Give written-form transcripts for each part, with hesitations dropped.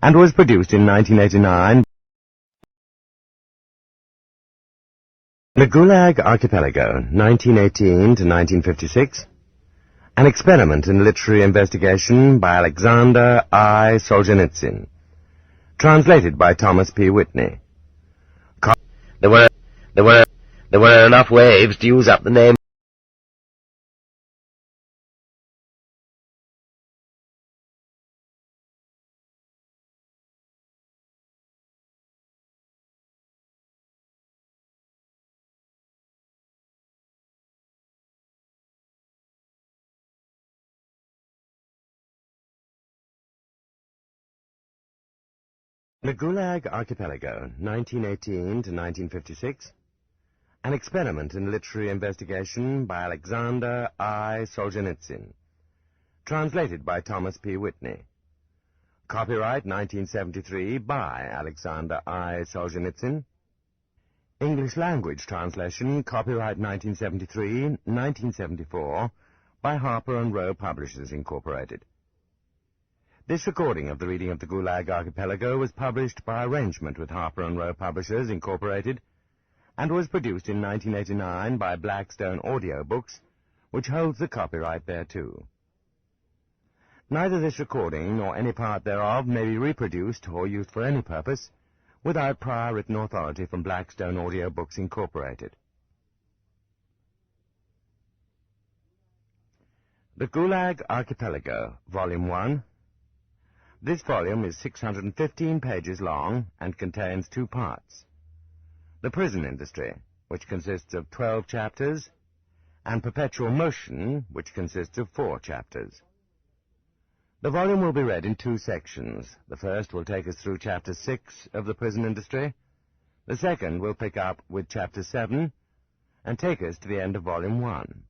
and was produced in 1989. The Gulag Archipelago, 1918 to 1956. An experiment in literary investigation by Aleksandr Solzhenitsyn. Translated by Thomas P. Whitney. There were enough waves to use up the name. The Gulag Archipelago, 1918 to 1956. An experiment in literary investigation by Aleksandr Solzhenitsyn. Translated by Thomas P. Whitney. Copyright 1973 by Aleksandr Solzhenitsyn. English language translation, copyright 1973-1974 by Harper & Row Publishers, Incorporated. This recording of the reading of the Gulag Archipelago was published by arrangement with Harper & Row Publishers, Incorporated, and was produced in 1989 by Blackstone Audio Books, which holds the copyright thereto. Neither this recording nor any part thereof may be reproduced or used for any purpose without prior written authority from Blackstone Audio Books, Incorporated. The Gulag Archipelago, Volume 1. This volume is 615 pages long and contains 2 parts. The Prison Industry, which consists of 12 chapters, and Perpetual Motion, which consists of 4 chapters. The volume will be read in 2 sections. The first will take us through Chapter 6 of The Prison Industry. The second will pick up with Chapter 7 and take us to the end of Volume 1.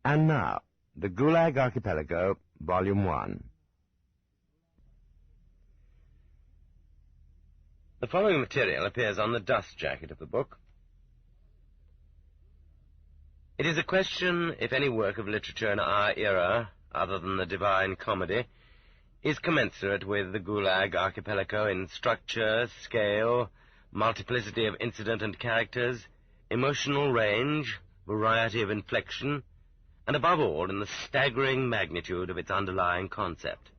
And now, the Gulag Archipelago, Volume 1. The following material appears on the dust jacket of the book. It is a question if any work of literature in our era, other than the Divine Comedy, is commensurate with the Gulag Archipelago in structure, scale, multiplicity of incident and characters, emotional range, variety of inflection, and above all in the staggering magnitude of its underlying concept.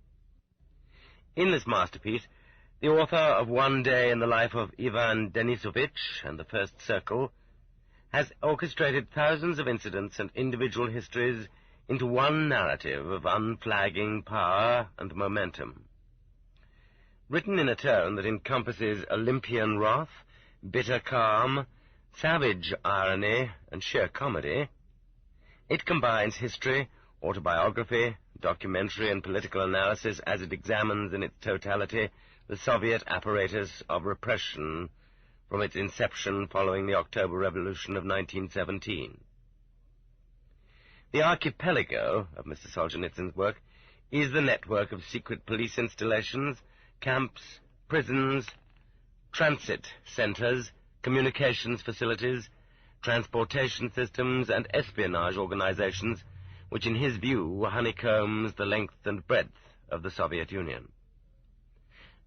In this masterpiece, the author of One Day in the Life of Ivan Denisovich and The First Circle has orchestrated thousands of incidents and individual histories into one narrative of unflagging power and momentum. Written in a tone that encompasses Olympian wrath, bitter calm, savage irony, and sheer comedy, it combines history, autobiography, documentary, and political analysis as it examines in its totality the Soviet apparatus of repression from its inception following the October Revolution of 1917. The archipelago of Mr. Solzhenitsyn's work is the network of secret police installations, camps, prisons, transit centers, communications facilities, transportation systems, and espionage organizations, which in his view honeycombs the length and breadth of the Soviet Union.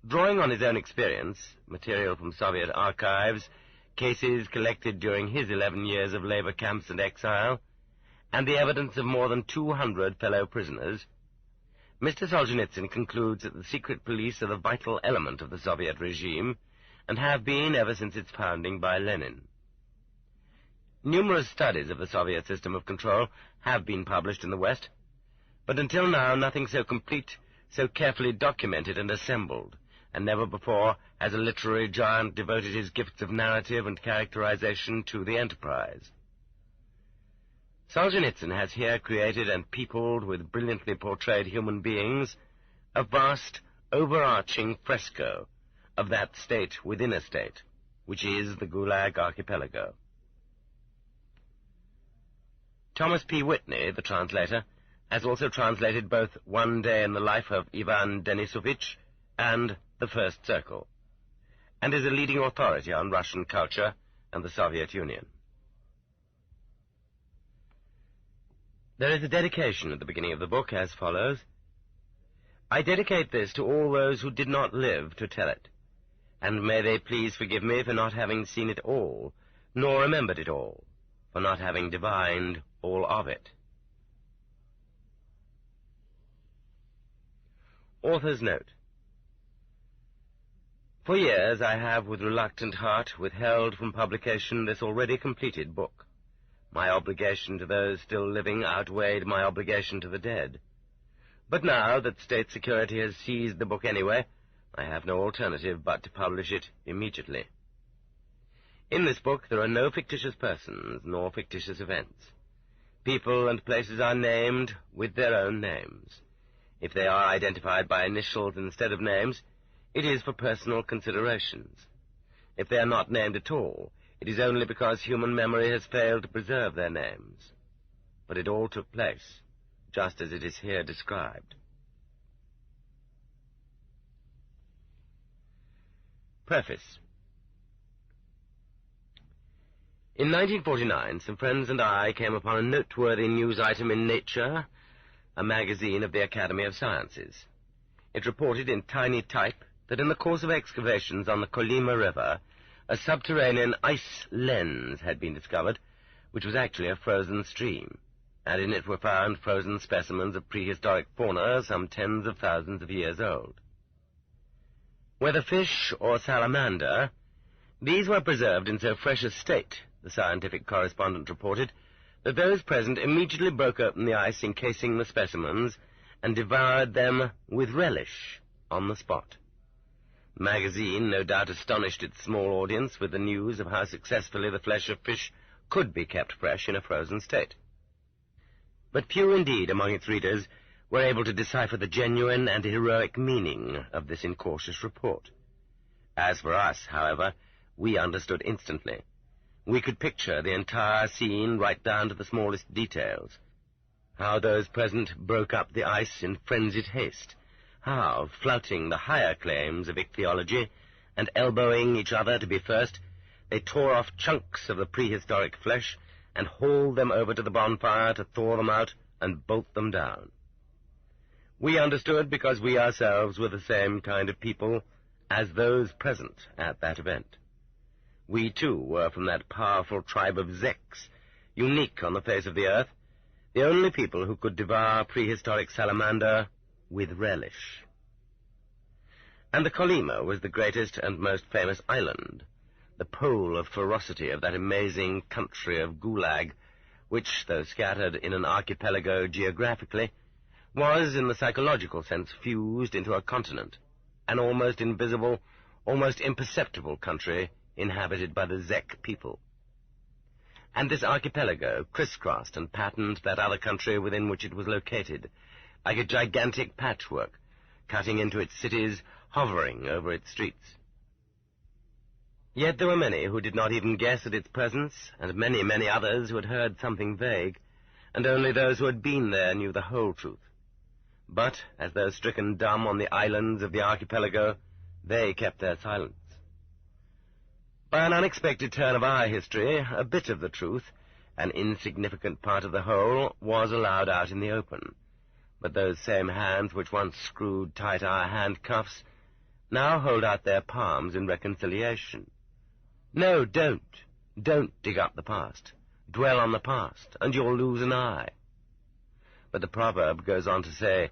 Drawing on his own experience, material from Soviet archives, cases collected during his 11 years of labor camps and exile, and the evidence of more than 200 fellow prisoners, Mr. Solzhenitsyn concludes that the secret police are the vital element of the Soviet regime, and have been ever since its founding by Lenin. Numerous studies of the Soviet system of control have been published in the West, but until now nothing so complete, so carefully documented and assembled, and never before has a literary giant devoted his gifts of narrative and characterization to the enterprise. Solzhenitsyn has here created and peopled with brilliantly portrayed human beings a vast, overarching fresco of that state within a state, which is the Gulag Archipelago. Thomas P. Whitney, the translator, has also translated both One Day in the Life of Ivan Denisovich and The First Circle, and is a leading authority on Russian culture and the Soviet Union. There is a dedication at the beginning of the book as follows: I dedicate this to all those who did not live to tell it, and may they please forgive me for not having seen it all, nor remembered it all, for not having divined all of it. Author's note. For years I have with reluctant heart withheld from publication this already completed book. My obligation to those still living outweighed my obligation to the dead. But now that state security has seized the book anyway, I have no alternative but to publish it immediately. In this book there are no fictitious persons nor fictitious events. People and places are named with their own names. If they are identified by initials instead of names, it is for personal considerations. If they are not named at all, it is only because human memory has failed to preserve their names. But it all took place, just as it is here described. Preface. In 1949, some friends and I came upon a noteworthy news item in Nature, a magazine of the Academy of Sciences. It reported in tiny type that in the course of excavations on the Kolyma River, a subterranean ice lens had been discovered, which was actually a frozen stream, and in it were found frozen specimens of prehistoric fauna some tens of thousands of years old. Whether fish or salamander, these were preserved in so fresh a state, the scientific correspondent reported, that those present immediately broke open the ice encasing the specimens and devoured them with relish on the spot. The magazine no doubt astonished its small audience with the news of how successfully the flesh of fish could be kept fresh in a frozen state. But few indeed among its readers were able to decipher the genuine and heroic meaning of this incautious report. As for us, however, we understood instantly. We could picture the entire scene right down to the smallest details. How those present broke up the ice in frenzied haste. How, flouting the higher claims of ichthyology and elbowing each other to be first, they tore off chunks of the prehistoric flesh and hauled them over to the bonfire to thaw them out and bolt them down. We understood because we ourselves were the same kind of people as those present at that event. We, too, were from that powerful tribe of Zeks, unique on the face of the earth, the only people who could devour prehistoric salamander with relish. And the Kolyma was the greatest and most famous island, the pole of ferocity of that amazing country of Gulag, which, though scattered in an archipelago geographically, was, in the psychological sense, fused into a continent, an almost invisible, almost imperceptible country inhabited by the Zek people. And this archipelago crisscrossed and patterned that other country within which it was located, like a gigantic patchwork, cutting into its cities, hovering over its streets. Yet there were many who did not even guess at its presence, and many, many others who had heard something vague, and only those who had been there knew the whole truth. But, as though stricken dumb on the islands of the archipelago, they kept their silence. By an unexpected turn of our history, a bit of the truth, an insignificant part of the whole, was allowed out in the open. But those same hands which once screwed tight our handcuffs now hold out their palms in reconciliation. No, don't dig up the past. Dwell on the past, and you'll lose an eye. But the proverb goes on to say,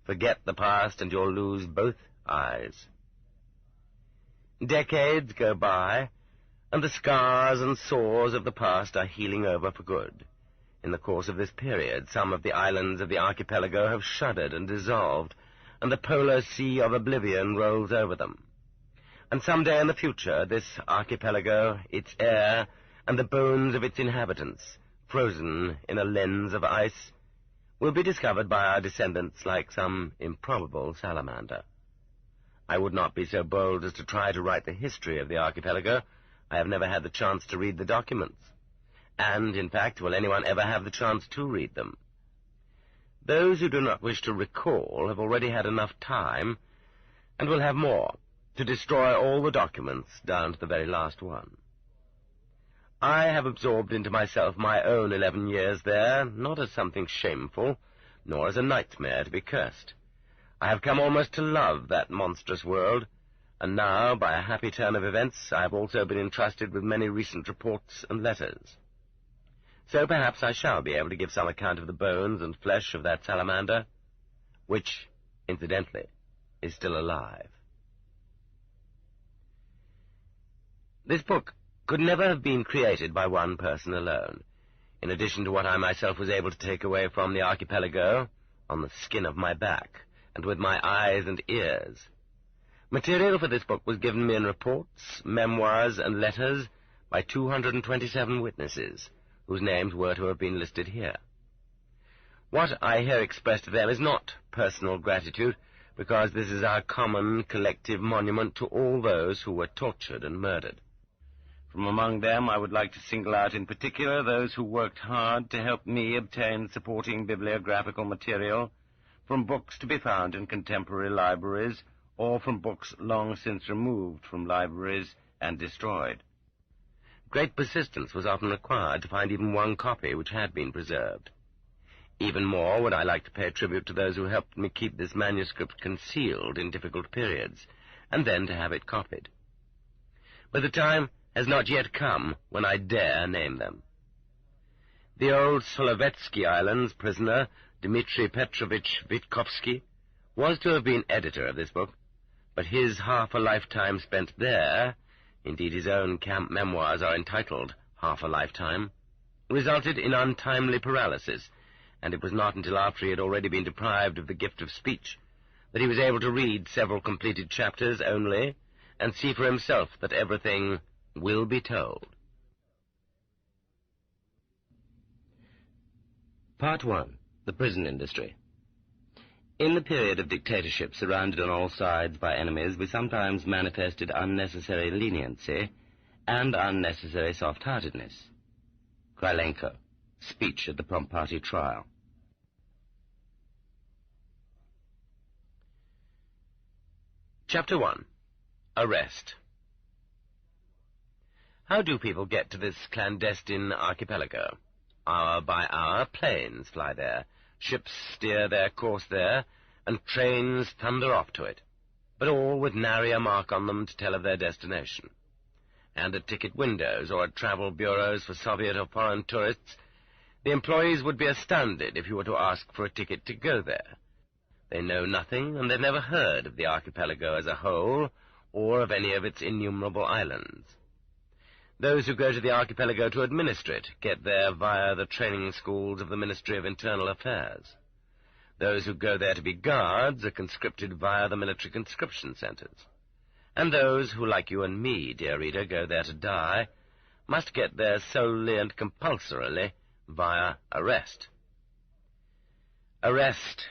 forget the past and you'll lose both eyes. Decades go by, and the scars and sores of the past are healing over for good. In the course of this period, some of the islands of the archipelago have shuddered and dissolved, and the polar sea of oblivion rolls over them. And some day in the future, this archipelago, its air, and the bones of its inhabitants, frozen in a lens of ice, will be discovered by our descendants like some improbable salamander. I would not be so bold as to try to write the history of the archipelago. I have never had the chance to read the documents. And, in fact, will anyone ever have the chance to read them? Those who do not wish to recall have already had enough time, and will have more, to destroy all the documents down to the very last one. I have absorbed into myself my own 11 years there, not as something shameful, nor as a nightmare to be cursed. I have come almost to love that monstrous world, and now, by a happy turn of events, I have also been entrusted with many recent reports and letters. So perhaps I shall be able to give some account of the bones and flesh of that salamander, which, incidentally, is still alive. This book could never have been created by one person alone. In addition to what I myself was able to take away from the archipelago, on the skin of my back, and with my eyes and ears, material for this book was given me in reports, memoirs, and letters by 227 witnesses, whose names were to have been listed here. What I here express to them is not personal gratitude, because this is our common collective monument to all those who were tortured and murdered. From among them, I would like to single out in particular those who worked hard to help me obtain supporting bibliographical material from books to be found in contemporary libraries or from books long since removed from libraries and destroyed. Great persistence was often required to find even one copy which had been preserved. Even more would I like to pay tribute to those who helped me keep this manuscript concealed in difficult periods, and then to have it copied. But the time has not yet come when I dare name them. The old Solovetsky Islands prisoner, Dmitri Petrovich Vitkovsky, was to have been editor of this book, but his half a lifetime spent there, indeed his own camp memoirs are entitled Half a Lifetime, resulted in untimely paralysis, and it was not until after he had already been deprived of the gift of speech that he was able to read several completed chapters only and see for himself that everything will be told. Part 1. The Prison Industry. In the period of dictatorship surrounded on all sides by enemies, we sometimes manifested unnecessary leniency and unnecessary soft-heartedness. Kololenko. Speech at the Prompt Party trial. Chapter 1. Arrest. How do people get to this clandestine archipelago? Hour by hour, planes fly there, ships steer their course there, and trains thunder off to it, but all with nary a mark on them to tell of their destination. And at ticket windows or at travel bureaus for Soviet or foreign tourists, the employees would be astounded if you were to ask for a ticket to go there. They know nothing, and they've never heard of the archipelago as a whole, or of any of its innumerable islands. Those who go to the archipelago to administer it get there via the training schools of the Ministry of Internal Affairs. Those who go there to be guards are conscripted via the military conscription centers. And those who, like you and me, dear reader, go there to die, must get there solely and compulsorily via arrest. Arrest.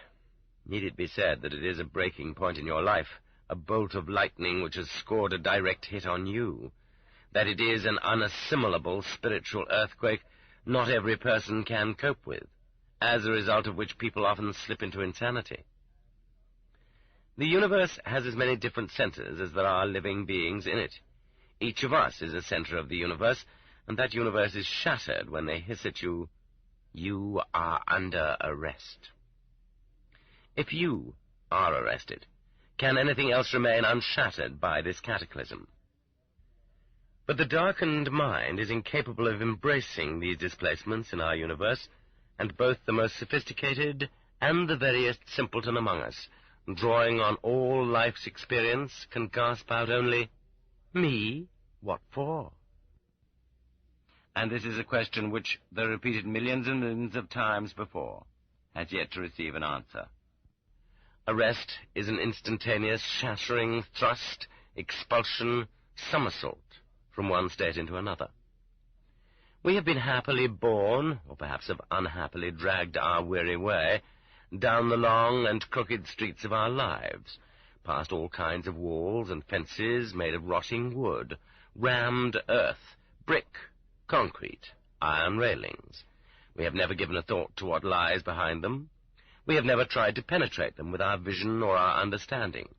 Need it be said that it is a breaking point in your life, a bolt of lightning which has scored a direct hit on you, that it is an unassimilable spiritual earthquake not every person can cope with, as a result of which people often slip into insanity. The universe has as many different centers as there are living beings in it. Each of us is a center of the universe, and that universe is shattered when they hiss at you, "You are under arrest." If you are arrested, can anything else remain unshattered by this cataclysm? But the darkened mind is incapable of embracing these displacements in our universe, and both the most sophisticated and the veriest simpleton among us, drawing on all life's experience, can gasp out only, "Me? What for?" And this is a question which, though repeated millions and millions of times before, has yet to receive an answer. Arrest is an instantaneous shattering thrust, expulsion, somersault from one state into another. We have been happily born, or perhaps have unhappily dragged our weary way, down the long and crooked streets of our lives, past all kinds of walls and fences made of rotting wood, rammed earth, brick, concrete, iron railings. We have never given a thought to what lies behind them. We have never tried to penetrate them with our vision or our understanding.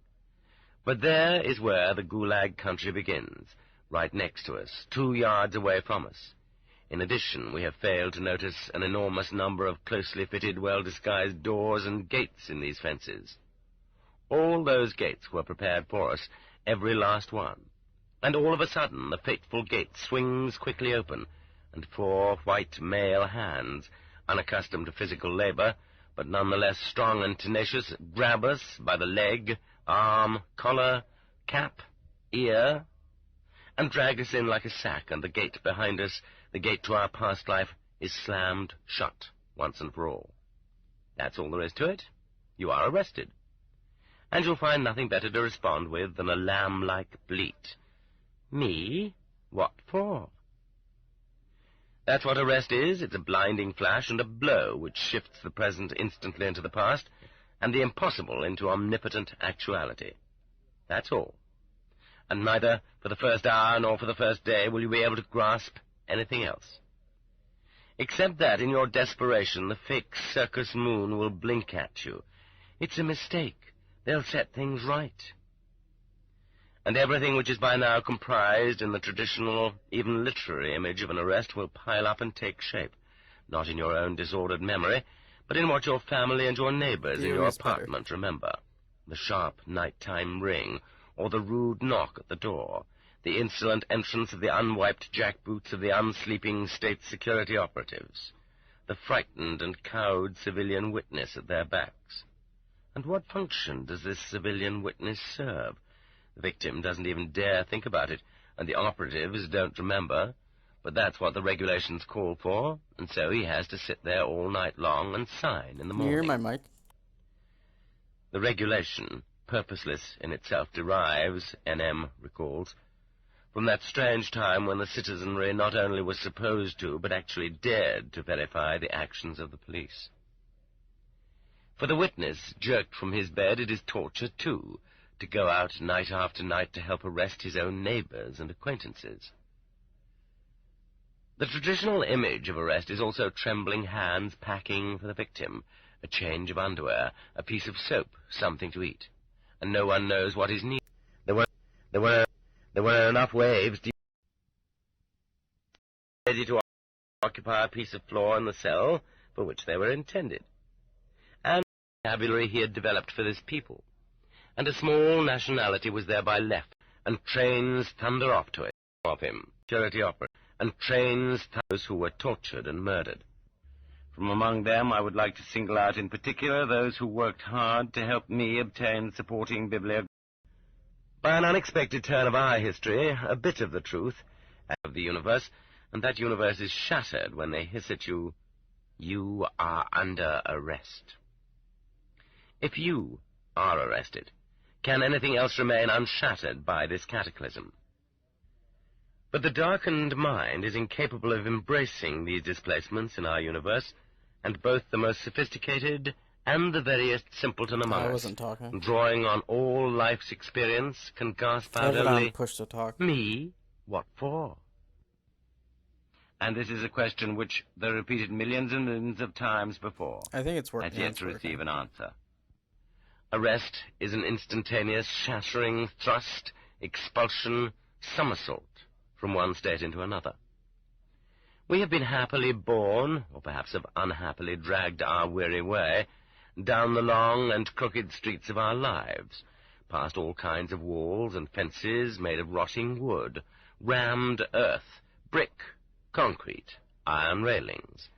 But there is where the Gulag country begins, right next to us, 2 yards away from us. In addition, we have failed to notice an enormous number of closely fitted, well-disguised doors and gates in these fences. All those gates were prepared for us, every last one. And all of a sudden, the fateful gate swings quickly open, and four white male hands, unaccustomed to physical labor, but nonetheless strong and tenacious, grab us by the leg, arm, collar, cap, ear, and drag us in like a sack, and the gate behind us, the gate to our past life, is slammed shut once and for all. That's all there is to it. You are arrested. And you'll find nothing better to respond with than a lamb-like bleat. Me? What for? That's what arrest is. It's a blinding flash and a blow which shifts the present instantly into the past, and the impossible into omnipotent actuality. That's all. And neither for the first hour nor for the first day will you be able to grasp anything else. Except that in your desperation the fake circus moon will blink at you. It's a mistake. They'll set things right. And everything which is by now comprised in the traditional, even literary image of an arrest will pile up and take shape, not in your own disordered memory, but in what your family and your neighbors in your apartment remember. The sharp nighttime ring, or the rude knock at the door, the insolent entrance of the unwiped jackboots of the unsleeping state security operatives, the frightened and cowed civilian witness at their backs. And what function does this civilian witness serve? The victim doesn't even dare think about it, and the operatives don't remember, but that's what the regulations call for, and so he has to sit there all night long and sign in the morning. You hear my mic? The regulation, purposeless in itself, derives, NM recalls, from that strange time when the citizenry not only was supposed to, but actually dared to verify the actions of the police. For the witness, jerked from his bed, it is torture, too, to go out night after night to help arrest his own neighbors and acquaintances. The traditional image of arrest is also trembling hands packing for the victim, a change of underwear, a piece of soap, something to eat, and no one knows what is needed. There were enough waves ready to occupy a piece of floor in the cell for which they were intended. And the vocabulary he had developed for this people, and a small nationality was thereby left, and trains thunder off to it, of him, security opera, and trains those who were tortured and murdered. From among them I would like to single out in particular those who worked hard to help me obtain supporting bibliography. By an unexpected turn of our history, a bit of the truth of the universe, and that universe is shattered when they hiss at you, "You are under arrest." If you are arrested, can anything else remain unshattered by this cataclysm? But the darkened mind is incapable of embracing these displacements in our universe, and both the most sophisticated and the veriest simpleton among us, drawing on all life's experience, can gasp out only, push to talk. "Me? What for?" And this is a question which, though repeated millions and millions of times before, I think it's working. has yet to receive an answer. Arrest is an instantaneous, shattering thrust, expulsion, somersault from one state into another. We have been happily born, or perhaps have unhappily dragged our weary way, down the long and crooked streets of our lives, past all kinds of walls and fences made of rotting wood, rammed earth, brick, concrete, iron railings.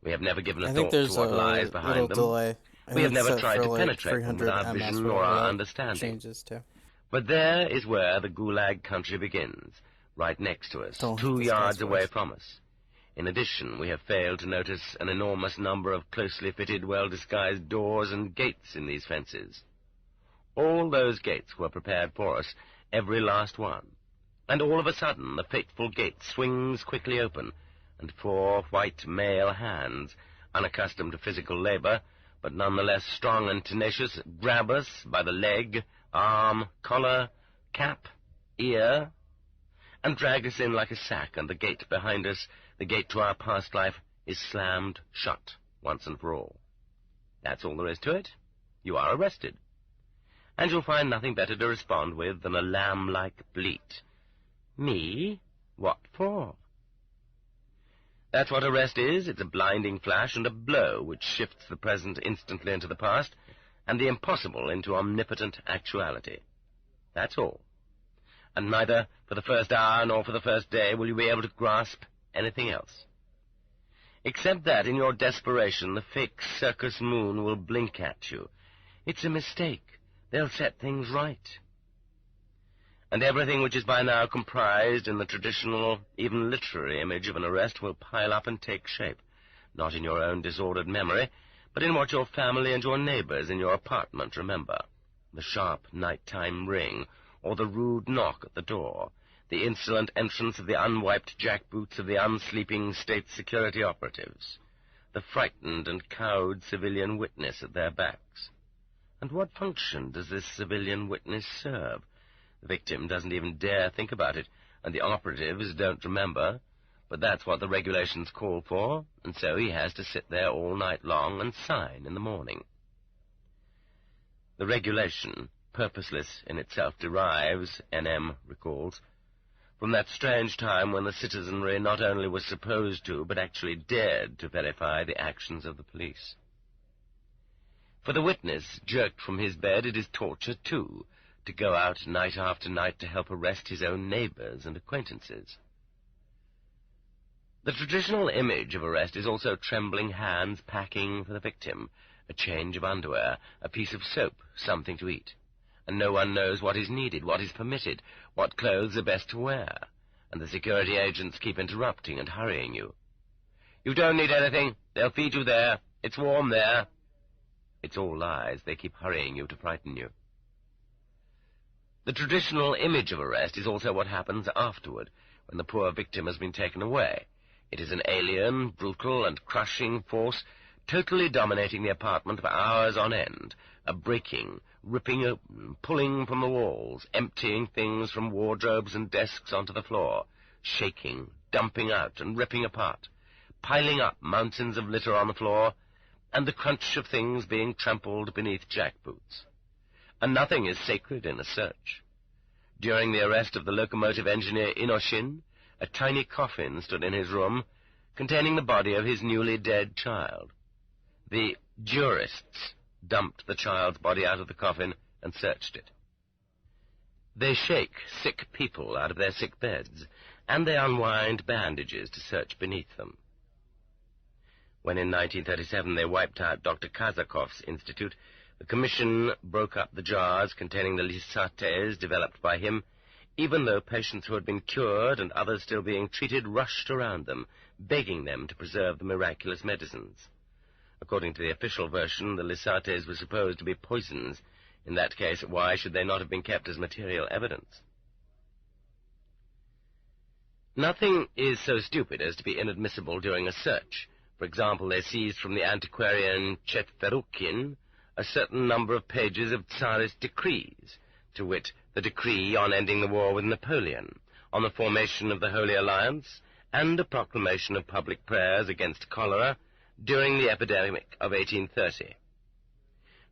We have never given a thought to what lies behind them. Delay. We have never tried to penetrate them with our vision or our understanding. But there is where the Gulag country begins, right next to us, 2 yards away from us. In addition, we have failed to notice an enormous number of closely fitted, well-disguised doors and gates in these fences. All those gates were prepared for us, every last one. And all of a sudden, the fateful gate swings quickly open, and four white male hands, unaccustomed to physical labor, but nonetheless strong and tenacious, grab us by the leg, arm, collar, cap, ear, and drag us in like a sack, and the gate behind us, the gate to our past life, is slammed shut once and for all. That's all there is to it. You are arrested. And you'll find nothing better to respond with than a lamb-like bleat. Me? What for? That's what arrest is. It's a blinding flash and a blow which shifts the present instantly into the past, and the impossible into omnipotent actuality. That's all. And neither for the first hour nor for the first day will you be able to grasp anything else. Except that in your desperation the fake circus moon will blink at you. It's a mistake. They'll set things right. And everything which is by now comprised in the traditional, even literary image of an arrest will pile up and take shape, not in your own disordered memory, but in what your family and your neighbors in your apartment remember. The sharp nighttime ring, or the rude knock at the door, the insolent entrance of the unwiped jackboots of the unsleeping state security operatives, the frightened and cowed civilian witness at their backs. And what function does this civilian witness serve? The victim doesn't even dare think about it, and the operatives don't remember, but that's what the regulations call for, and so he has to sit there all night long and sign in the morning. The regulation, purposeless in itself, derives, N.M. recalls, from that strange time when the citizenry not only was supposed to, but actually dared to verify the actions of the police. For the witness, jerked from his bed, it is torture, too, to go out night after night to help arrest his own neighbors and acquaintances. The traditional image of arrest is also trembling hands packing for the victim, a change of underwear, a piece of soap, something to eat. And no one knows what is needed, what is permitted, what clothes are best to wear, and the security agents keep interrupting and hurrying you. You don't need anything. They'll feed you there. It's warm there. It's all lies. They keep hurrying you to frighten you. The traditional image of arrest is also what happens afterward, when the poor victim has been taken away. It is an alien, brutal, and crushing force, totally dominating the apartment for hours on end, a breaking, ripping open, pulling from the walls, emptying things from wardrobes and desks onto the floor, shaking, dumping out, and ripping apart, piling up mountains of litter on the floor, and the crunch of things being trampled beneath jackboots. And nothing is sacred in a search. During the arrest of the locomotive engineer Inoshin, a tiny coffin stood in his room, containing the body of his newly dead child. The jurists dumped the child's body out of the coffin and searched it. They shake sick people out of their sick beds, and they unwind bandages to search beneath them. When in 1937 they wiped out Dr. Kazakov's institute, the commission broke up the jars containing the lysates developed by him, even though patients who had been cured and others still being treated rushed around them, begging them to preserve the miraculous medicines. According to the official version, the lysates were supposed to be poisons. In that case, why should they not have been kept as material evidence? Nothing is so stupid as to be inadmissible during a search. For example, they seized from the antiquarian Chetverukhin a certain number of pages of Tsarist decrees, to wit, the decree on ending the war with Napoleon, on the formation of the Holy Alliance, and a proclamation of public prayers against cholera during the epidemic of 1830.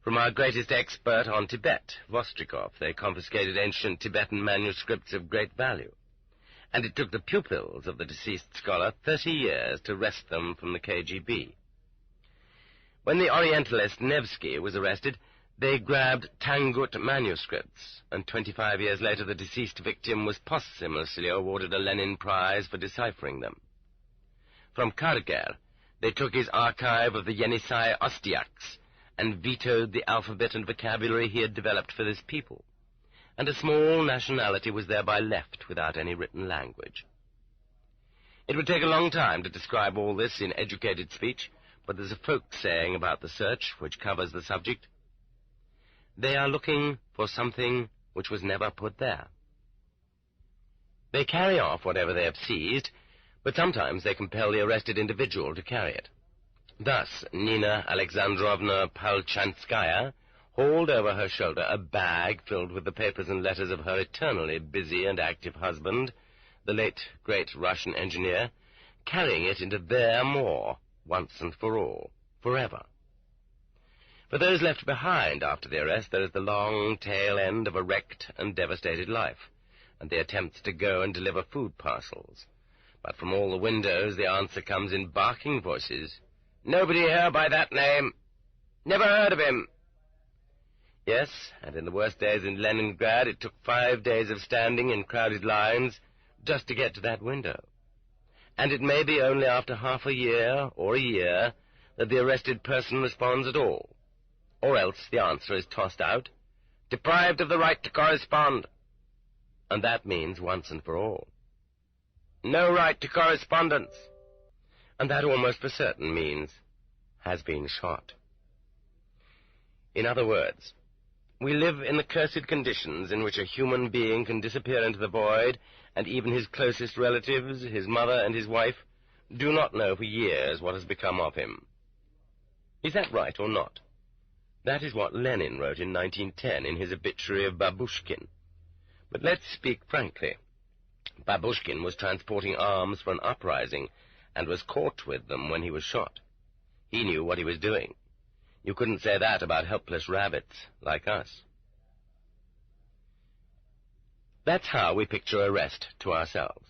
From our greatest expert on Tibet, Vostrikov, they confiscated ancient Tibetan manuscripts of great value, and it took the pupils of the deceased scholar 30 years to wrest them from the KGB. When the Orientalist Nevsky was arrested, they grabbed Tangut manuscripts, and 25 years later the deceased victim was posthumously awarded a Lenin Prize for deciphering them. From Karger, they took his archive of the Yenisei Ostyaks and vetoed the alphabet and vocabulary he had developed for this people, and a small nationality was thereby left without any written language. It would take a long time to describe all this in educated speech, but there's a folk saying about the search which covers the subject. They are looking for something which was never put there. They carry off whatever they have seized, but sometimes they compel the arrested individual to carry it. Thus, Nina Alexandrovna Palchanskaya hauled over her shoulder a bag filled with the papers and letters of her eternally busy and active husband, the late great Russian engineer, carrying it into their moor, once and for all, forever. For those left behind after the arrest, there is the long tail end of a wrecked and devastated life, and the attempts to go and deliver food parcels. But from all the windows the answer comes in barking voices. "Nobody here by that name. Never heard of him." Yes, and in the worst days in Leningrad, it took 5 days of standing in crowded lines just to get to that window. And it may be only after half a year or a year that the arrested person responds at all. Or else the answer is tossed out, deprived of the right to correspond. And that means once and for all. No right to correspondence. And that almost for certain means has been shot. In other words, we live in the cursed conditions in which a human being can disappear into the void, and even his closest relatives, his mother and his wife, do not know for years what has become of him. Is that right or not? That is what Lenin wrote in 1910 in his obituary of Babushkin. But let's speak frankly. Babushkin was transporting arms for an uprising, and was caught with them when he was shot. He knew what he was doing. You couldn't say that about helpless rabbits like us. That's how we picture arrest to ourselves.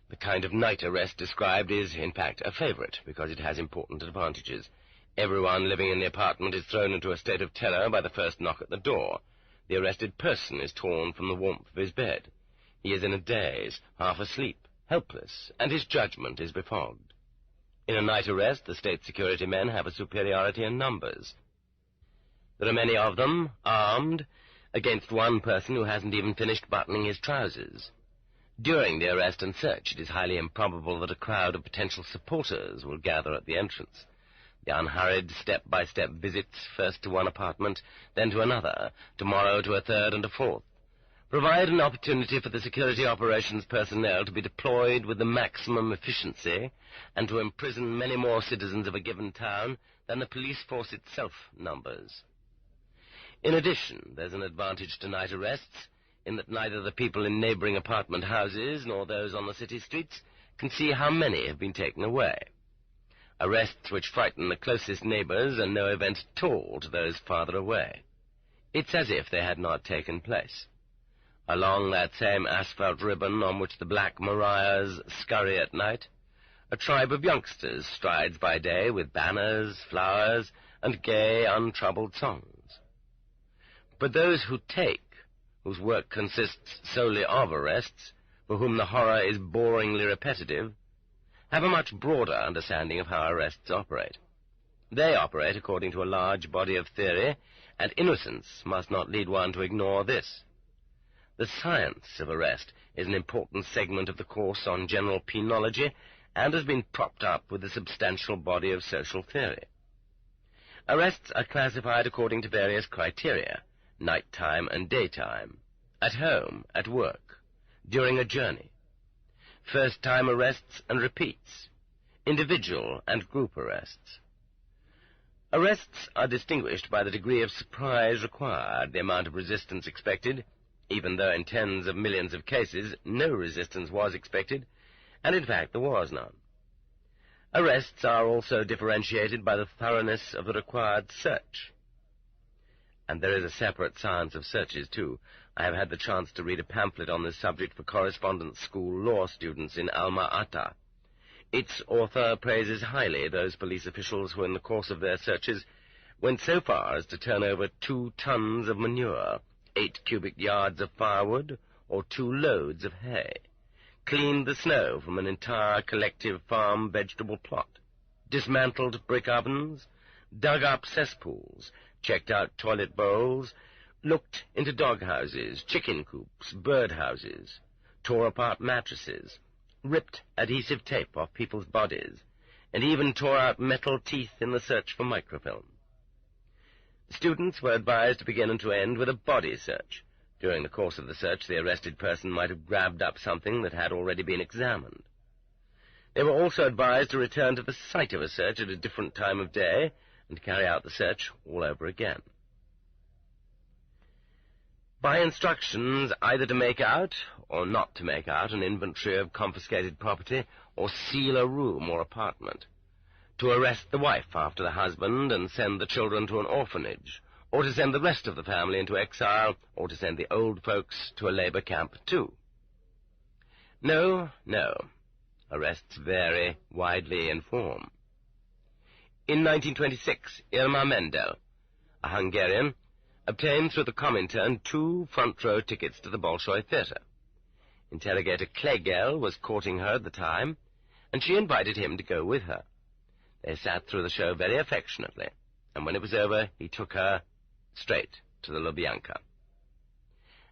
The kind of night arrest described is, in fact, a favorite, because it has important advantages. Everyone living in the apartment is thrown into a state of terror by the first knock at the door. The arrested person is torn from the warmth of his bed. He is in a daze, half asleep, helpless, and his judgment is befogged. In a night arrest, the state security men have a superiority in numbers. There are many of them, armed, against one person who hasn't even finished buttoning his trousers. During the arrest and search, it is highly improbable that a crowd of potential supporters will gather at the entrance. The unhurried, step-by-step visits, first to one apartment, then to another, tomorrow to a third and a fourth, provide an opportunity for the security operations personnel to be deployed with the maximum efficiency and to imprison many more citizens of a given town than the police force itself numbers. In addition, there's an advantage to night arrests in that neither the people in neighboring apartment houses nor those on the city streets can see how many have been taken away. Arrests which frighten the closest neighbors are no event at all to those farther away. It's as if they had not taken place. Along that same asphalt ribbon on which the black Mariahs scurry at night, a tribe of youngsters strides by day with banners, flowers, and gay, untroubled songs. But those who take, whose work consists solely of arrests, for whom the horror is boringly repetitive, have a much broader understanding of how arrests operate. They operate according to a large body of theory, and innocence must not lead one to ignore this. The science of arrest is an important segment of the course on general penology, and has been propped up with a substantial body of social theory. Arrests are classified according to various criteria: nighttime and daytime, at home, at work, during a journey, first-time arrests and repeats, individual and group arrests. Arrests are distinguished by the degree of surprise required, the amount of resistance expected, even though in tens of millions of cases no resistance was expected, and in fact there was none. Arrests are also differentiated by the thoroughness of the required search. And there is a separate science of searches, too. I have had the chance to read a pamphlet on this subject for correspondence school law students in Alma-Ata. Its author praises highly those police officials who, in the course of their searches, went so far as to turn over 2 tons of manure, 8 cubic yards of firewood, or 2 loads of hay, cleaned the snow from an entire collective farm vegetable plot, dismantled brick ovens, dug up cesspools, checked out toilet bowls, looked into dog houses, chicken coops, bird houses, tore apart mattresses, ripped adhesive tape off people's bodies, and even tore out metal teeth in the search for microfilm. Students were advised to begin and to end with a body search. During the course of the search, the arrested person might have grabbed up something that had already been examined. They were also advised to return to the site of a search at a different time of day and carry out the search all over again. By instructions either to make out or not to make out an inventory of confiscated property, or seal a room or apartment, to arrest the wife after the husband and send the children to an orphanage, or to send the rest of the family into exile, or to send the old folks to a labor camp, too. No, no. Arrests vary widely in form. In 1926, Irma Mendel, a Hungarian, obtained through the Comintern 2 front-row tickets to the Bolshoi Theatre. Interrogator Klegel was courting her at the time, and she invited him to go with her. They sat through the show very affectionately, and when it was over, he took her straight to the Lubyanka.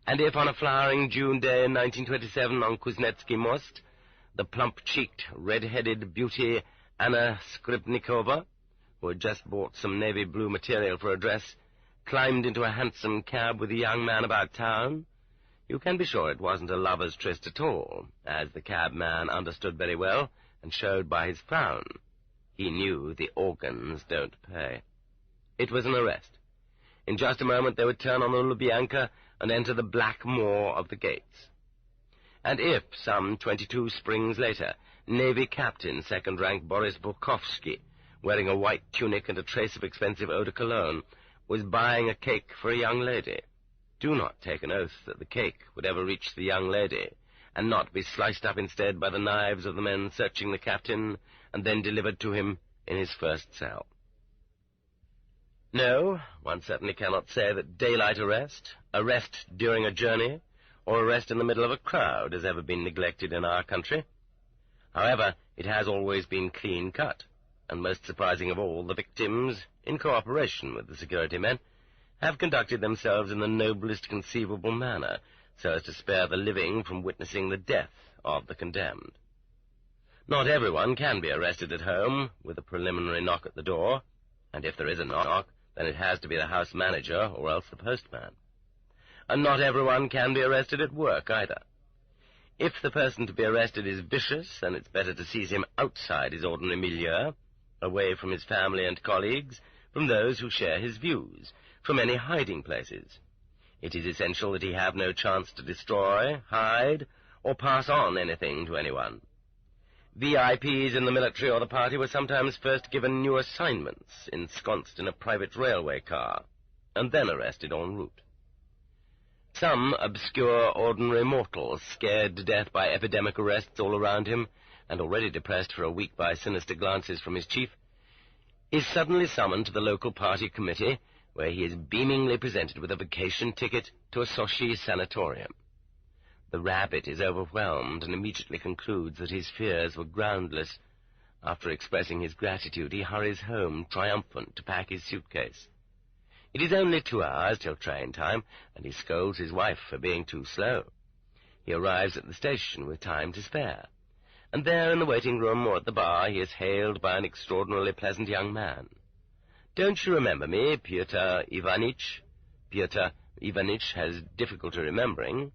And if on a flowering June day in 1927 on Kuznetsky Most, the plump-cheeked, red-headed beauty Anna Skripnikova, who had just bought some navy blue material for a dress, climbed into a hansom cab with a young man about town, you can be sure it wasn't a lover's tryst at all, as the cabman understood very well and showed by his frown. He knew the organs don't pay. It was an arrest. In just a moment they would turn on the Lubyanka and enter the black maw of the gates. And if, some 22 springs later, Navy Captain second-rank Boris Bukovsky, wearing a white tunic and a trace of expensive eau de cologne, was buying a cake for a young lady, do not take an oath that the cake would ever reach the young lady, and not be sliced up instead by the knives of the men searching the captain, and then delivered to him in his first cell. No, one certainly cannot say that daylight arrest during a journey, or arrest in the middle of a crowd has ever been neglected in our country. However, it has always been clean-cut, and most surprising of all, the victims, in cooperation with the security men, have conducted themselves in the noblest conceivable manner, so as to spare the living from witnessing the death of the condemned. Not everyone can be arrested at home, with a preliminary knock at the door, and if there is a knock, then it has to be the house manager or else the postman. And not everyone can be arrested at work, either. If the person to be arrested is vicious, then it's better to seize him outside his ordinary milieu, away from his family and colleagues, from those who share his views, from any hiding places. It is essential that he have no chance to destroy, hide, or pass on anything to anyone. VIPs in the military or the party were sometimes first given new assignments, ensconced in a private railway car, and then arrested en route. Some obscure, ordinary mortal, scared to death by epidemic arrests all around him, and already depressed for a week by sinister glances from his chief, is suddenly summoned to the local party committee, where he is beamingly presented with a vacation ticket to a Sochi sanatorium. The rabbit is overwhelmed and immediately concludes that his fears were groundless. After expressing his gratitude, he hurries home, triumphant, to pack his suitcase. It is only 2 hours till train time, and he scolds his wife for being too slow. He arrives at the station with time to spare, and there in the waiting room or at the bar he is hailed by an extraordinarily pleasant young man. "Don't you remember me, Pyotr Ivanitch?" Pyotr Ivanitch has difficulty remembering.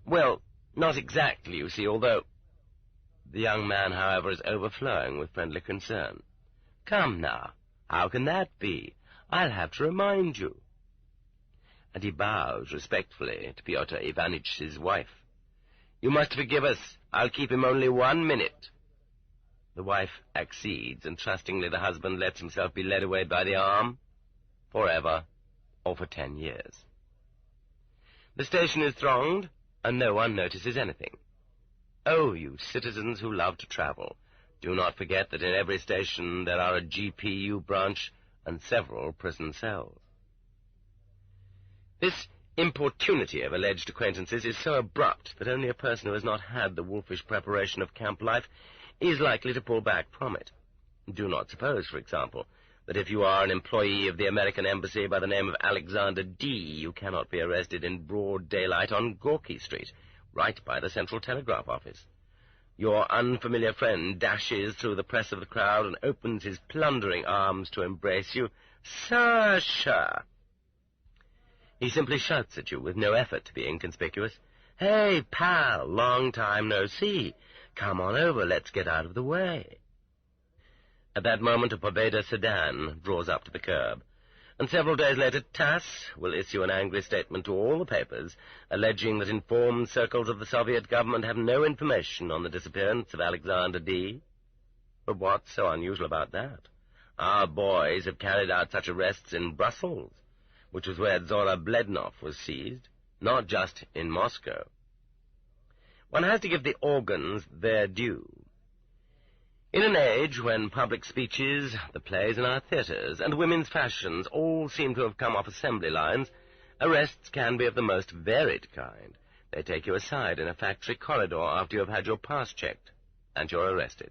Well, not exactly, you see, although... The young man, however, is overflowing with friendly concern. Come now, how can that be? I'll have to remind you. And he bows respectfully to Pyotr Ivanitch's wife. You must forgive us. I'll keep him only 1 minute. The wife accedes, and trustingly the husband lets himself be led away by the arm, forever, or for 10 years. The station is thronged, and no one notices anything. Oh, you citizens who love to travel, do not forget that in every station there are a GPU branch and several prison cells. This importunity of alleged acquaintances is so abrupt that only a person who has not had the wolfish preparation of camp life is likely to pull back from it. Do not suppose, for example, that if you are an employee of the American Embassy by the name of Alexander D., you cannot be arrested in broad daylight on Gorky Street, right by the Central Telegraph Office. Your unfamiliar friend dashes through the press of the crowd and opens his plundering arms to embrace you. Sasha! He simply shouts at you with no effort to be inconspicuous. Hey, pal, long time no see. Come on over, let's get out of the way. At that moment, a Pobeda sedan draws up to the curb, and several days later TASS will issue an angry statement to all the papers, alleging that informed circles of the Soviet government have no information on the disappearance of Alexander D. But what's so unusual about that? Our boys have carried out such arrests in Brussels, which was where Zora Blednov was seized, not just in Moscow. One has to give the organs their due. In an age when public speeches, the plays in our theatres, and women's fashions all seem to have come off assembly lines, arrests can be of the most varied kind. They take you aside in a factory corridor after you have had your pass checked, and you're arrested.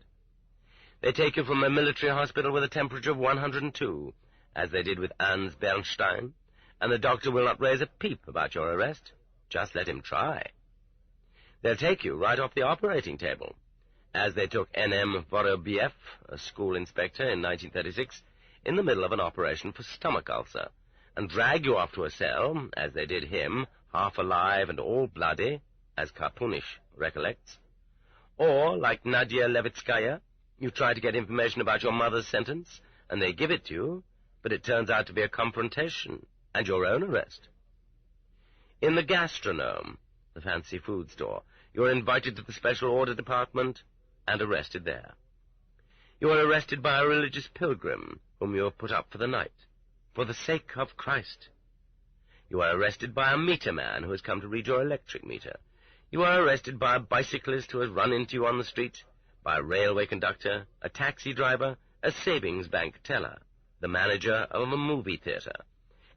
They take you from a military hospital with a temperature of 102, as they did with Hans Bernstein, and the doctor will not raise a peep about your arrest. Just let him try. They'll take you right off the operating table, as they took N.M. Vorobiev, a school inspector in 1936, in the middle of an operation for stomach ulcer, and drag you off to a cell, as they did him, half alive and all bloody, as Karpunish recollects. Or, like Nadia Levitskaya, you try to get information about your mother's sentence, and they give it to you, but it turns out to be a confrontation, and your own arrest. In the gastronome, the fancy food store, you are invited to the special order department and arrested there. You are arrested by a religious pilgrim whom you have put up for the night, for the sake of Christ. You are arrested by a meter man who has come to read your electric meter. You are arrested by a bicyclist who has run into you on the street, by a railway conductor, a taxi driver, a savings bank teller, the manager of a movie theater.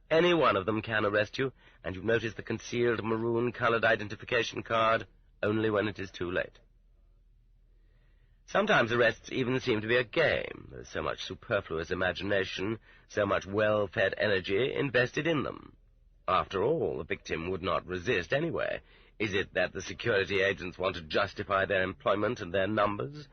Any one of them can arrest you, and you notice the concealed maroon-colored identification card only when it is too late. Sometimes arrests even seem to be a game. There is so much superfluous imagination, so much well-fed energy invested in them. After all, the victim would not resist anyway. Is it that the security agents want to justify their employment and their numbers?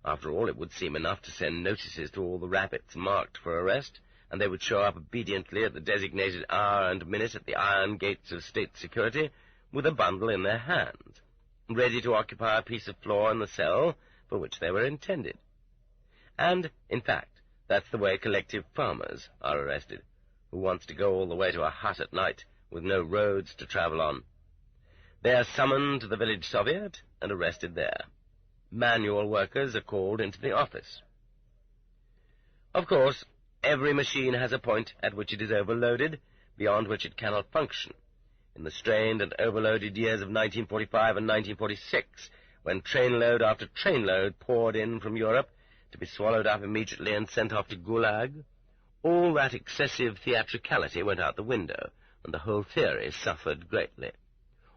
After all, it would seem enough to send notices to all the rabbits marked for arrest, and they would show up obediently at the designated hour and minute at the iron gates of state security with a bundle in their hands, ready to occupy a piece of floor in the cell for which they were intended. And, in fact, that's the way collective farmers are arrested. Who wants to go all the way to a hut at night with no roads to travel on? They are summoned to the village Soviet and arrested there. Manual workers are called into the office. Of course, every machine has a point at which it is overloaded, beyond which it cannot function. In the strained and overloaded years of 1945 and 1946, when trainload after trainload poured in from Europe to be swallowed up immediately and sent off to Gulag, all that excessive theatricality went out the window, and the whole theory suffered greatly.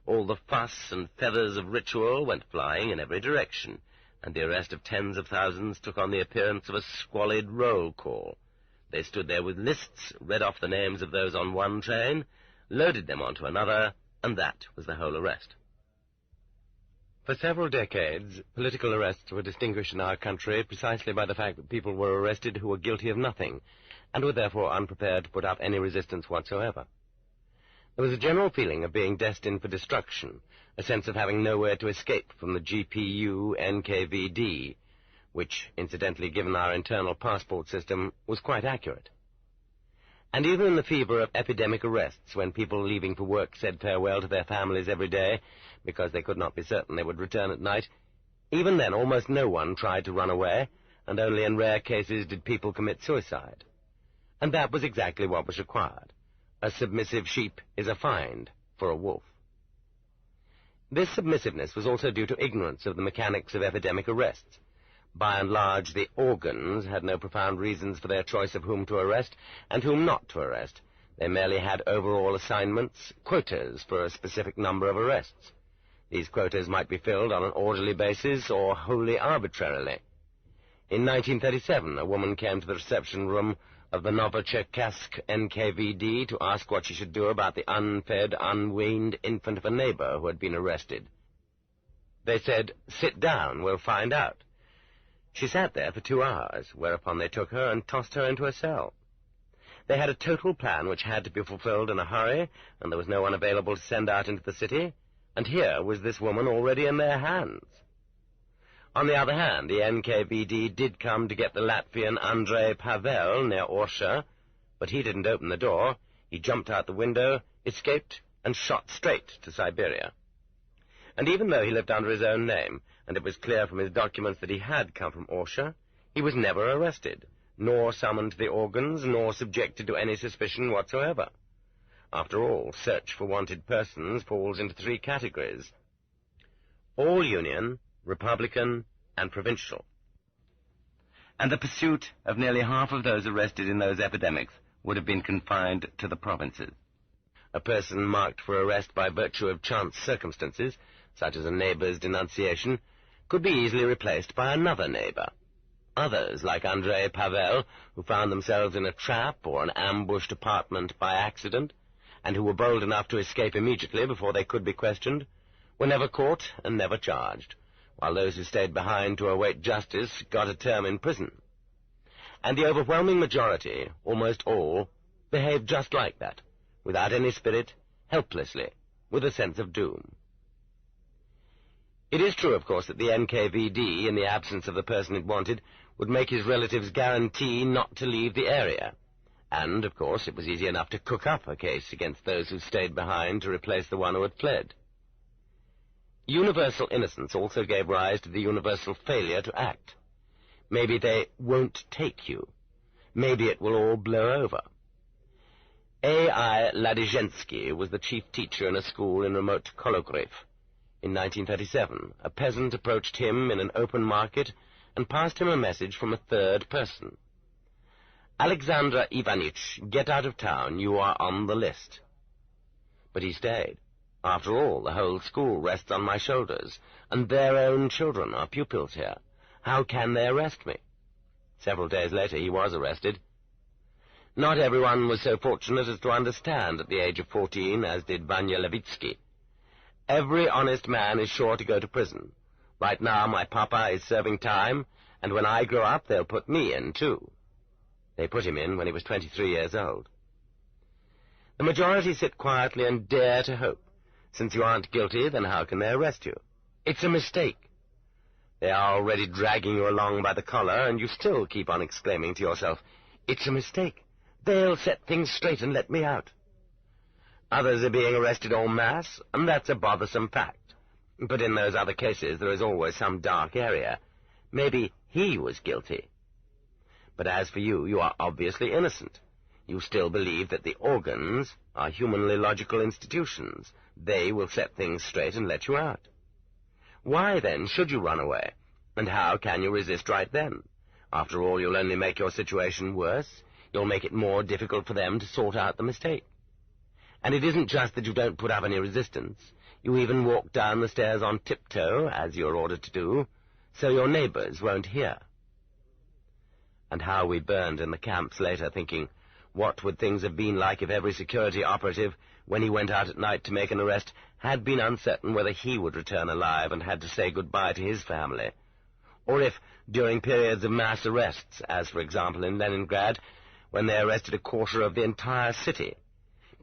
All the fuss and feathers of ritual went flying in every direction, and the arrest of tens of thousands took on the appearance of a squalid roll call. They stood there with lists, read off the names of those on one train, loaded them onto another, and that was the whole arrest. For several decades, political arrests were distinguished in our country precisely by the fact that people were arrested who were guilty of nothing, and were therefore unprepared to put up any resistance whatsoever. There was a general feeling of being destined for destruction, a sense of having nowhere to escape from the GPU NKVD, which, incidentally, given our internal passport system, was quite accurate. And even in the fever of epidemic arrests, when people leaving for work said farewell to their families every day, because they could not be certain they would return at night, even then almost no one tried to run away, and only in rare cases did people commit suicide. And that was exactly what was required. A submissive sheep is a find for a wolf. This submissiveness was also due to ignorance of the mechanics of epidemic arrests. By and large, the organs had no profound reasons for their choice of whom to arrest and whom not to arrest. They merely had overall assignments, quotas for a specific number of arrests. These quotas might be filled on an orderly basis or wholly arbitrarily. In 1937, a woman came to the reception room of the Novocherkassk NKVD to ask what she should do about the unfed, unweaned infant of a neighbor who had been arrested. They said, "Sit down, we'll find out." She sat there for 2 hours, whereupon they took her and tossed her into a cell. They had a total plan which had to be fulfilled in a hurry, and there was no one available to send out into the city, and here was this woman already in their hands. On the other hand, the NKVD did come to get the Latvian Andrei Pavel near Orsha, but he didn't open the door. He jumped out the window, escaped, and shot straight to Siberia. And even though he lived under his own name, and it was clear from his documents that he had come from Orsha, he was never arrested, nor summoned to the organs, nor subjected to any suspicion whatsoever. After all, search for wanted persons falls into 3 categories: all Union, Republican, and provincial. And the pursuit of nearly half of those arrested in those epidemics would have been confined to the provinces. A person marked for arrest by virtue of chance circumstances, such as a neighbor's denunciation, could be easily replaced by another neighbor. Others, like Andrei Pavel, who found themselves in a trap or an ambushed apartment by accident, and who were bold enough to escape immediately before they could be questioned, were never caught and never charged, while those who stayed behind to await justice got a term in prison. And the overwhelming majority, almost all, behaved just like that, without any spirit, helplessly, with a sense of doom. It is true, of course, that the NKVD, in the absence of the person it wanted, would make his relatives guarantee not to leave the area. And, of course, it was easy enough to cook up a case against those who stayed behind to replace the one who had fled. Universal innocence also gave rise to the universal failure to act. Maybe they won't take you. Maybe it will all blow over. A.I. Ladizhensky was the chief teacher in a school in remote Kologrev. In 1937, a peasant approached him in an open market and passed him a message from a third person. "Alexander Ivanitch, get out of town, you are on the list." But he stayed. After all, the whole school rests on my shoulders, and their own children are pupils here. How can they arrest me? Several days later he was arrested. Not everyone was so fortunate as to understand at the age of 14, as did Vanya Levitsky. Every honest man is sure to go to prison. Right now my papa is serving time, and when I grow up they'll put me in, too. They put him in when he was 23 years old. The majority sit quietly and dare to hope. Since you aren't guilty, then how can they arrest you? It's a mistake. They are already dragging you along by the collar, and you still keep on exclaiming to yourself, "It's a mistake. They'll set things straight and let me out." Others are being arrested en masse, and that's a bothersome fact. But in those other cases there is always some dark area. Maybe he was guilty. But as for you, you are obviously innocent. You still believe that the organs are humanly logical institutions. They will set things straight and let you out. Why, then, should you run away? And how can you resist right then? After all, you'll only make your situation worse. You'll make it more difficult for them to sort out the mistake. And it isn't just that you don't put up any resistance. You even walk down the stairs on tiptoe, as you're ordered to do, so your neighbors won't hear. And how we burned in the camps later, thinking, what would things have been like if every security operative, when he went out at night to make an arrest, had been uncertain whether he would return alive and had to say goodbye to his family? Or if, during periods of mass arrests, as for example in Leningrad, when they arrested a quarter of the entire city,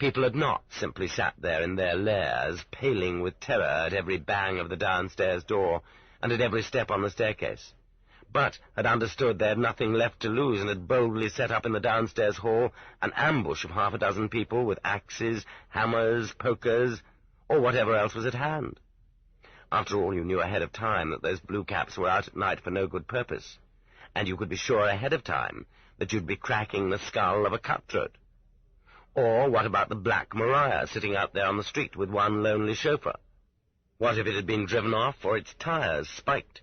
People had not simply sat there in their lairs, paling with terror at every bang of the downstairs door and at every step on the staircase, but had understood they had nothing left to lose and had boldly set up in the downstairs hall an ambush of half a dozen people with axes, hammers, pokers, or whatever else was at hand. After all, you knew ahead of time that those blue caps were out at night for no good purpose, and you could be sure ahead of time that you'd be cracking the skull of a cutthroat. Or what about the Black Maria sitting out there on the street with one lonely chauffeur? What if it had been driven off or its tires spiked?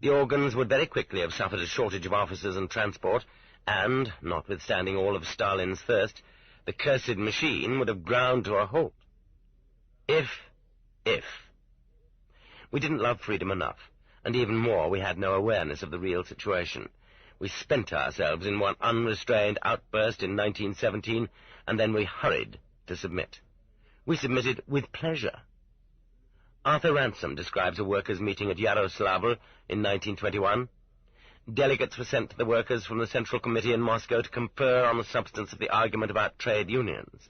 The organs would very quickly have suffered a shortage of officers and transport, and, notwithstanding all of Stalin's thirst, the cursed machine would have ground to a halt. If. We didn't love freedom enough, and even more, we had no awareness of the real situation. We spent ourselves in one unrestrained outburst in 1917, and then we hurried to submit. We submitted with pleasure. Arthur Ransom describes a workers' meeting at Yaroslavl in 1921. Delegates were sent to the workers from the Central Committee in Moscow to confer on the substance of the argument about trade unions.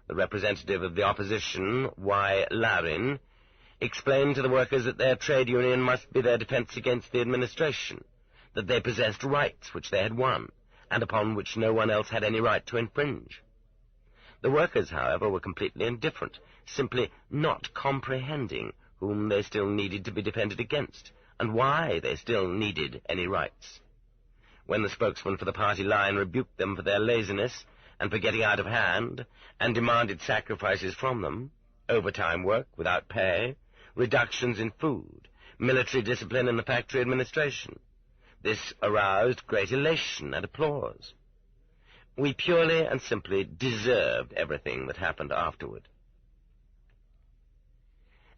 The representative of the opposition, Y. Larin, explained to the workers that their trade union must be their defense against the administration, that they possessed rights which they had won, and upon which no one else had any right to infringe. The workers, however, were completely indifferent, simply not comprehending whom they still needed to be defended against, and why they still needed any rights. When the spokesman for the party line rebuked them for their laziness and for getting out of hand, and demanded sacrifices from them, overtime work without pay, reductions in food, military discipline in the factory administration, this aroused great elation and applause. We purely and simply deserved everything that happened afterward.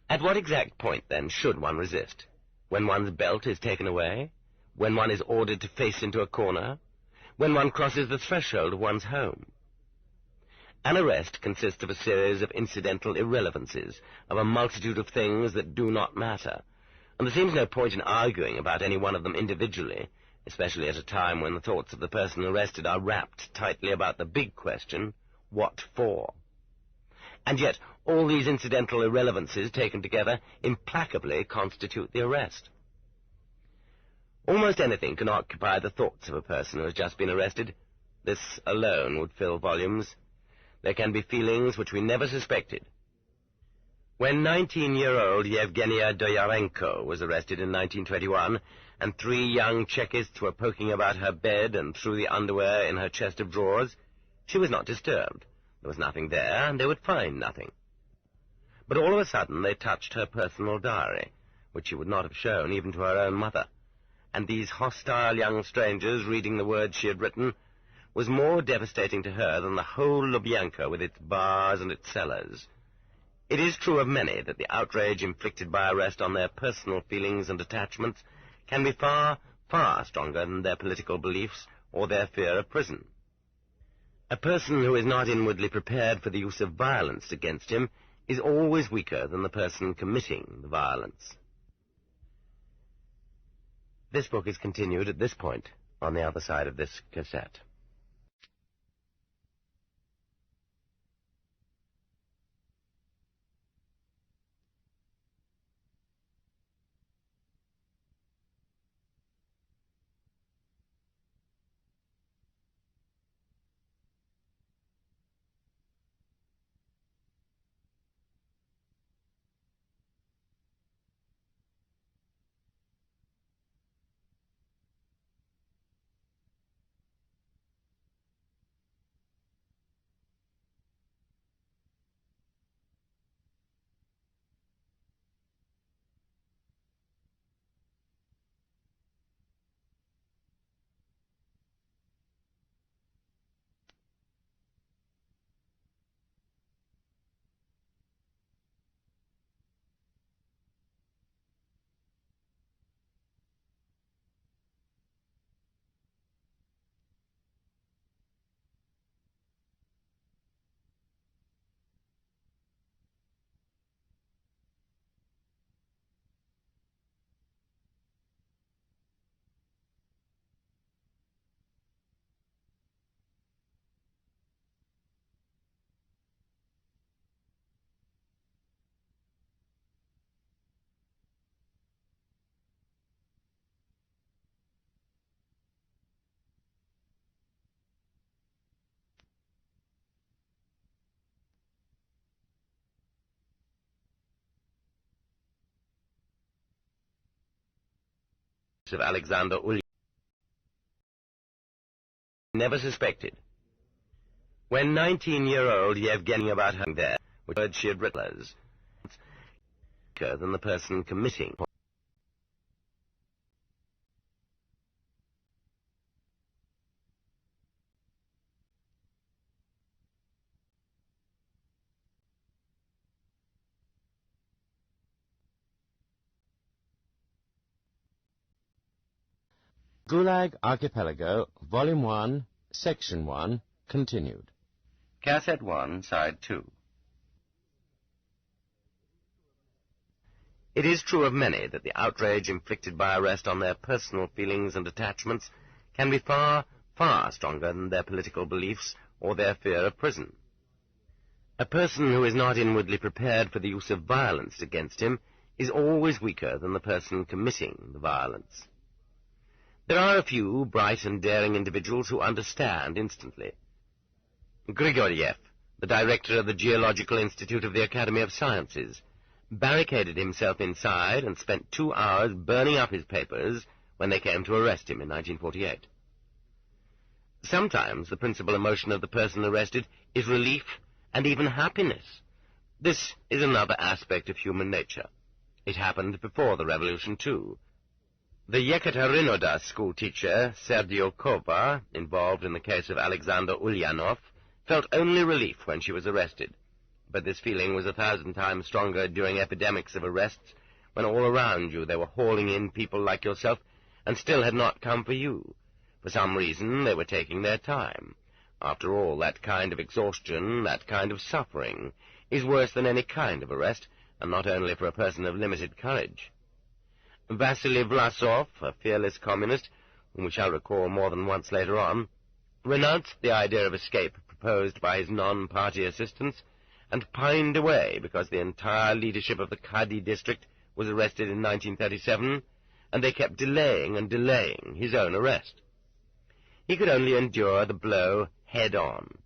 At what exact point, then, should one resist? When one's belt is taken away? When one is ordered to face into a corner? When one crosses the threshold of one's home? An arrest consists of a series of incidental irrelevancies, of a multitude of things that do not matter, and there seems no point in arguing about any one of them individually, especially at a time when the thoughts of the person arrested are wrapped tightly about the big question, what for? And yet all these incidental irrelevancies taken together implacably constitute the arrest. Almost anything can occupy the thoughts of a person who has just been arrested. This alone would fill volumes. There can be feelings which we never suspected. When 19-year-old Yevgenia Doyarenko was arrested in 1921, and 3 young Czechists were poking about her bed and through the underwear in her chest of drawers, she was not disturbed. There was nothing there, and they would find nothing. But all of a sudden they touched her personal diary, which she would not have shown even to her own mother, and these hostile young strangers reading the words she had written was more devastating to her than the whole Lubyanka with its bars and its cellars. It is true of many that the outrage inflicted by arrest on their personal feelings and attachments can be far, far stronger than their political beliefs or their fear of prison. A person who is not inwardly prepared for the use of violence against him is always weaker than the person committing the violence. This book is continued at this point on the other side of this cassette. of Aleksandr Solzhenitsyn never suspected. When 19-year-old Yevgenia about her there, which word she had written as weaker than the person committing. Gulag Archipelago, Volume 1, Section 1, continued. Cassette 1, Side 2. It is true of many that the outrage inflicted by arrest on their personal feelings and attachments can be far, far stronger than their political beliefs or their fear of prison. A person who is not inwardly prepared for the use of violence against him is always weaker than the person committing the violence. There are a few bright and daring individuals who understand instantly. Grigoriev, the director of the Geological Institute of the Academy of Sciences, barricaded himself inside and spent 2 hours burning up his papers when they came to arrest him in 1948. Sometimes the principal emotion of the person arrested is relief and even happiness. This is another aspect of human nature. It happened before the revolution, too. The Yekaterinodas schoolteacher, Sergio Kova, involved in the case of Alexander Ulyanov, felt only relief when she was arrested. But this feeling was 1,000 times stronger during epidemics of arrests, when all around you they were hauling in people like yourself and still had not come for you. For some reason they were taking their time. After all, that kind of exhaustion, that kind of suffering, is worse than any kind of arrest, and not only for a person of limited courage. Vasily Vlasov, a fearless communist, whom we shall recall more than once later on, renounced the idea of escape proposed by his non-party assistants, and pined away because the entire leadership of the Kadi district was arrested in 1937, and they kept delaying and delaying his own arrest. He could only endure the blow head-on.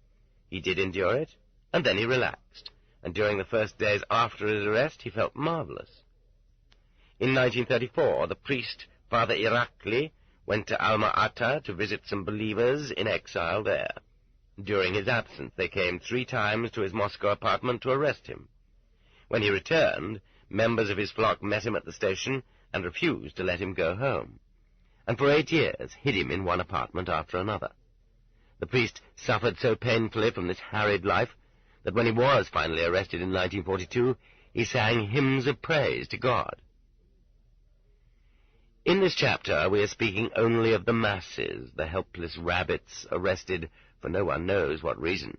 He did endure it, and then he relaxed, and during the first days after his arrest he felt marvelous. In 1934, the priest, Father Irakli, went to Alma-Ata to visit some believers in exile there. During his absence, they came 3 times to his Moscow apartment to arrest him. When he returned, members of his flock met him at the station and refused to let him go home, and for 8 years hid him in one apartment after another. The priest suffered so painfully from this harried life that when he was finally arrested in 1942, he sang hymns of praise to God. In this chapter we are speaking only of the masses, the helpless rabbits arrested for no one knows what reason.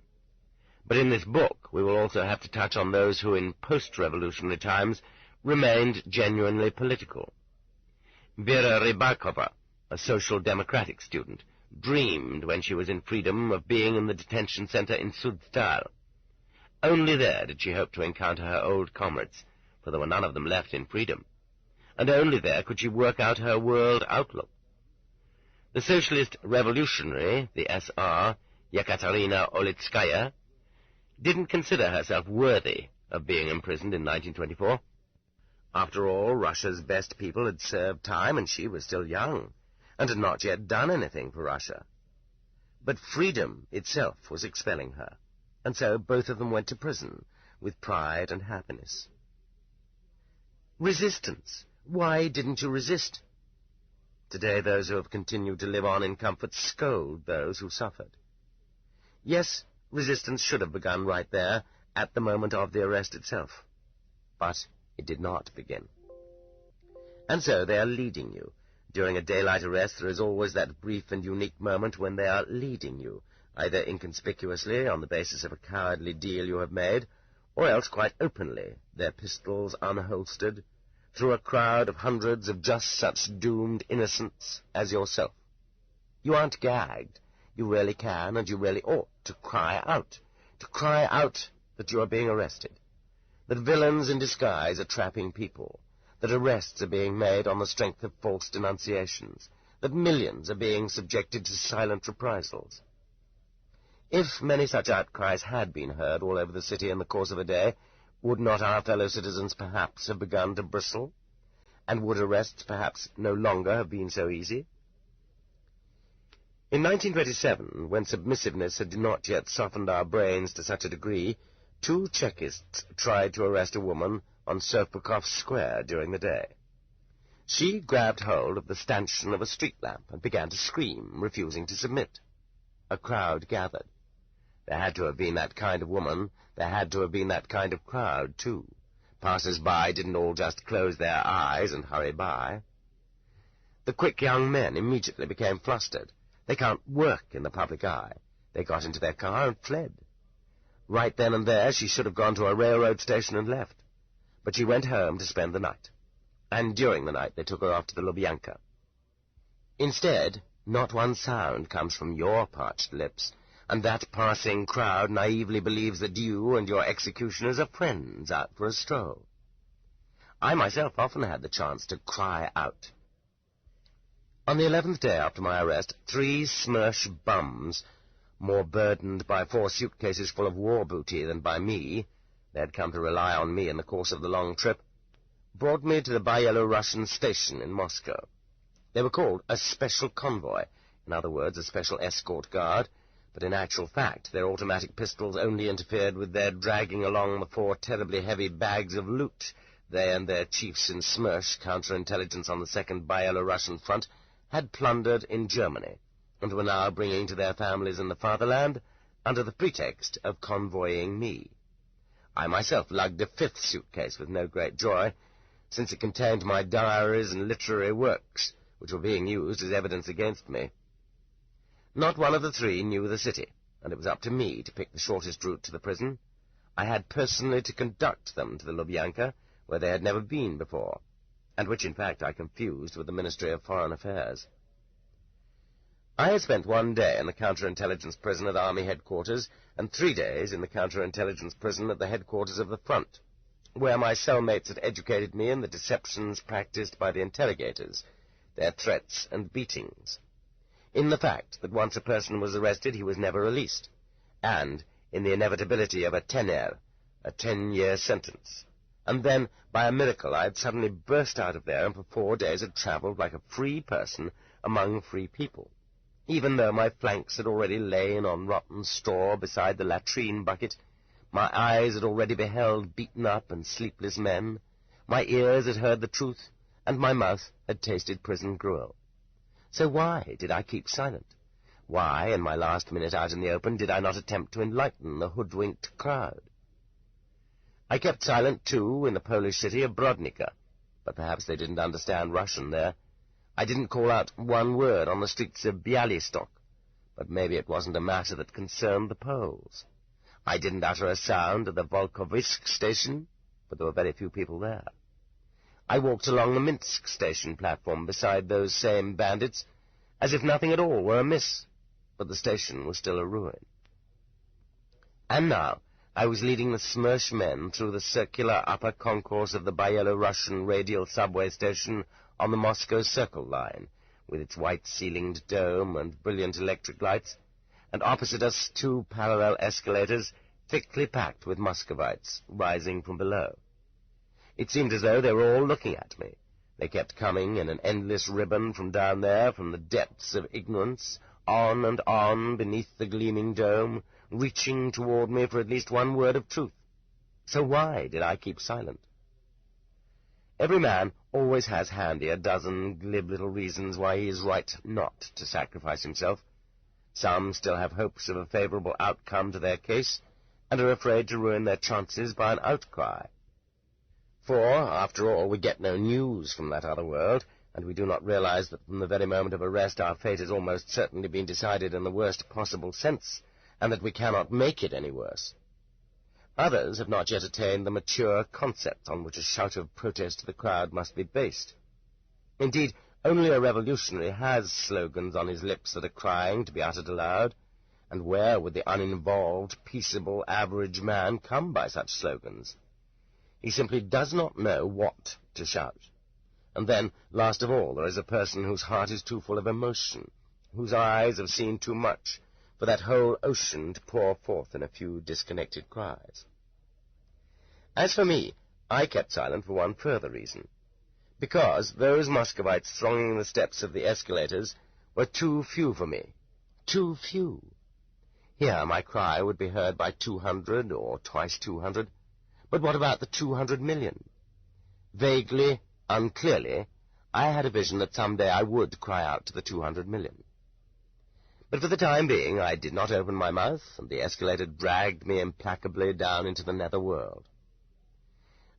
But in this book we will also have to touch on those who in post-revolutionary times remained genuinely political. Vera Rybakova, a social democratic student, dreamed when she was in freedom of being in the detention center in Suzdal. Only there did she hope to encounter her old comrades, for there were none of them left in freedom. And only there could she work out her world outlook. The socialist revolutionary, the SR, Yekaterina Olitskaya, didn't consider herself worthy of being imprisoned in 1924. After all, Russia's best people had served time, and she was still young, and had not yet done anything for Russia. But freedom itself was expelling her, and so both of them went to prison, with pride and happiness. Resistance. Why didn't you resist? Today those who have continued to live on in comfort scold those who suffered. Yes, resistance should have begun right there, at the moment of the arrest itself. But it did not begin. And so they are leading you. During a daylight arrest there is always that brief and unique moment when they are leading you, either inconspicuously on the basis of a cowardly deal you have made, or else quite openly, their pistols unholstered, through a crowd of hundreds of just such doomed innocents as yourself. You aren't gagged. You really can, and you really ought, to cry out that you are being arrested, that villains in disguise are trapping people, that arrests are being made on the strength of false denunciations, that millions are being subjected to silent reprisals. If many such outcries had been heard all over the city in the course of a day, would not our fellow citizens perhaps have begun to bristle? And would arrests perhaps no longer have been so easy? In 1927, when submissiveness had not yet softened our brains to such a degree, 2 Chekists tried to arrest a woman on Sovpukov Square during the day. She grabbed hold of the stanchion of a street lamp and began to scream, refusing to submit. A crowd gathered. There had to have been that kind of woman. There had to have been that kind of crowd, too. Passers-by didn't all just close their eyes and hurry by. The quick young men immediately became flustered. They can't work in the public eye. They got into their car and fled. Right then and there she should have gone to a railroad station and left. But she went home to spend the night. And during the night they took her off to the Lubyanka. Instead, not one sound comes from your parched lips, and that passing crowd naively believes that you and your executioners are friends out for a stroll. I myself often had the chance to cry out. On the 11th day after my arrest, 3 Smersh bums, more burdened by 4 suitcases full of war booty than by me, they had come to rely on me in the course of the long trip, brought me to the Byelorussian station in Moscow. They were called a special convoy, in other words, a special escort guard, but in actual fact their automatic pistols only interfered with their dragging along the 4 terribly heavy bags of loot they and their chiefs in Smersh, counterintelligence on the 2nd Byelorussian front, had plundered in Germany, and were now bringing to their families in the fatherland under the pretext of convoying me. I myself lugged a 5th suitcase with no great joy, since it contained my diaries and literary works, which were being used as evidence against me. Not one of the 3 knew the city, and it was up to me to pick the shortest route to the prison. I had personally to conduct them to the Lubyanka, where they had never been before, and which, in fact, I confused with the Ministry of Foreign Affairs. I had spent 1 day in the counterintelligence prison at Army headquarters, and 3 days in the counterintelligence prison at the headquarters of the front, where my cellmates had educated me in the deceptions practiced by the interrogators, their threats and beatings, in the fact that once a person was arrested he was never released, and in the inevitability of a tener, a 10-year sentence. And then, by a miracle, I had suddenly burst out of there and for 4 days had travelled like a free person among free people, even though my flanks had already lain on rotten straw beside the latrine bucket, my eyes had already beheld beaten-up and sleepless men, my ears had heard the truth, and my mouth had tasted prison gruel. So why did I keep silent? Why, in my last minute out in the open, did I not attempt to enlighten the hoodwinked crowd? I kept silent, too, in the Polish city of Brodnica, but perhaps they didn't understand Russian there. I didn't call out 1 word on the streets of Bialystok, but maybe it wasn't a matter that concerned the Poles. I didn't utter a sound at the Volkovysk station, but there were very few people there. I walked along the Minsk station platform beside those same bandits, as if nothing at all were amiss, but the station was still a ruin. And now I was leading the Smersh men through the circular upper concourse of the Byelorussian radial subway station on the Moscow Circle line, with its white-ceilinged dome and brilliant electric lights, and opposite us 2 parallel escalators thickly packed with Muscovites rising from below. It seemed as though they were all looking at me. They kept coming in an endless ribbon from down there, from the depths of ignorance, on and on beneath the gleaming dome, reaching toward me for at least 1 word of truth. So why did I keep silent? Every man always has handy a dozen glib little reasons why he is right not to sacrifice himself. Some still have hopes of a favorable outcome to their case, and are afraid to ruin their chances by an outcry. For, after all, we get no news from that other world, and we do not realize that from the very moment of arrest our fate has almost certainly been decided in the worst possible sense, and that we cannot make it any worse. Others have not yet attained the mature concept on which a shout of protest to the crowd must be based. Indeed, only a revolutionary has slogans on his lips that are crying to be uttered aloud, and where would the uninvolved, peaceable, average man come by such slogans? He simply does not know what to shout. And then, last of all, there is a person whose heart is too full of emotion, whose eyes have seen too much, for that whole ocean to pour forth in a few disconnected cries. As for me, I kept silent for 1 further reason, because those Muscovites thronging the steps of the escalators were too few for me. Too few. Here my cry would be heard by 200 or twice 200. But what about the 200 million? Vaguely, unclearly, I had a vision that someday I would cry out to the 200 million. But for the time being, I did not open my mouth, and the escalator dragged me implacably down into the nether world.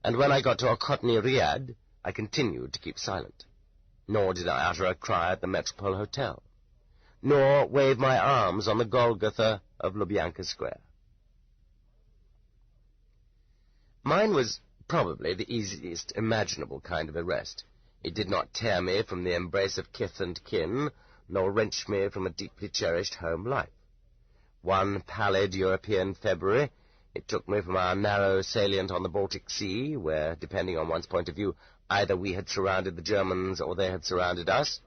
And when I got to Okhotny Riyadh, I continued to keep silent. Nor did I utter a cry at the Metropole Hotel, nor wave my arms on the Golgotha of Lubyanka Square. Mine was probably the easiest imaginable kind of arrest. It did not tear me from the embrace of kith and kin, nor wrench me from a deeply cherished home life. One pallid European February, it took me from our narrow salient on the Baltic Sea, where, depending on one's point of view, either we had surrounded the Germans or they had surrounded us,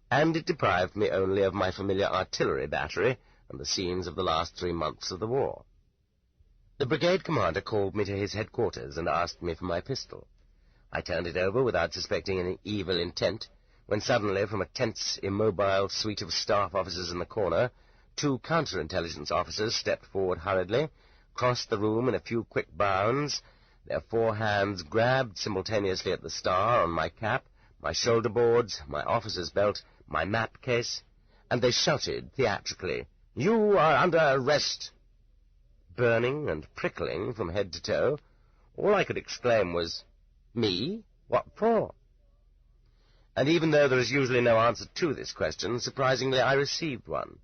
and it deprived me only of my familiar artillery battery and the scenes of the last 3 months of the war. The brigade commander called me to his headquarters and asked me for my pistol. I turned it over without suspecting any evil intent, when suddenly, from a tense, immobile suite of staff officers in the corner, 2 counterintelligence officers stepped forward hurriedly, crossed the room in a few quick bounds, their 4 hands grabbed simultaneously at the star on my cap, my shoulder boards, my officer's belt, my map case, and they shouted theatrically, "You are under arrest!" Burning and prickling from head to toe, all I could exclaim was, "Me? What for?" And even though there is usually no answer to this question, surprisingly I received one.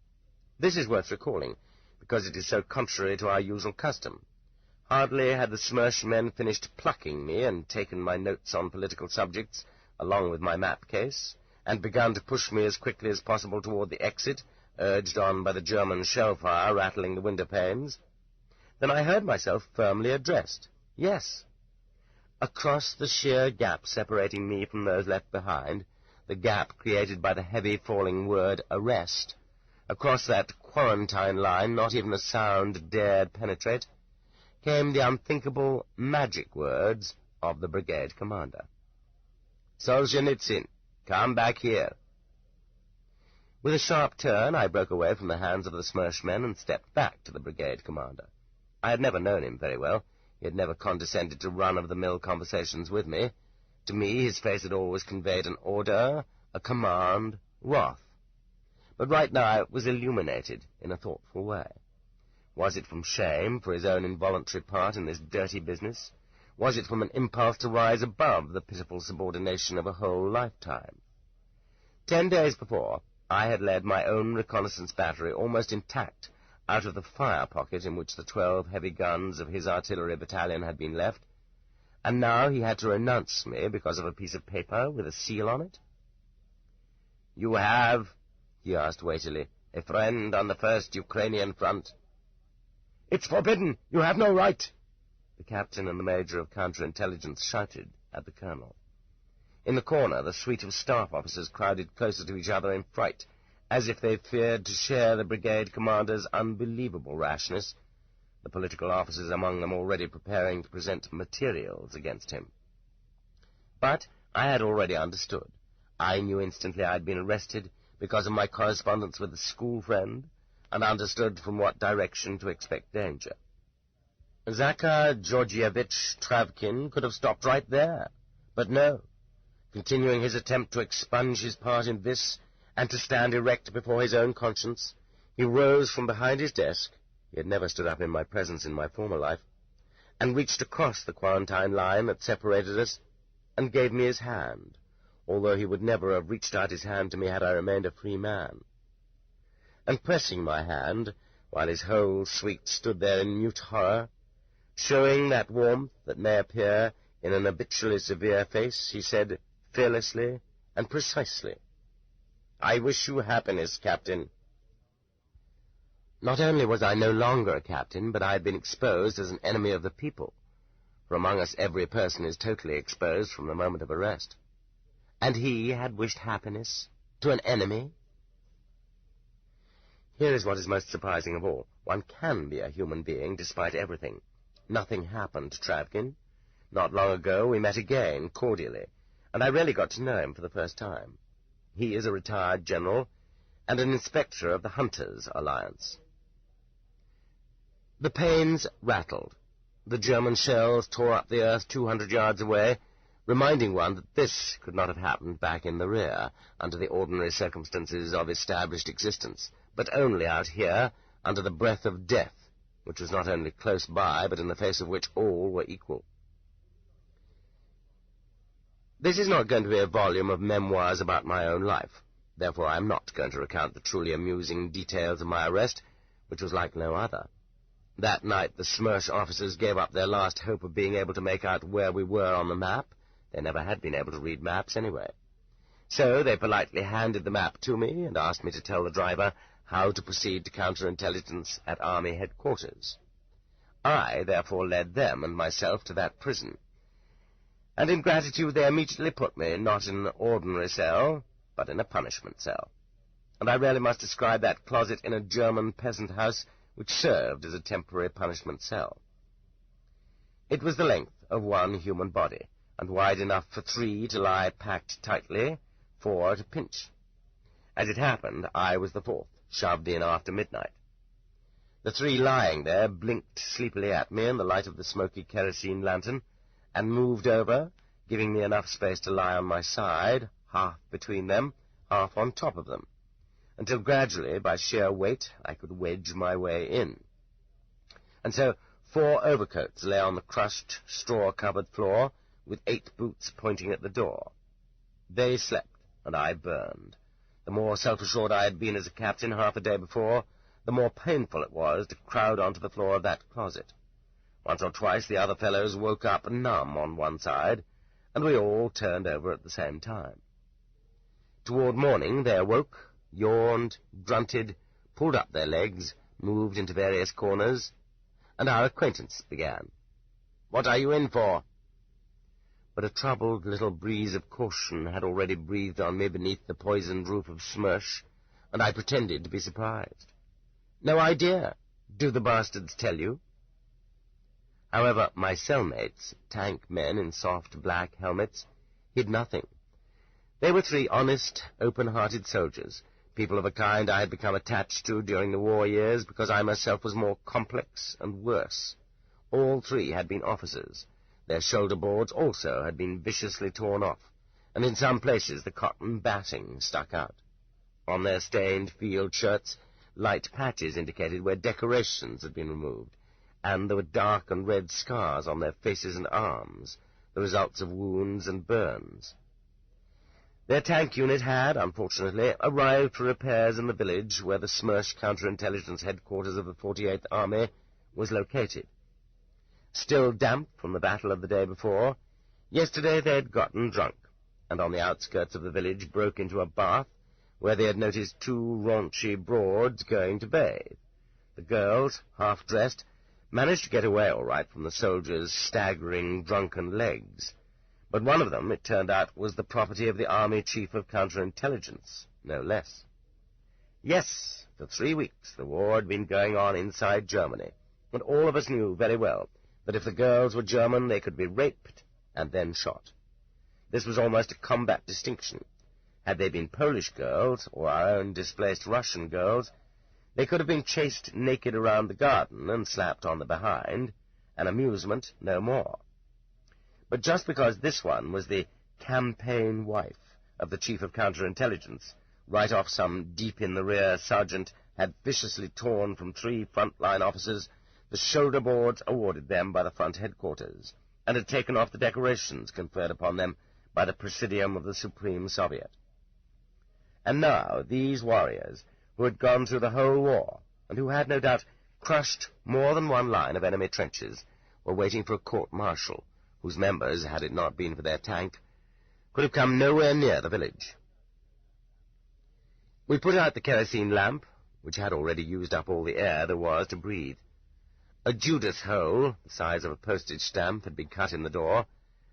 This is worth recalling, because it is so contrary to our usual custom. Hardly had the Smersh men finished plucking me and taken my notes on political subjects, along with my map case, and begun to push me as quickly as possible toward the exit, urged on by the German shell fire rattling the window panes, then I heard myself firmly addressed. Yes. Across the sheer gap separating me from those left behind, the gap created by the heavy falling word arrest, across that quarantine line not even a sound dared penetrate, came the unthinkable magic words of the brigade commander. "Solzhenitsyn, come back here." With a sharp turn, I broke away from the hands of the Smersh men and stepped back to the brigade commander. I had never known him very well. He had never condescended to run-of-the-mill conversations with me. To me, his face had always conveyed an order, a command, wrath. But right now it was illuminated in a thoughtful way. Was it from shame for his own involuntary part in this dirty business? Was it from an impulse to rise above the pitiful subordination of a whole lifetime? 10 days before, I had led my own reconnaissance battery almost intact out of the fire pocket in which the 12 heavy guns of his artillery battalion had been left, and now he had to renounce me because of a piece of paper with a seal on it. "You have," he asked weightily, "a friend on the 1st Ukrainian front." "It's forbidden! You have no right!" the captain and the major of counterintelligence shouted at the colonel. In the corner, the suite of staff officers crowded closer to each other in fright, as if they feared to share the brigade commander's unbelievable rashness, the political officers among them already preparing to present materials against him. But I had already understood. I knew instantly I had been arrested because of my correspondence with a school friend, and understood from what direction to expect danger. Zakhar Georgievich Travkin could have stopped right there, but no. Continuing his attempt to expunge his part in this, and to stand erect before his own conscience, he rose from behind his desk — he had never stood up in my presence in my former life — and reached across the quarantine line that separated us, and gave me his hand, although he would never have reached out his hand to me had I remained a free man. And pressing my hand, while his whole suite stood there in mute horror, showing that warmth that may appear in an habitually severe face, he said, fearlessly and precisely, "I wish you happiness, Captain." Not only was I no longer a captain, but I had been exposed as an enemy of the people, for among us every person is totally exposed from the moment of arrest. And he had wished happiness to an enemy? Here is what is most surprising of all. One can be a human being despite everything. Nothing happened to Travkin. Not long ago we met again, cordially. and I really got to know him for the first time. He is a retired general and an inspector of the Hunters' Alliance. The panes rattled. The German shells tore up the earth 200 yards away, reminding one that this could not have happened back in the rear, under the ordinary circumstances of established existence, but only out here, under the breath of death, which was not only close by, but in the face of which all were equal. This is not going to be a volume of memoirs about my own life. Therefore I am not going to recount the truly amusing details of my arrest, which was like no other. That night the Smersh officers gave up their last hope of being able to make out where we were on the map. They never had been able to read maps anyway. So they politely handed the map to me and asked me to tell the driver how to proceed to counterintelligence at Army headquarters. I therefore led them and myself to that prison, and in gratitude they immediately put me not in an ordinary cell, but in a punishment cell. And I really must describe that closet in a German peasant house which served as a temporary punishment cell. It was the length of one human body, and wide enough for 3 to lie packed tightly, 4 to pinch. As it happened, I was the 4th, shoved in after midnight. The 3 lying there blinked sleepily at me in the light of the smoky kerosene lantern, and moved over, giving me enough space to lie on my side, half between them, half on top of them, until gradually, by sheer weight, I could wedge my way in. And so 4 overcoats lay on the crushed, straw-covered floor, with 8 boots pointing at the door. They slept, and I burned. The more self-assured I had been as a captain half a day before, the more painful it was to crowd onto the floor of that closet. Once or twice the other fellows woke up numb on one side, and we all turned over at the same time. Toward morning they awoke, yawned, grunted, pulled up their legs, moved into various corners, and our acquaintance began. "What are you in for?" But a troubled little breeze of caution had already breathed on me beneath the poisoned roof of Smersh, and I pretended to be surprised. "No idea. Do the bastards tell you?" However, my cellmates, tank men in soft black helmets, hid nothing. They were 3 honest, open-hearted soldiers, people of a kind I had become attached to during the war years because I myself was more complex and worse. All 3 had been officers. Their shoulder boards also had been viciously torn off, and in some places the cotton batting stuck out. On their stained field shirts, light patches indicated where decorations had been removed, and there were dark and red scars on their faces and arms, the results of wounds and burns. Their tank unit had, unfortunately, arrived for repairs in the village where the Smersh counterintelligence headquarters of the 48th Army was located. Still damp from the battle of the day before, yesterday they had gotten drunk, and on the outskirts of the village broke into a bath where they had noticed 2 raunchy broads going to bathe. The girls, half-dressed, managed to get away all right from the soldiers' staggering, drunken legs. But one of them, it turned out, was the property of the Army Chief of Counterintelligence, no less. Yes, for 3 weeks the war had been going on inside Germany, and all of us knew very well that if the girls were German they could be raped and then shot. This was almost a combat distinction. Had they been Polish girls, or our own displaced Russian girls, they could have been chased naked around the garden and slapped on the behind, an amusement no more. But just because this one was the campaign wife of the Chief of Counterintelligence, right off some deep-in-the-rear sergeant had viciously torn from 3 front-line officers the shoulder boards awarded them by the front headquarters, and had taken off the decorations conferred upon them by the Presidium of the Supreme Soviet. And now these warriors, who had gone through the whole war, and who had no doubt crushed more than one line of enemy trenches, were waiting for a court-martial, whose members, had it not been for their tank, could have come nowhere near the village. We put out the kerosene lamp, which had already used up all the air there was to breathe. A Judas hole, the size of a postage stamp, had been cut in the door,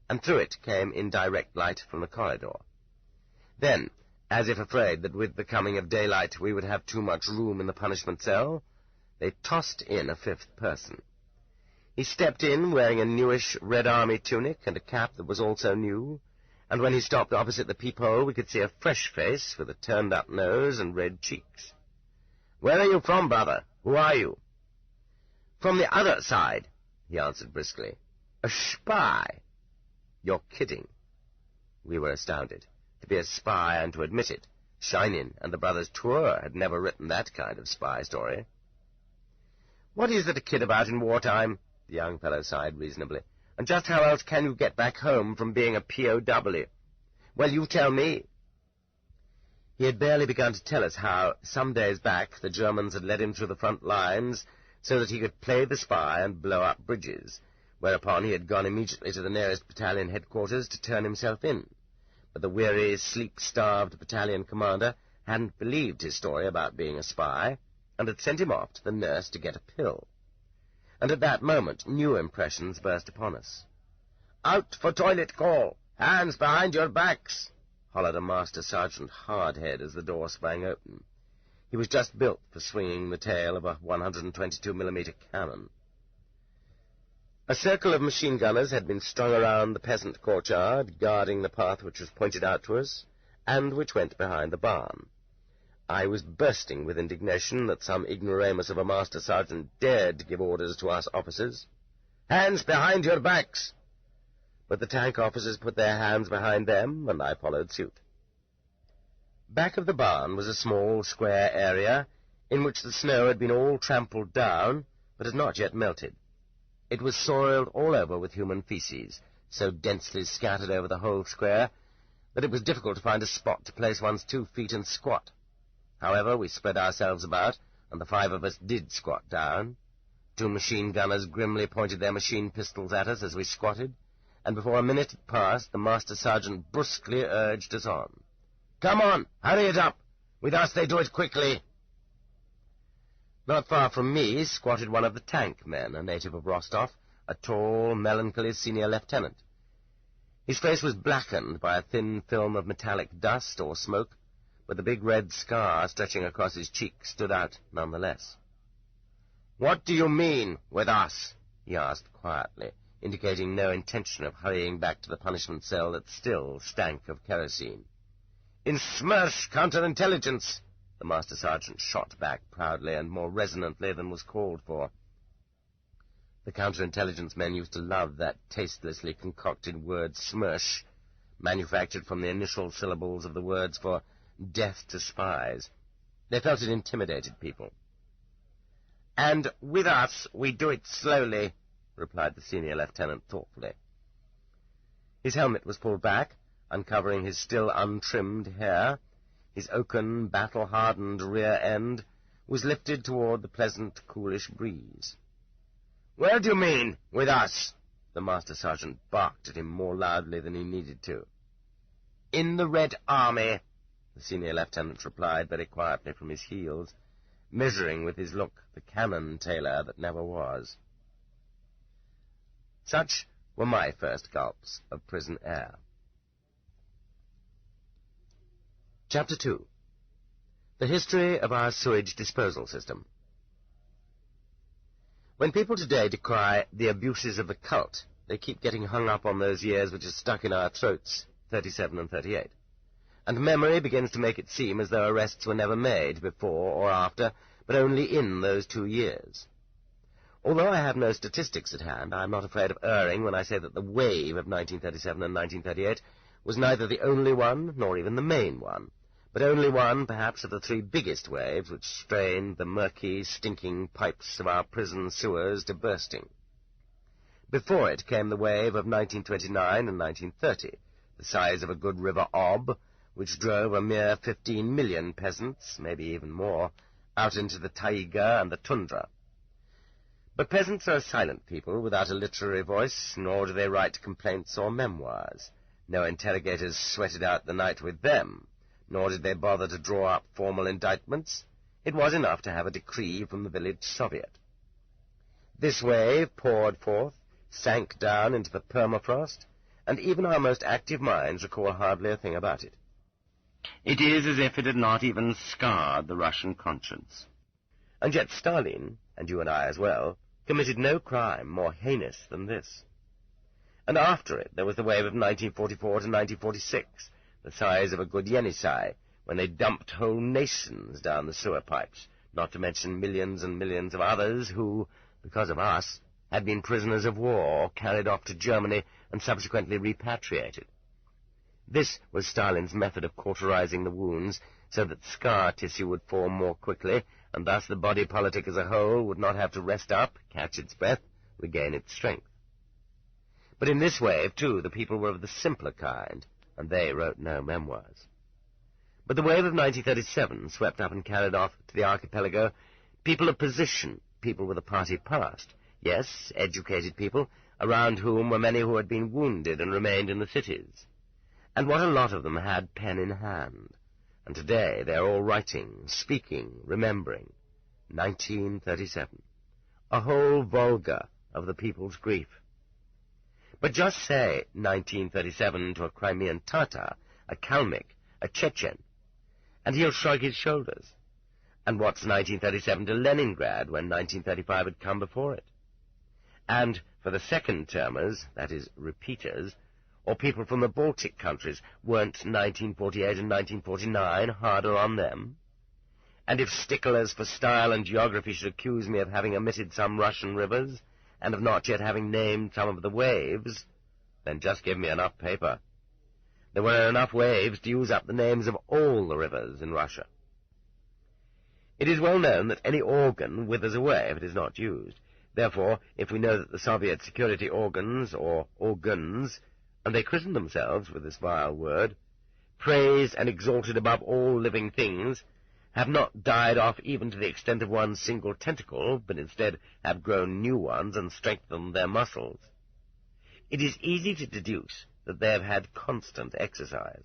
and through it came indirect light from the corridor. Then, as if afraid that with the coming of daylight we would have too much room in the punishment cell, they tossed in a 5th person. He stepped in wearing a newish Red Army tunic and a cap that was also new, and when he stopped opposite the peephole we could see a fresh face with a turned-up nose and red cheeks. "Where are you from, brother? Who are you?" "From the other side," he answered briskly. "A spy." "You're kidding." We were astounded. To be a spy and to admit it. Shinin and the Brothers Tour had never written that kind of spy story. "What is there to kid about in wartime?" the young fellow sighed reasonably. "And just how else can you get back home from being a POW? Well, you tell me." He had barely begun to tell us how, some days back, the Germans had led him through the front lines so that he could play the spy and blow up bridges, whereupon he had gone immediately to the nearest battalion headquarters to turn himself in. But the weary, sleep-starved battalion commander hadn't believed his story about being a spy, and had sent him off to the nurse to get a pill. And at that moment new impressions burst upon us. "Out for toilet call! Hands behind your backs!" hollered a Master Sergeant Hardhead as the door sprang open. He was just built for swinging the tail of a 122mm cannon. A circle of machine gunners had been strung around the peasant courtyard, guarding the path which was pointed out to us, and which went behind the barn. I was bursting with indignation that some ignoramus of a master sergeant dared to give orders to us officers. "Hands behind your backs!" But the tank officers put their hands behind them, and I followed suit. Back of the barn was a small square area in which the snow had been all trampled down, but had not yet melted. It was soiled all over with human feces, so densely scattered over the whole square that it was difficult to find a spot to place one's 2 feet and squat. However, we spread ourselves about, and the 5 of us did squat down. 2 machine gunners grimly pointed their machine pistols at us as we squatted, and before a minute had passed, the master sergeant brusquely urged us on. "Come on, hurry it up! With us they do it quickly." Not far from me squatted one of the tank men, a native of Rostov, a tall, melancholy senior lieutenant. His face was blackened by a thin film of metallic dust or smoke, but the big red scar stretching across his cheek stood out nonetheless. "What do you mean, with us?" he asked quietly, indicating no intention of hurrying back to the punishment cell that still stank of kerosene. "In SMERSH counterintelligence," the master sergeant shot back proudly and more resonantly than was called for. The counterintelligence men used to love that tastelessly concocted word SMERSH, manufactured from the initial syllables of the words for death to spies. They felt it intimidated people. "And with us we do it slowly," replied the senior lieutenant thoughtfully. His helmet was pulled back, uncovering his still untrimmed hair. His oaken, battle-hardened rear end was lifted toward the pleasant, coolish breeze. "Where do you mean, with us?" The master sergeant barked at him more loudly than he needed to. "In the Red Army," the senior lieutenant replied very quietly from his heels, measuring with his look the cannon tailor that never was. Such were my first gulps of prison air. Chapter 2. The History of Our Sewage Disposal System. When people today decry the abuses of the cult, they keep getting hung up on those years which are stuck in our throats, 37 and 38. And memory begins to make it seem as though arrests were never made before or after, but only in those 2 years. Although I have no statistics at hand, I am not afraid of erring when I say that the wave of 1937 and 1938 was neither the only one nor even the main one, but only one, perhaps, of the 3 biggest waves which strained the murky, stinking pipes of our prison sewers to bursting. Before it came the wave of 1929 and 1930, the size of a good river Ob, which drove a mere 15 million peasants, maybe even more, out into the taiga and the tundra. But peasants are a silent people without a literary voice, nor do they write complaints or memoirs. No interrogators sweated out the night with them, nor did they bother to draw up formal indictments. It was enough to have a decree from the village Soviet. This wave poured forth, sank down into the permafrost, and even our most active minds recall hardly a thing about it. It is as if it had not even scarred the Russian conscience. And yet Stalin, and you and I as well, committed no crime more heinous than this. And after it, there was the wave of 1944 to 1946, the size of a good Yenisei, when they dumped whole nations down the sewer pipes, not to mention millions and millions of others who, because of us, had been prisoners of war or carried off to Germany and subsequently repatriated. This was Stalin's method of cauterizing the wounds so that scar tissue would form more quickly, and thus the body politic as a whole would not have to rest up, catch its breath, regain its strength. But in this wave, too, the people were of the simpler kind, and they wrote no memoirs. But the wave of 1937 swept up and carried off to the archipelago people of position, people with a party past, yes, educated people, around whom were many who had been wounded and remained in the cities. And what a lot of them had pen in hand. And today they are all writing, speaking, remembering. 1937. A whole Volga of the people's grief. But just say 1937 to a Crimean Tatar, a Kalmyk, a Chechen, and he'll shrug his shoulders. And what's 1937 to Leningrad when 1935 had come before it? And for the second-termers, that is, repeaters, or people from the Baltic countries, weren't 1948 and 1949 harder on them? And if sticklers for style and geography should accuse me of having omitted some Russian rivers, and of not yet having named some of the waves, then just give me enough paper. There were enough waves to use up the names of all the rivers in Russia. It is well known that any organ withers away if it is not used. Therefore, if we know that the Soviet security organs, or organs, and they christened themselves with this vile word, praised and exalted above all living things, have not died off even to the extent of one single tentacle, but instead have grown new ones and strengthened their muscles, it is easy to deduce that they have had constant exercise.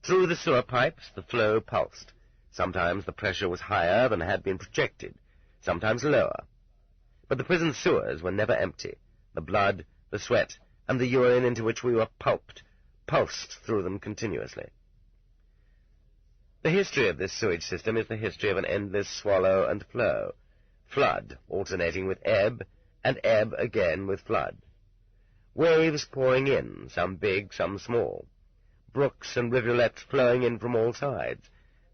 Through the sewer pipes the flow pulsed. Sometimes the pressure was higher than had been projected, sometimes lower. But the prison sewers were never empty. The blood, the sweat, and the urine into which we were pulped pulsed through them continuously. The history of this sewage system is the history of an endless swallow and flow, flood alternating with ebb, and ebb again with flood. Waves pouring in, some big, some small. Brooks and rivulets flowing in from all sides.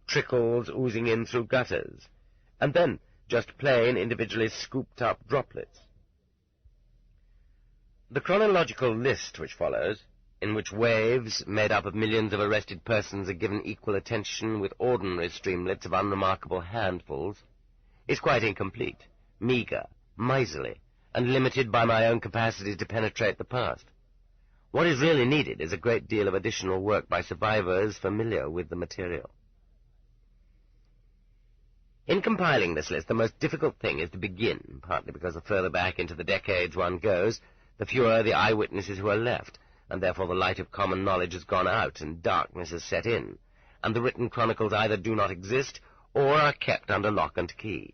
Trickles oozing in through gutters. And then just plain, individually scooped-up droplets. The chronological list which follows, in which waves made up of millions of arrested persons are given equal attention with ordinary streamlets of unremarkable handfuls, is quite incomplete, meagre, miserly, and limited by my own capacity to penetrate the past. What is really needed is a great deal of additional work by survivors familiar with the material. In compiling this list, the most difficult thing is to begin, partly because the further back into the decades one goes, the fewer the eyewitnesses who are left, and therefore the light of common knowledge has gone out and darkness has set in, and the written chronicles either do not exist or are kept under lock and key.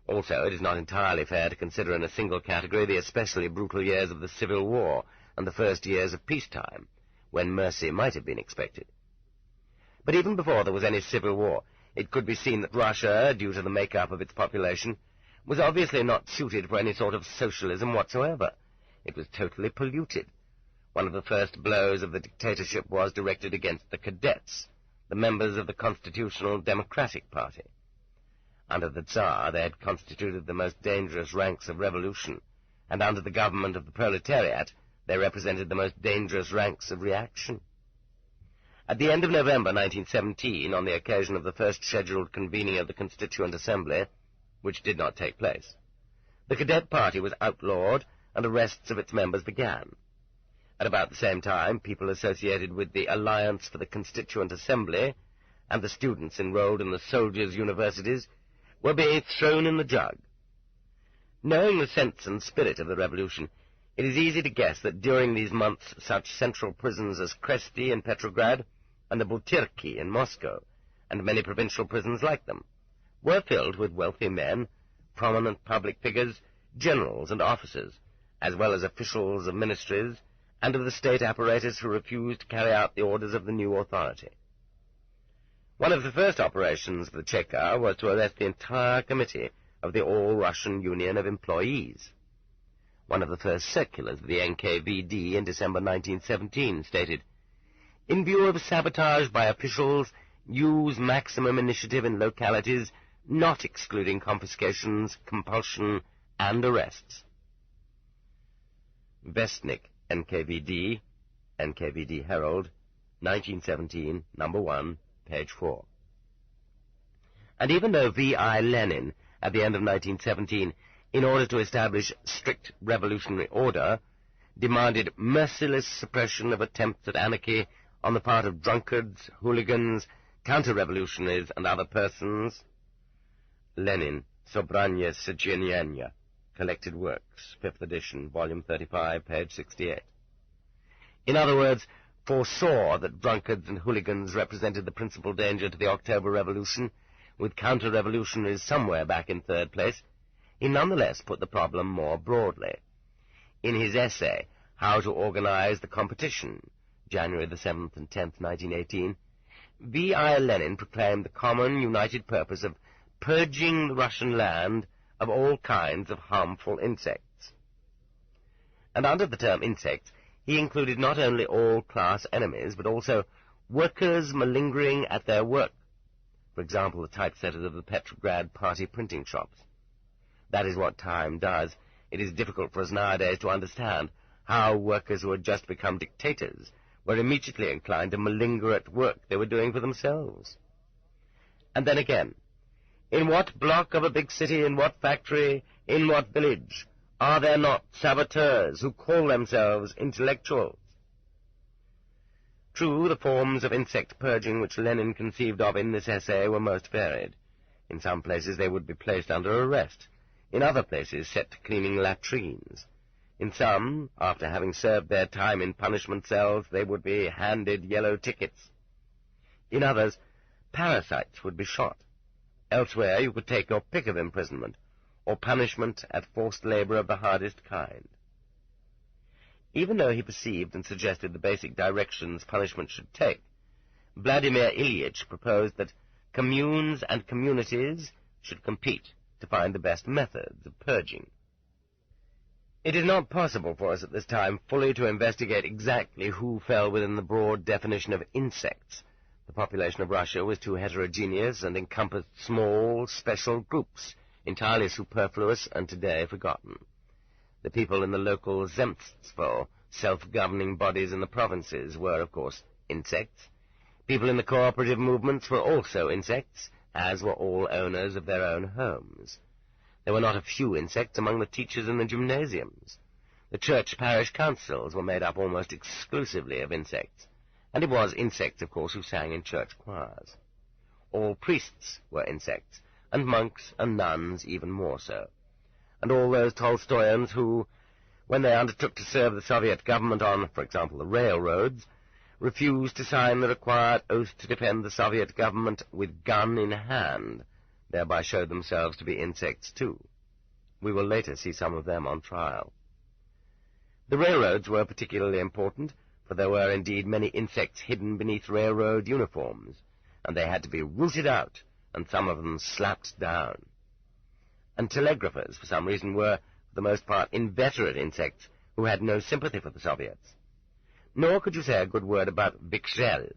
Also, it is not entirely fair to consider in a single category the especially brutal years of the Civil War and the first years of peacetime, when mercy might have been expected. But even before there was any civil war, it could be seen that Russia, due to the make-up of its population, was obviously not suited for any sort of socialism whatsoever. It was totally polluted. One of the first blows of the dictatorship was directed against the cadets, the members of the Constitutional Democratic Party. Under the Tsar, they had constituted the most dangerous ranks of revolution, and under the government of the proletariat, they represented the most dangerous ranks of reaction. At the end of November 1917, on the occasion of the first scheduled convening of the Constituent Assembly, which did not take place, the Cadet Party was outlawed, and arrests of its members began. At about the same time, people associated with the Alliance for the Constituent Assembly and the students enrolled in the soldiers' universities were being thrown in the jug. Knowing the sense and spirit of the revolution, it is easy to guess that during these months such central prisons as Kresty in Petrograd and the Butyrki in Moscow, and many provincial prisons like them, were filled with wealthy men, prominent public figures, generals and officers, as well as officials of ministries and of the state apparatus who refused to carry out the orders of the new authority. One of the first operations of the Cheka was to arrest the entire committee of the All-Russian Union of Employees. One of the first circulars of the NKVD in December 1917 stated, "In view of sabotage by officials, use maximum initiative in localities not excluding confiscations, compulsion, and arrests." Vestnik, NKVD, NKVD Herald, 1917, number 1, page 4. And even though V.I. Lenin, at the end of 1917, in order to establish strict revolutionary order, demanded merciless suppression of attempts at anarchy on the part of drunkards, hooligans, counter-revolutionaries, and other persons, Lenin, Sobranie Sochenenia, Collected Works, 5th edition, volume 35, page 68. In other words, foresaw that drunkards and hooligans represented the principal danger to the October Revolution, with counter-revolutionaries somewhere back in third place, he nonetheless put the problem more broadly. In his essay, How to Organize the Competition, January the 7th and 10th, 1918, V.I. Lenin proclaimed the common united purpose of purging the Russian land of all kinds of harmful insects. And under the term insects, he included not only all class enemies, but also workers malingering at their work. For example, the typesetters of the Petrograd party printing shops. That is what time does. It is difficult for us nowadays to understand how workers who had just become dictators were immediately inclined to malinger at work they were doing for themselves. And then again, in what block of a big city, in what factory, in what village, are there not saboteurs who call themselves intellectuals? True, the forms of insect purging which Lenin conceived of in this essay were most varied. In some places they would be placed under arrest, in other places set to cleaning latrines. In some, after having served their time in punishment cells, they would be handed yellow tickets. In others, parasites would be shot. Elsewhere you could take your pick of imprisonment, or punishment at forced labor of the hardest kind. Even though he perceived and suggested the basic directions punishment should take, Vladimir Ilyich proposed that communes and communities should compete to find the best methods of purging. It is not possible for us at this time fully to investigate exactly who fell within the broad definition of insects. The population of Russia was too heterogeneous and encompassed small, special groups, entirely superfluous and today forgotten. The people in the local zemstvo, self-governing bodies in the provinces, were, of course, insects. People in the cooperative movements were also insects, as were all owners of their own homes. There were not a few insects among the teachers in the gymnasiums. The church parish councils were made up almost exclusively of insects, and it was insects, of course, who sang in church choirs. All priests were insects, and monks and nuns even more so. And all those Tolstoyans who, when they undertook to serve the Soviet government on, for example, the railroads, refused to sign the required oath to defend the Soviet government with gun in hand, thereby showed themselves to be insects too. We will later see some of them on trial. The railroads were particularly important, for there were indeed many insects hidden beneath railroad uniforms, and they had to be rooted out, and some of them slapped down. And telegraphers, for some reason, were, for the most part, inveterate insects who had no sympathy for the Soviets. Nor could you say a good word about Exile,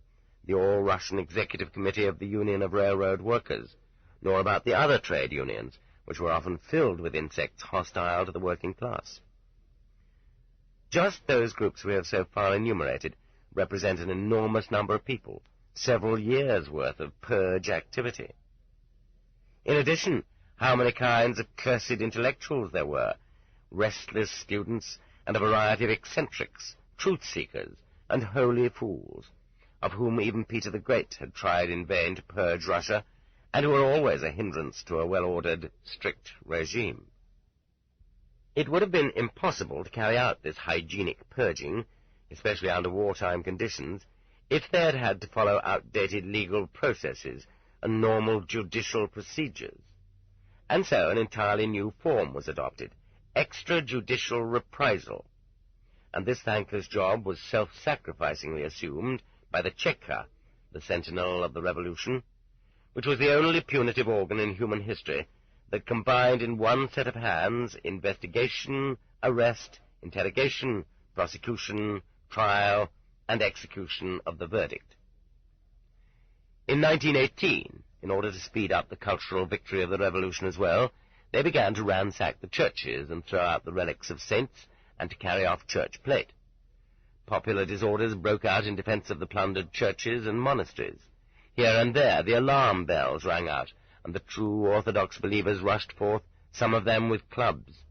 the all-Russian executive committee of the Union of Railroad Workers, nor about the other trade unions, which were often filled with insects hostile to the working class. Just those groups we have so far enumerated represent an enormous number of people, several years' worth of purge activity. In addition, how many kinds of cursed intellectuals there were, restless students, and a variety of eccentrics, truth-seekers, and holy fools, of whom even Peter the Great had tried in vain to purge Russia, and who were always a hindrance to a well-ordered, strict regime. It would have been impossible to carry out this hygienic purging, especially under wartime conditions, if they had had to follow outdated legal processes and normal judicial procedures. And so an entirely new form was adopted, extrajudicial reprisal. And this thankless job was self-sacrificingly assumed by the Cheka, the sentinel of the revolution, which was the only punitive organ in human history that combined in one set of hands investigation, arrest, interrogation, prosecution, trial, and execution of the verdict. In 1918, in order to speed up the cultural victory of the revolution as well, they began to ransack the churches and throw out the relics of saints and to carry off church plate. Popular disorders broke out in defense of the plundered churches and monasteries. Here and there the alarm bells rang out, and the true Orthodox believers rushed forth, some of them with clubs.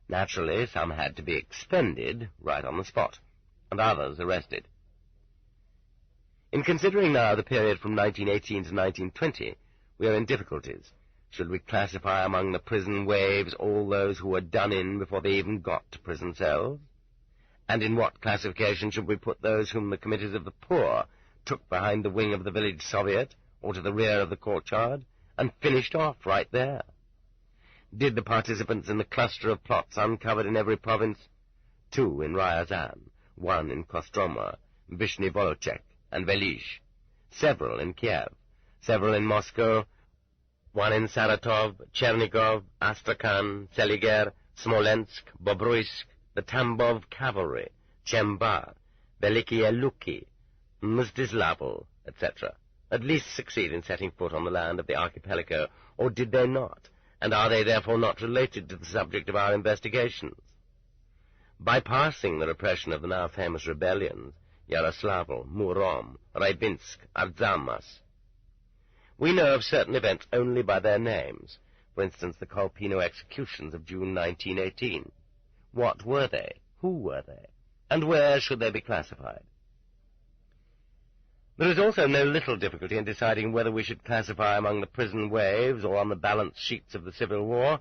Naturally, some had to be expended right on the spot, and others arrested. In considering now the period from 1918 to 1920, we are in difficulties. Should we classify among the prison waves all those who were done in before they even got to prison cells? And in what classification should we put those whom the committees of the poor took behind the wing of the village Soviet or to the rear of the courtyard and finished off right there? Did the participants in the cluster of plots uncovered in every province, 2 in Ryazan, 1 in Kostroma, Vishny Volochysk, and Velish, several in Kiev, several in Moscow, 1 in Saratov, Chernigov, Astrakhan, Seliger, Smolensk, Bobruisk, the Tambov Cavalry, Chembar, Velikie Luki, Mstislavl, etc., at least succeed in setting foot on the land of the archipelago, or did they not, and are they therefore not related to the subject of our investigations? Bypassing the repression of the now famous rebellions, Yaroslavl, Murom, Rybinsk, Arzamas, we know of certain events only by their names, for instance the Kolpino executions of June 1918. What were they? Who were they? And where should they be classified? There is also no little difficulty in deciding whether we should classify among the prison waves or on the balance sheets of the Civil War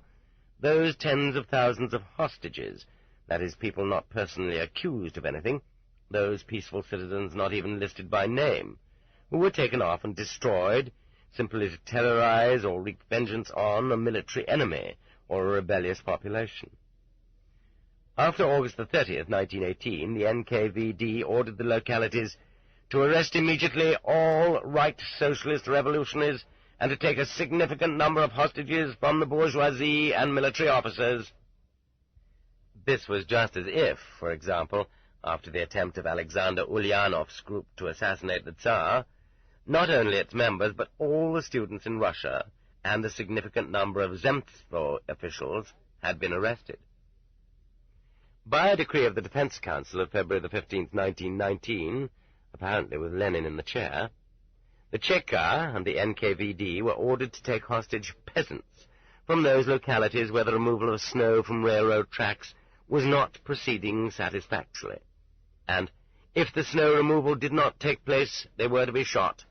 those tens of thousands of hostages, that is, people not personally accused of anything, those peaceful citizens not even listed by name, who were taken off and destroyed simply to terrorize or wreak vengeance on a military enemy or a rebellious population. After August the 30th, 1918, the NKVD ordered the localities to arrest immediately all right socialist revolutionaries and to take a significant number of hostages from the bourgeoisie and military officers. This was just as if, for example, after the attempt of Alexander Ulyanov's group to assassinate the Tsar, not only its members, but all the students in Russia and a significant number of Zemstvo officials had been arrested. By a decree of the Defense Council of February the 15th, 1919, apparently with Lenin in the chair, the Cheka and the NKVD were ordered to take hostage peasants from those localities where the removal of snow from railroad tracks was not proceeding satisfactorily, and if the snow removal did not take place, they were to be shot.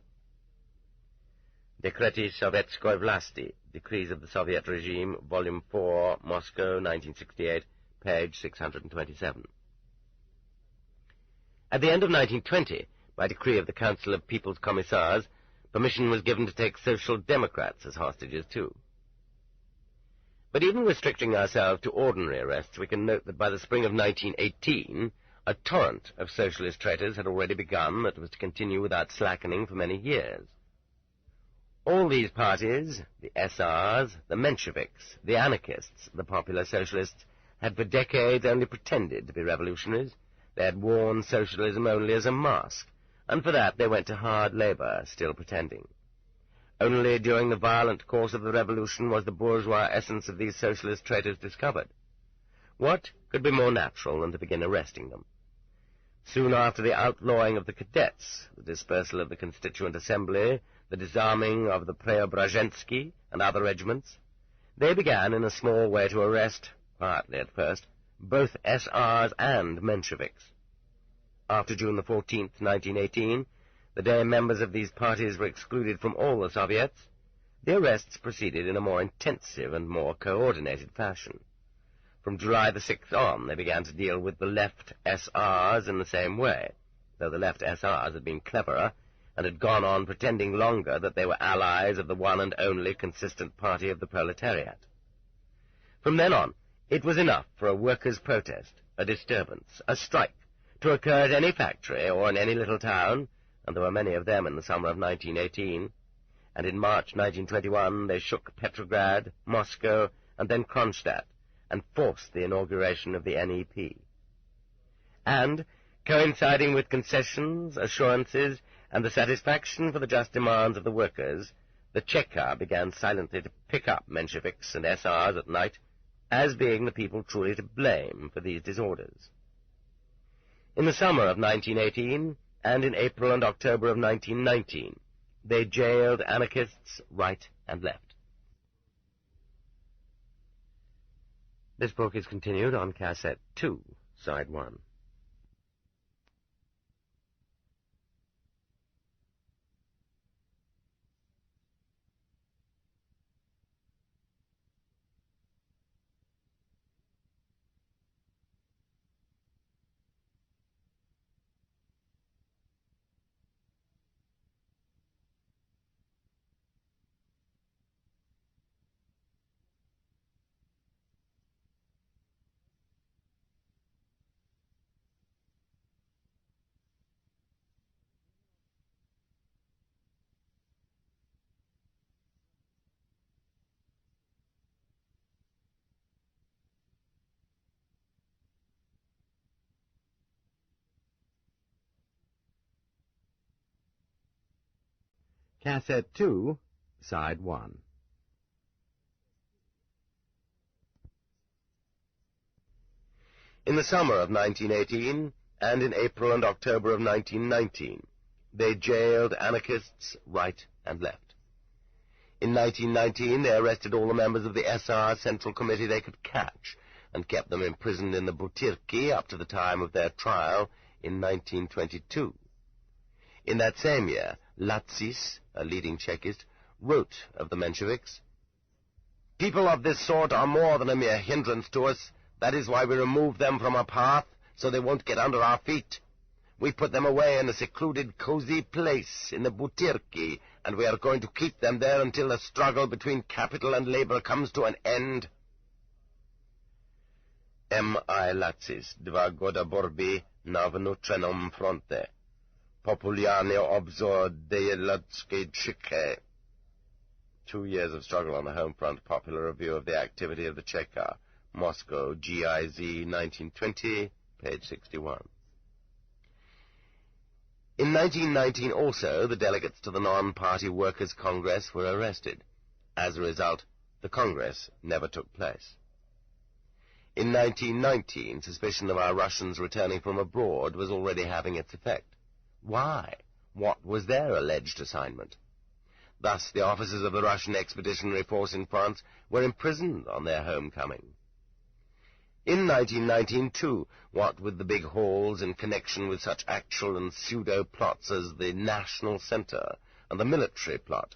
Dekreti Sovetskoy Vlasti, Decrees of the Soviet Regime, Volume 4, Moscow, 1968, page 627. At the end of 1920, by decree of the Council of People's Commissars, permission was given to take Social Democrats as hostages, too. But even restricting ourselves to ordinary arrests, we can note that by the spring of 1918, a torrent of socialist traitors had already begun that was to continue without slackening for many years. All these parties, the SRs, the Mensheviks, the anarchists, the popular socialists, had for decades only pretended to be revolutionaries. They had worn socialism only as a mask, and for that they went to hard labor, still pretending. Only during the violent course of the revolution was the bourgeois essence of these socialist traitors discovered. What could be more natural than to begin arresting them? Soon after the outlawing of the cadets, the dispersal of the Constituent Assembly, the disarming of the Preobrazhensky and other regiments, they began in a small way to arrest, quietly at first, both SRs and Mensheviks. After June the 14th, 1918, the day members of these parties were excluded from all the Soviets, the arrests proceeded in a more intensive and more coordinated fashion. From July the 6th on, they began to deal with the left SRs in the same way, though the left SRs had been cleverer and had gone on pretending longer that they were allies of the one and only consistent party of the proletariat. From then on, it was enough for a workers' protest, a disturbance, a strike, to occur at any factory or in any little town, and there were many of them in the summer of 1918, and in March 1921 they shook Petrograd, Moscow, and then Kronstadt, and forced the inauguration of the NEP. And, coinciding with concessions, assurances, and the satisfaction for the just demands of the workers, the Cheka began silently to pick up Mensheviks and SRs at night, as being the people truly to blame for these disorders. In the summer of 1918, and in April and October of 1919, they jailed anarchists right and left. This book is continued on Cassette 2, Side 1. Cassette 2, Side 1. In the summer of 1918, and in April and October of 1919, they jailed anarchists right and left. In 1919, they arrested all the members of the SR Central Committee they could catch, and kept them imprisoned in the Butyrki up to the time of their trial in 1922. In that same year, Latsis, a leading Chekist, wrote of the Mensheviks, "People of this sort are more than a mere hindrance to us. That is why we remove them from our path, so they won't get under our feet. We put them away in a secluded, cozy place in the Butyrki, and we are going to keep them there until the struggle between capital and labor comes to an end." M.I. Latsis, dva goda borbi na vnutrenom fronte. Popularny obzor dejeladske Cheke. 2 years of struggle on the home front. Popular review of the activity of the Cheka. Moscow, GIZ, 1920, page 61. In 1919 also, the delegates to the non-party Workers' Congress were arrested. As a result, the Congress never took place. In 1919, suspicion of our Russians returning from abroad was already having its effect. Why? What was their alleged assignment? Thus, the officers of the Russian Expeditionary Force in France were imprisoned on their homecoming. In 1919, too, what with the big hauls in connection with such actual and pseudo-plots as the National Center and the military plot,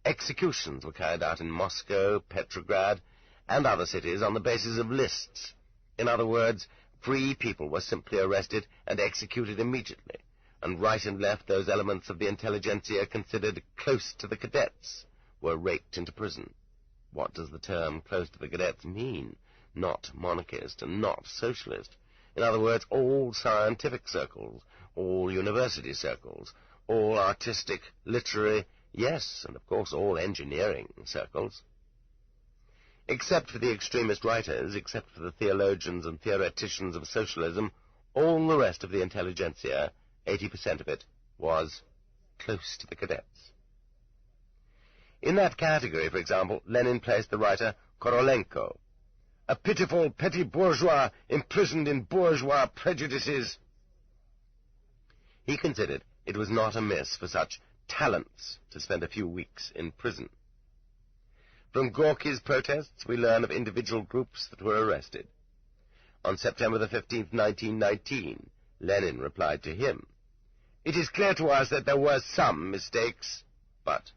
executions were carried out in Moscow, Petrograd, and other cities on the basis of lists. In other words, free people were simply arrested and executed immediately, and right and left those elements of the intelligentsia considered close to the cadets were raked into prison. What does the term close to the cadets mean? Not monarchist and not socialist. In other words, all scientific circles, all university circles, all artistic, literary, yes, and of course all engineering circles. Except for the extremist writers, except for the theologians and theoreticians of socialism, all the rest of the intelligentsia, 80% of it, was close to the cadets. In that category, for example, Lenin placed the writer Kololenko, a pitiful petty bourgeois imprisoned in bourgeois prejudices. He considered it was not amiss for such talents to spend a few weeks in prison. From Gorky's protests, we learn of individual groups that were arrested. On September the 15th, 1919, Lenin replied to him, "It is clear to us that there were some mistakes, but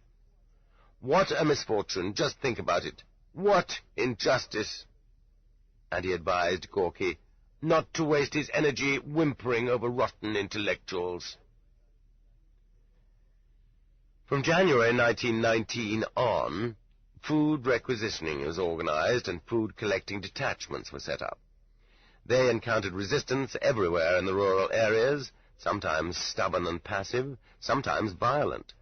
what a misfortune, just think about it. What injustice!" And he advised Gorky not to waste his energy whimpering over rotten intellectuals. From January 1919 on, food requisitioning was organized and food-collecting detachments were set up. They encountered resistance everywhere in the rural areas, sometimes stubborn and passive, sometimes violent.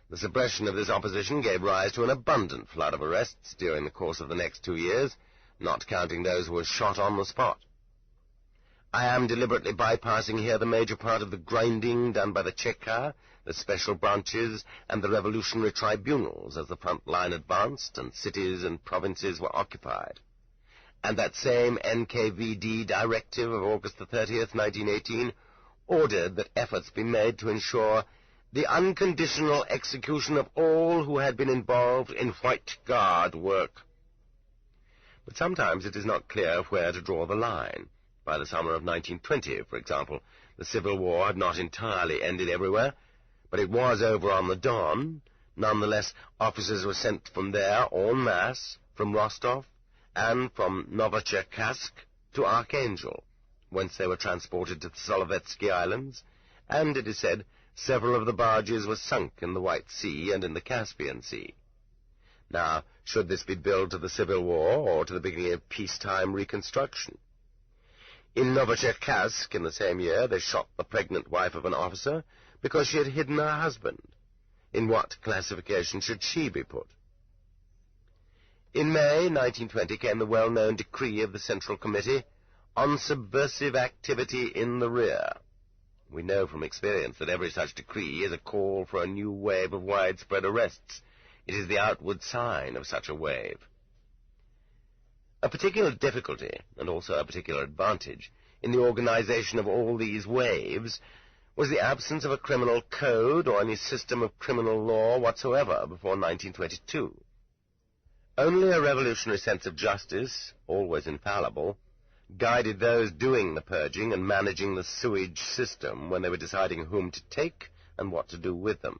The suppression of this opposition gave rise to an abundant flood of arrests during the course of the next 2 years. not counting those who were shot on the spot. I am deliberately bypassing here the major part of the grinding done by the Cheka, the special branches, and the revolutionary tribunals as the front line advanced and cities and provinces were occupied. And that same NKVD directive of August the 30th, 1918, ordered that efforts be made to ensure the unconditional execution of all who had been involved in White Guard work. But sometimes it is not clear where to draw the line. By the summer of 1920, for example, the Civil War had not entirely ended everywhere, but it was over on the Don. Nonetheless, officers were sent from there en masse, from Rostov, and from Novocherkassk to Archangel, whence they were transported to the Solovetsky Islands, and, it is said, several of the barges were sunk in the White Sea and in the Caspian Sea. Now, should this be billed to the Civil War or to the beginning of peacetime reconstruction? In Novocherkassk, in the same year, they shot the pregnant wife of an officer because she had hidden her husband. In what classification should she be put? In May 1920 came the well-known decree of the Central Committee on subversive activity in the rear. We know from experience that every such decree is a call for a new wave of widespread arrests. It is the outward sign of such a wave. A particular difficulty, and also a particular advantage, in the organization of all these waves was the absence of a criminal code or any system of criminal law whatsoever before 1922. Only a revolutionary sense of justice, always infallible, guided those doing the purging and managing the sewage system when they were deciding whom to take and what to do with them.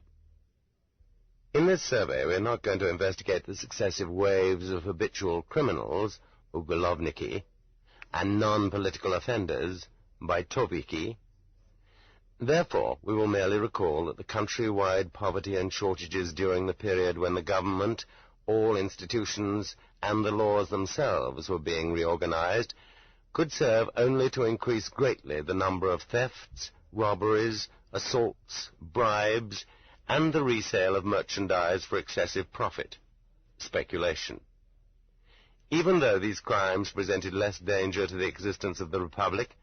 In this survey, we are not going to investigate the successive waves of habitual criminals, ugolovniki, and non-political offenders, baitoviki. Therefore, we will merely recall that the country-wide poverty and shortages during the period when the government, all institutions, and the laws themselves were being reorganized could serve only to increase greatly the number of thefts, robberies, assaults, bribes, and the resale of merchandise for excessive profit, speculation. Even though these crimes presented less danger to the existence of the Republic,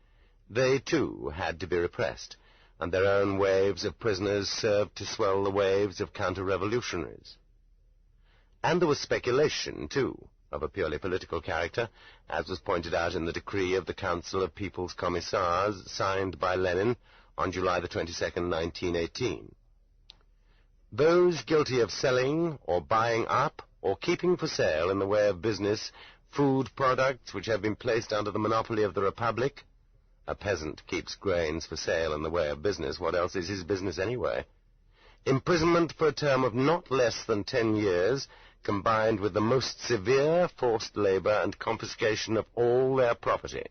they too had to be repressed, and their own waves of prisoners served to swell the waves of counter-revolutionaries. And there was speculation, too, of a purely political character, as was pointed out in the decree of the Council of People's Commissars, signed by Lenin on July the 22nd, 1918. Those guilty of selling, or buying up, or keeping for sale in the way of business food products which have been placed under the monopoly of the Republic. A peasant keeps grains for sale in the way of business. What else is his business anyway? Imprisonment for a term of not less than 10 years, combined with the most severe forced labor and confiscation of all their property.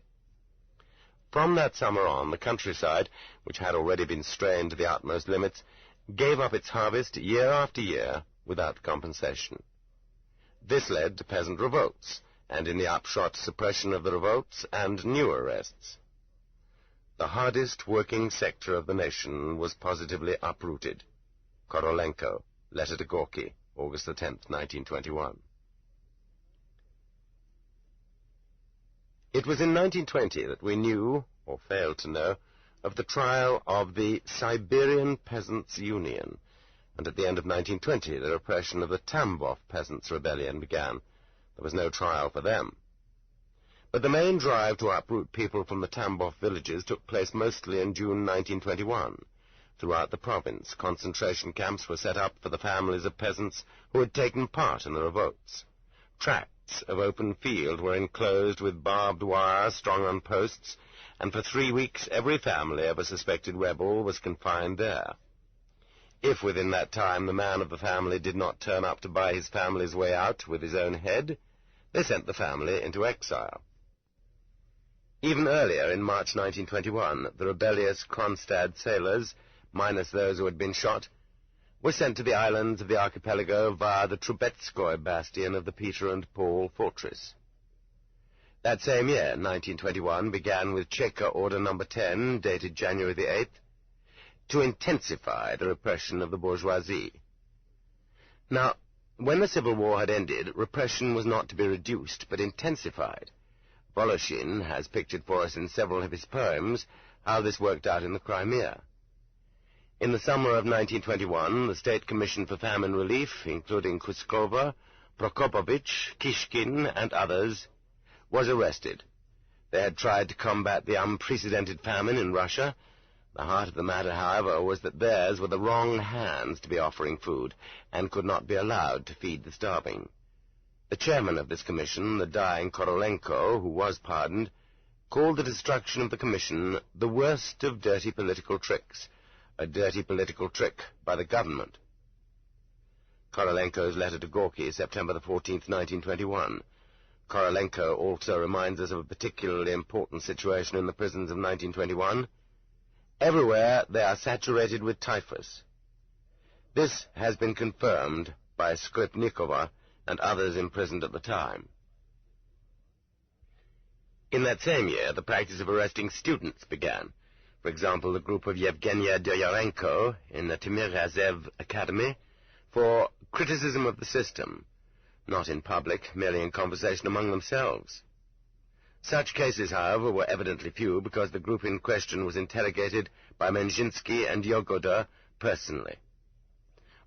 From that summer on, the countryside, which had already been strained to the utmost limits, gave up its harvest year after year without compensation. This led to peasant revolts, and in the upshot suppression of the revolts and new arrests. The hardest working sector of the nation was positively uprooted. Kololenko, letter to Gorky, August the 10th, 1921. It was in 1920 that we knew, or failed to know, of the trial of the Siberian Peasants' Union, and at the end of 1920 the repression of the Tambov Peasants' Rebellion began. There was no trial for them. But the main drive to uproot people from the Tambov villages took place mostly in June 1921. Throughout the province, concentration camps were set up for the families of peasants who had taken part in the revolts. Tracts of open field were enclosed with barbed wire strung on posts, and for 3 weeks every family of a suspected rebel was confined there. If within that time the man of the family did not turn up to buy his family's way out with his own head, they sent the family into exile. Even earlier, in March 1921, the rebellious Kronstadt sailors, minus those who had been shot, were sent to the islands of the archipelago via the Trubetskoy bastion of the Peter and Paul fortress. That same year, 1921, began with Cheka Order No. 10, dated January the 8th, to intensify the repression of the bourgeoisie. Now, When the Civil War had ended, repression was not to be reduced, but intensified. Voloshin has pictured for us in several of his poems how this worked out in the Crimea. In the summer of 1921, the State Commission for Famine Relief, including Kuskova, Prokopovich, Kishkin, and others, was arrested. They had tried to combat the unprecedented famine in Russia. The heart of the matter, however, was that theirs were the wrong hands to be offering food, and could not be allowed to feed the starving. The chairman of this commission, the dying Kololenko, who was pardoned, called the destruction of the commission the worst of dirty political tricks, a dirty political trick by the government. Korolenko's letter to Gorky, September the 14th, 1921. Korolenko also reminds us of a particularly important situation in the prisons of 1921. Everywhere they are saturated with typhus. This has been confirmed by Skripnikova and others imprisoned at the time. In that same year, the practice of arresting students began. For example, the group of Yevgenia Dyarenko in the Timirezev Academy for criticism of the system, not in public, merely in conversation among themselves. Such cases, however, were evidently few because the group in question was interrogated by Menzhinsky and Yogoda personally.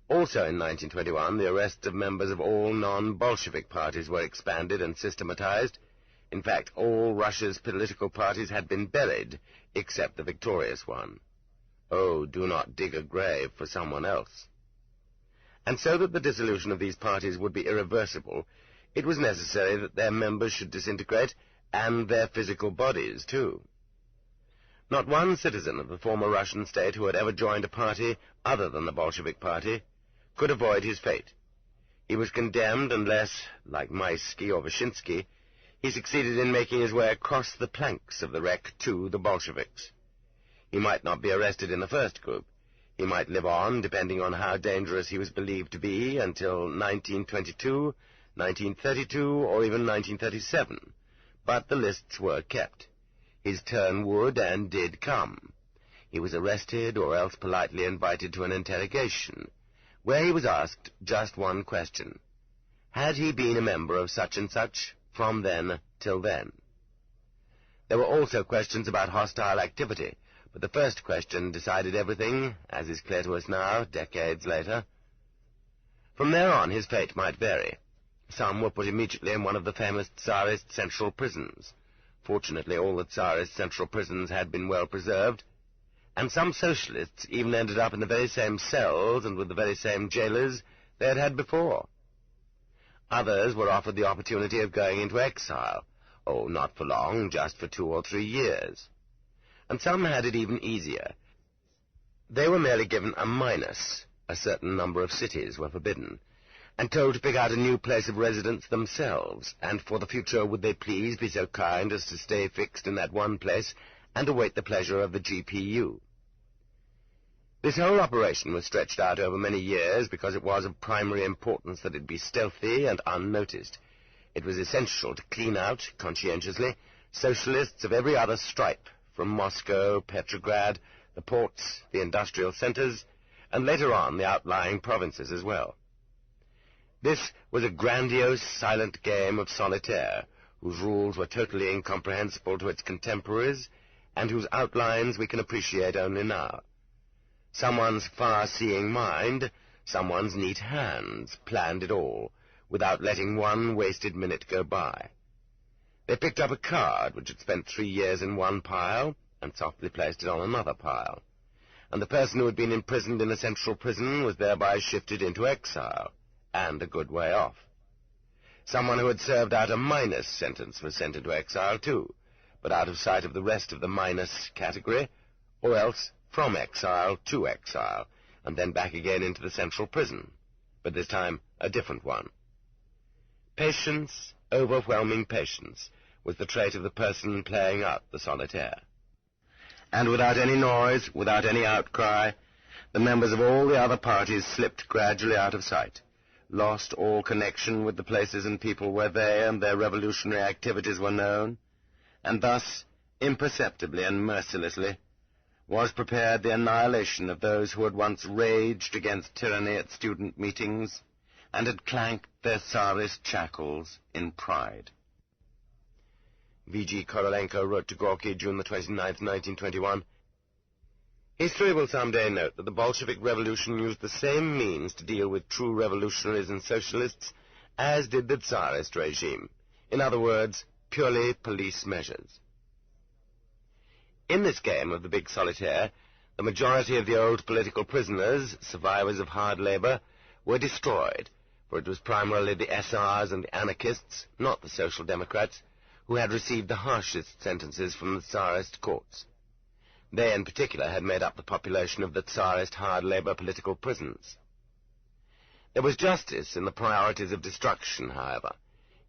Also in 1921, the arrests of members of all non-Bolshevik parties were expanded and systematized. In fact, all Russia's political parties had been buried, except the victorious one. Oh, do not dig a grave for someone else. And so that the dissolution of these parties would be irreversible, it was necessary that their members should disintegrate, and their physical bodies, too. Not one citizen of the former Russian state who had ever joined a party other than the Bolshevik party could avoid his fate. He was condemned unless, like Maisky or Vyshinsky, he succeeded in making his way across the planks of the wreck to the Bolsheviks. He might not be arrested in the first group. He might live on, depending on how dangerous he was believed to be, until 1922, 1932, or even 1937. But the lists were kept. His turn would and did come. He was arrested or else politely invited to an interrogation, where he was asked just one question. Had he been a member of such and such from then till then? There were also questions about hostile activity, but the first question decided everything, as is clear to us now, decades later. From there on, his fate might vary. Some were put immediately in one of the famous Tsarist central prisons. Fortunately, all the Tsarist central prisons had been well preserved, and some socialists even ended up in the very same cells and with the very same jailers they had had before. Others were offered the opportunity of going into exile. Oh, not for long, just for 2 or 3 years. And some had it even easier. They were merely given a minus. A certain number of cities were forbidden, and told to pick out a new place of residence themselves, and for the future would they please be so kind as to stay fixed in that one place and await the pleasure of the GPU. This whole operation was stretched out over many years because it was of primary importance that it be stealthy and unnoticed. It was essential to clean out, conscientiously, socialists of every other stripe, from Moscow, Petrograd, the ports, the industrial centers, and later on the outlying provinces as well. This was a grandiose, silent game of solitaire, whose rules were totally incomprehensible to its contemporaries, and whose outlines we can appreciate only now. Someone's far-seeing mind, someone's neat hands, planned it all, without letting one wasted minute go by. They picked up a card which had spent 3 years in one pile, and softly placed it on another pile, and the person who had been imprisoned in a central prison was thereby shifted into exile, and a good way off. Someone who had served out a minus sentence was sent into exile too, but out of sight of the rest of the minus category, or else from exile to exile, and then back again into the central prison, but this time a different one. Patience, overwhelming patience, was the trait of the person playing out the solitaire. And without any noise, without any outcry, the members of all the other parties slipped gradually out of sight, lost all connection with the places and people where they and their revolutionary activities were known, and thus, imperceptibly and mercilessly, was prepared the annihilation of those who had once raged against tyranny at student meetings, and had clanked their Tsarist shackles in pride. V.G. Kololenko wrote to Gorky June the 29th, 1921, "History will someday note that the Bolshevik Revolution used the same means to deal with true revolutionaries and socialists as did the Tsarist regime. In other words, purely police measures." In this game of the big solitaire, the majority of the old political prisoners, survivors of hard labor, were destroyed, for it was primarily the SRs and the anarchists, not the Social Democrats, who had received the harshest sentences from the Tsarist courts. They in particular had made up the population of the Tsarist hard labor political prisons. There was justice in the priorities of destruction, however.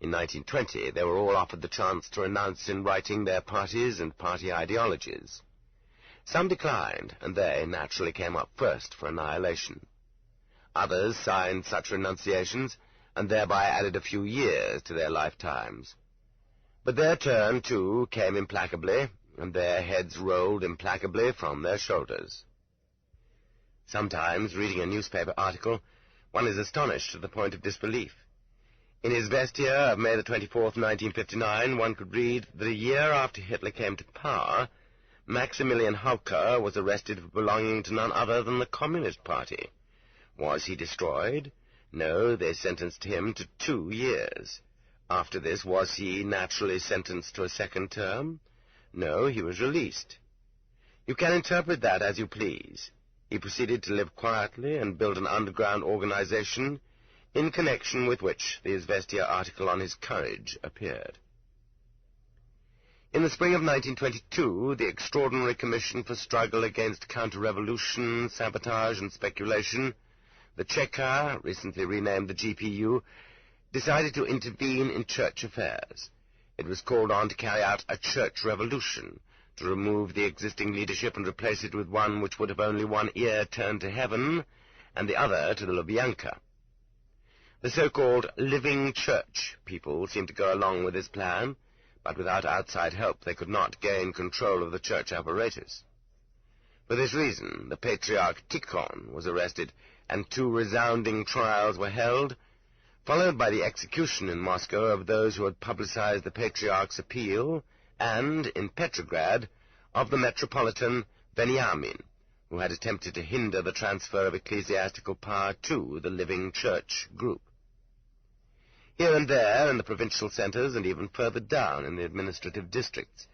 In 1920, they were all offered the chance to renounce in writing their parties and party ideologies. Some declined, and they naturally came up first for annihilation. Others signed such renunciations, and thereby added a few years to their lifetimes. But their turn, too, came implacably, and their heads rolled implacably from their shoulders. Sometimes, reading a newspaper article, one is astonished to the point of disbelief. In his Vestia of May the 24th, 1959, one could read that a year after Hitler came to power, Maximilian Hauke was arrested for belonging to none other than the Communist Party. Was he destroyed? No, they sentenced him to 2 years. After this, was he naturally sentenced to a second term? No, he was released. You can interpret that as you please. He proceeded to live quietly and build an underground organization, in connection with which the Izvestia article on his courage appeared. In the spring of 1922, the Extraordinary Commission for Struggle Against Counter-Revolution, Sabotage and Speculation, the Cheka, recently renamed the GPU, decided to intervene in church affairs. It was called on to carry out a church revolution, to remove the existing leadership and replace it with one which would have only one ear turned to heaven and the other to the Lubyanka. The so-called living church people seemed to go along with this plan, but without outside help they could not gain control of the church apparatus. For this reason, the Patriarch Tikhon was arrested, and 2 resounding trials were held, followed by the execution in Moscow of those who had publicized the Patriarch's appeal, and, in Petrograd, of the Metropolitan Veniamin, who had attempted to hinder the transfer of ecclesiastical power to the Living Church group. Here and there, in the provincial centers and even further down in the administrative districts,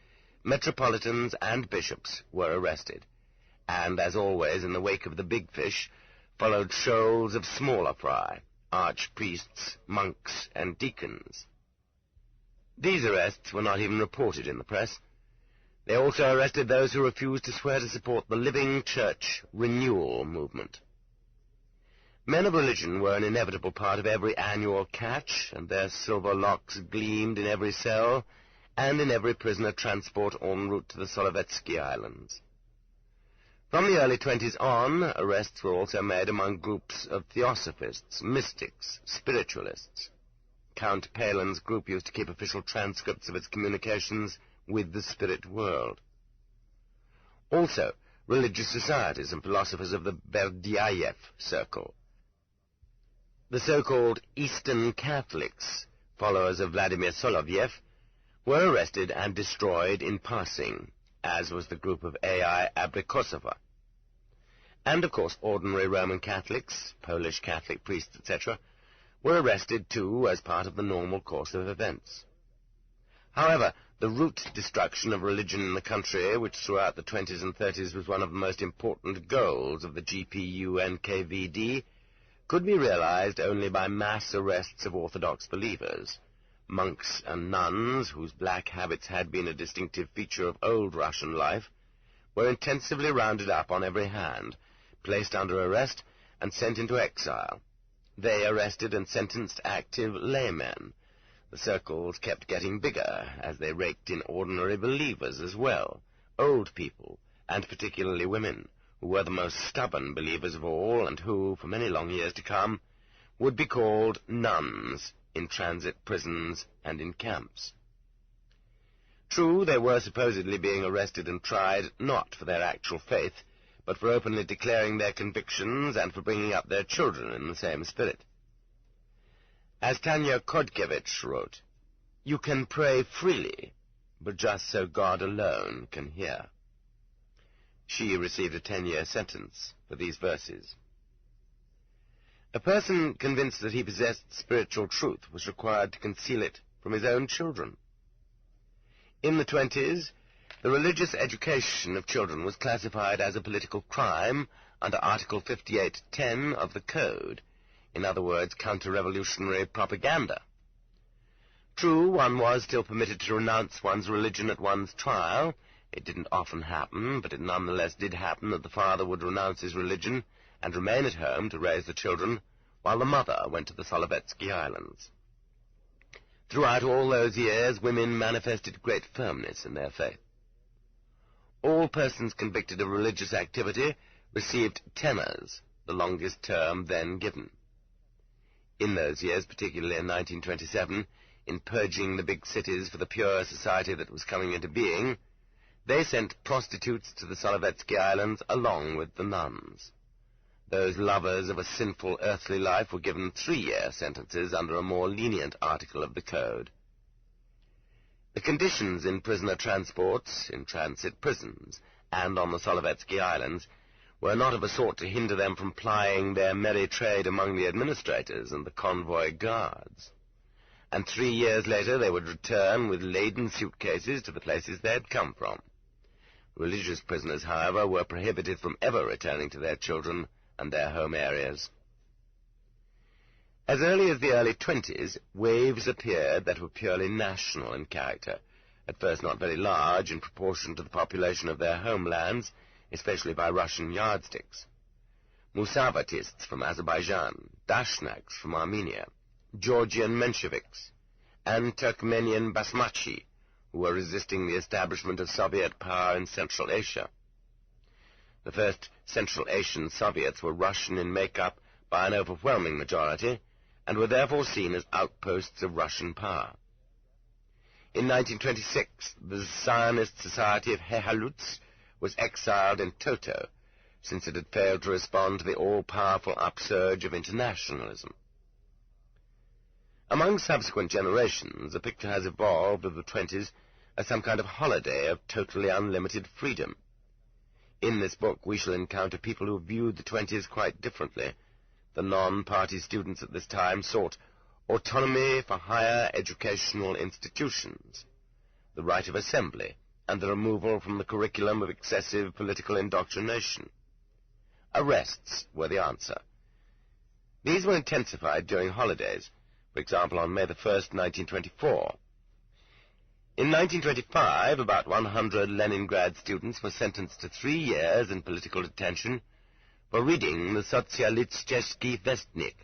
metropolitans and bishops were arrested, and, as always in the wake of the big fish, followed shoals of smaller fry, archpriests, monks, and deacons. These arrests were not even reported in the press. They also arrested those who refused to swear to support the Living Church Renewal movement. Men of religion were an inevitable part of every annual catch, and their silver locks gleamed in every cell and in every prisoner transport en route to the Solovetsky Islands. From the early 20s on, arrests were also made among groups of theosophists, mystics, spiritualists. Count Palin's group used to keep official transcripts of its communications with the spirit world. Also, religious societies and philosophers of the Berdyaev circle. The so-called Eastern Catholics, followers of Vladimir Solovyev, were arrested and destroyed in passing, as was the group of A.I. Abrikosova. And, of course, ordinary Roman Catholics, Polish Catholic priests, etc., were arrested, too, as part of the normal course of events. However, the root destruction of religion in the country, which throughout the 20s and 30s was one of the most important goals of the GPU-NKVD, could be realized only by mass arrests of Orthodox believers. Monks and nuns, whose black habits had been a distinctive feature of old Russian life, were intensively rounded up on every hand, placed under arrest, and sent into exile. They arrested and sentenced active laymen. The circles kept getting bigger as they raked in ordinary believers as well, old people, and particularly women, who were the most stubborn believers of all, and who, for many long years to come, would be called nuns in transit prisons and in camps. True, they were supposedly being arrested and tried not for their actual faith, but for openly declaring their convictions and for bringing up their children in the same spirit. As Tanya Kodkevich wrote, "You can pray freely, but just so God alone can hear." She received a 10-year sentence for these verses. A person convinced that he possessed spiritual truth was required to conceal it from his own children. In the 20s, the religious education of children was classified as a political crime under Article 58.10 of the Code, in other words, counter-revolutionary propaganda. True, one was still permitted to renounce one's religion at one's trial. It didn't often happen, but it nonetheless did happen that the father would renounce his religion and remain at home to raise the children, while the mother went to the Solovetsky Islands. Throughout all those years, women manifested great firmness in their faith. All persons convicted of religious activity received tenors, the longest term then given. In those years, particularly in 1927, in purging the big cities for the pure society that was coming into being, they sent prostitutes to the Solovetsky Islands along with the nuns. Those lovers of a sinful earthly life were given 3-year sentences under a more lenient article of the Code. The conditions in prisoner transports, in transit prisons, and on the Solovetsky Islands were not of a sort to hinder them from plying their merry trade among the administrators and the convoy guards. And 3 years later they would return with laden suitcases to the places they had come from. Religious prisoners, however, were prohibited from ever returning to their children and their home areas. As early as the early 20s, waves appeared that were purely national in character, at first not very large in proportion to the population of their homelands, especially by Russian yardsticks. Musavatists from Azerbaijan, Dashnaks from Armenia, Georgian Mensheviks, and Turkmenian Basmachi, who were resisting the establishment of Soviet power in Central Asia. The first Central Asian Soviets were Russian in make-up by an overwhelming majority, and were therefore seen as outposts of Russian power. In 1926, the Zionist Society of Hehaluts was exiled in toto, since it had failed to respond to the all-powerful upsurge of internationalism. Among subsequent generations, the picture has evolved of the 20s as some kind of holiday of totally unlimited freedom. In this book we shall encounter people who viewed the 20s quite differently. The non-party students at this time sought autonomy for higher educational institutions, the right of assembly, and the removal from the curriculum of excessive political indoctrination. Arrests were the answer. These were intensified during holidays, for example on May the 1st, 1924. In 1925, about 100 Leningrad students were sentenced to 3 years in political detention for reading the Sotsialistический Vestnik,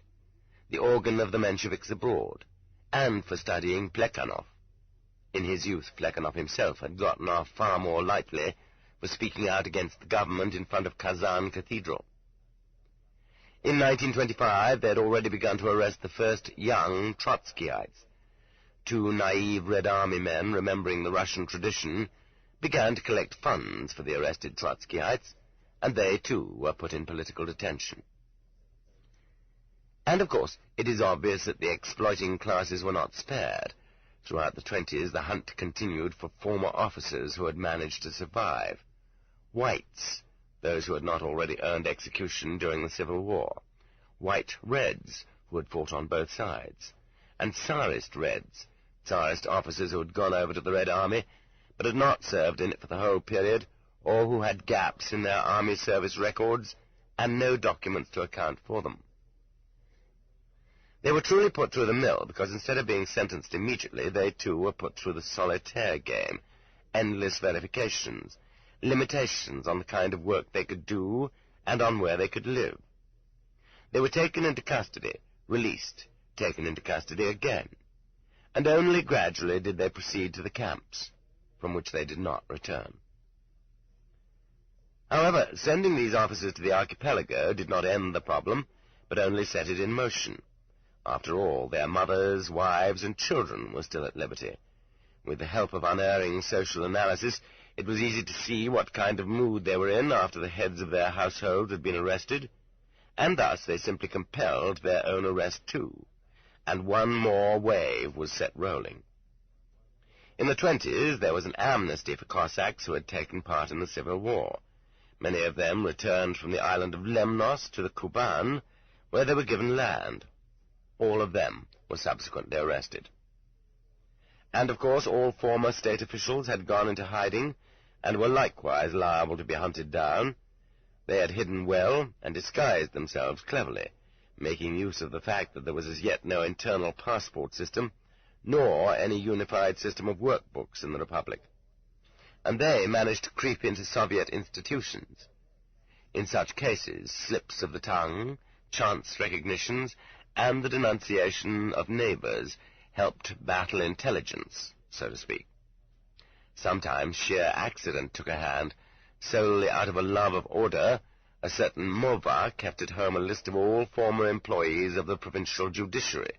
the organ of the Mensheviks abroad, and for studying Plekhanov. In his youth, Plekhanov himself had gotten off far more lightly for speaking out against the government in front of Kazan Cathedral. In 1925, they had already begun to arrest the first young Trotskyites. 2 naive Red Army men, remembering the Russian tradition, began to collect funds for the arrested Trotskyites, and they, too, were put in political detention. And, of course, it is obvious that the exploiting classes were not spared. Throughout the 20s, the hunt continued for former officers who had managed to survive. Whites, those who had not already earned execution during the Civil War. White Reds, who had fought on both sides. And Tsarist Reds, Tsarist officers who had gone over to the Red Army, but had not served in it for the whole period, or who had gaps in their army service records, and no documents to account for them. They were truly put through the mill, because instead of being sentenced immediately, they too were put through the solitaire game, endless verifications, limitations on the kind of work they could do, and on where they could live. They were taken into custody, released, taken into custody again, and only gradually did they proceed to the camps, from which they did not return. However, sending these officers to the archipelago did not end the problem, but only set it in motion. After all, their mothers, wives, and children were still at liberty. With the help of unerring social analysis, it was easy to see what kind of mood they were in after the heads of their household had been arrested, and thus they simply compelled their own arrest too, and one more wave was set rolling. In the 1920s, there was an amnesty for Cossacks who had taken part in the Civil War. Many of them returned from the island of Lemnos to the Kuban, where they were given land. All of them were subsequently arrested. And, of course, all former state officials had gone into hiding, and were likewise liable to be hunted down. They had hidden well and disguised themselves cleverly, making use of the fact that there was as yet no internal passport system, nor any unified system of workbooks in the Republic. And they managed to creep into Soviet institutions. In such cases, slips of the tongue, chance recognitions, and the denunciation of neighbors helped battle intelligence, so to speak. Sometimes sheer accident took a hand. Solely out of a love of order, a certain Mova kept at home a list of all former employees of the provincial judiciary.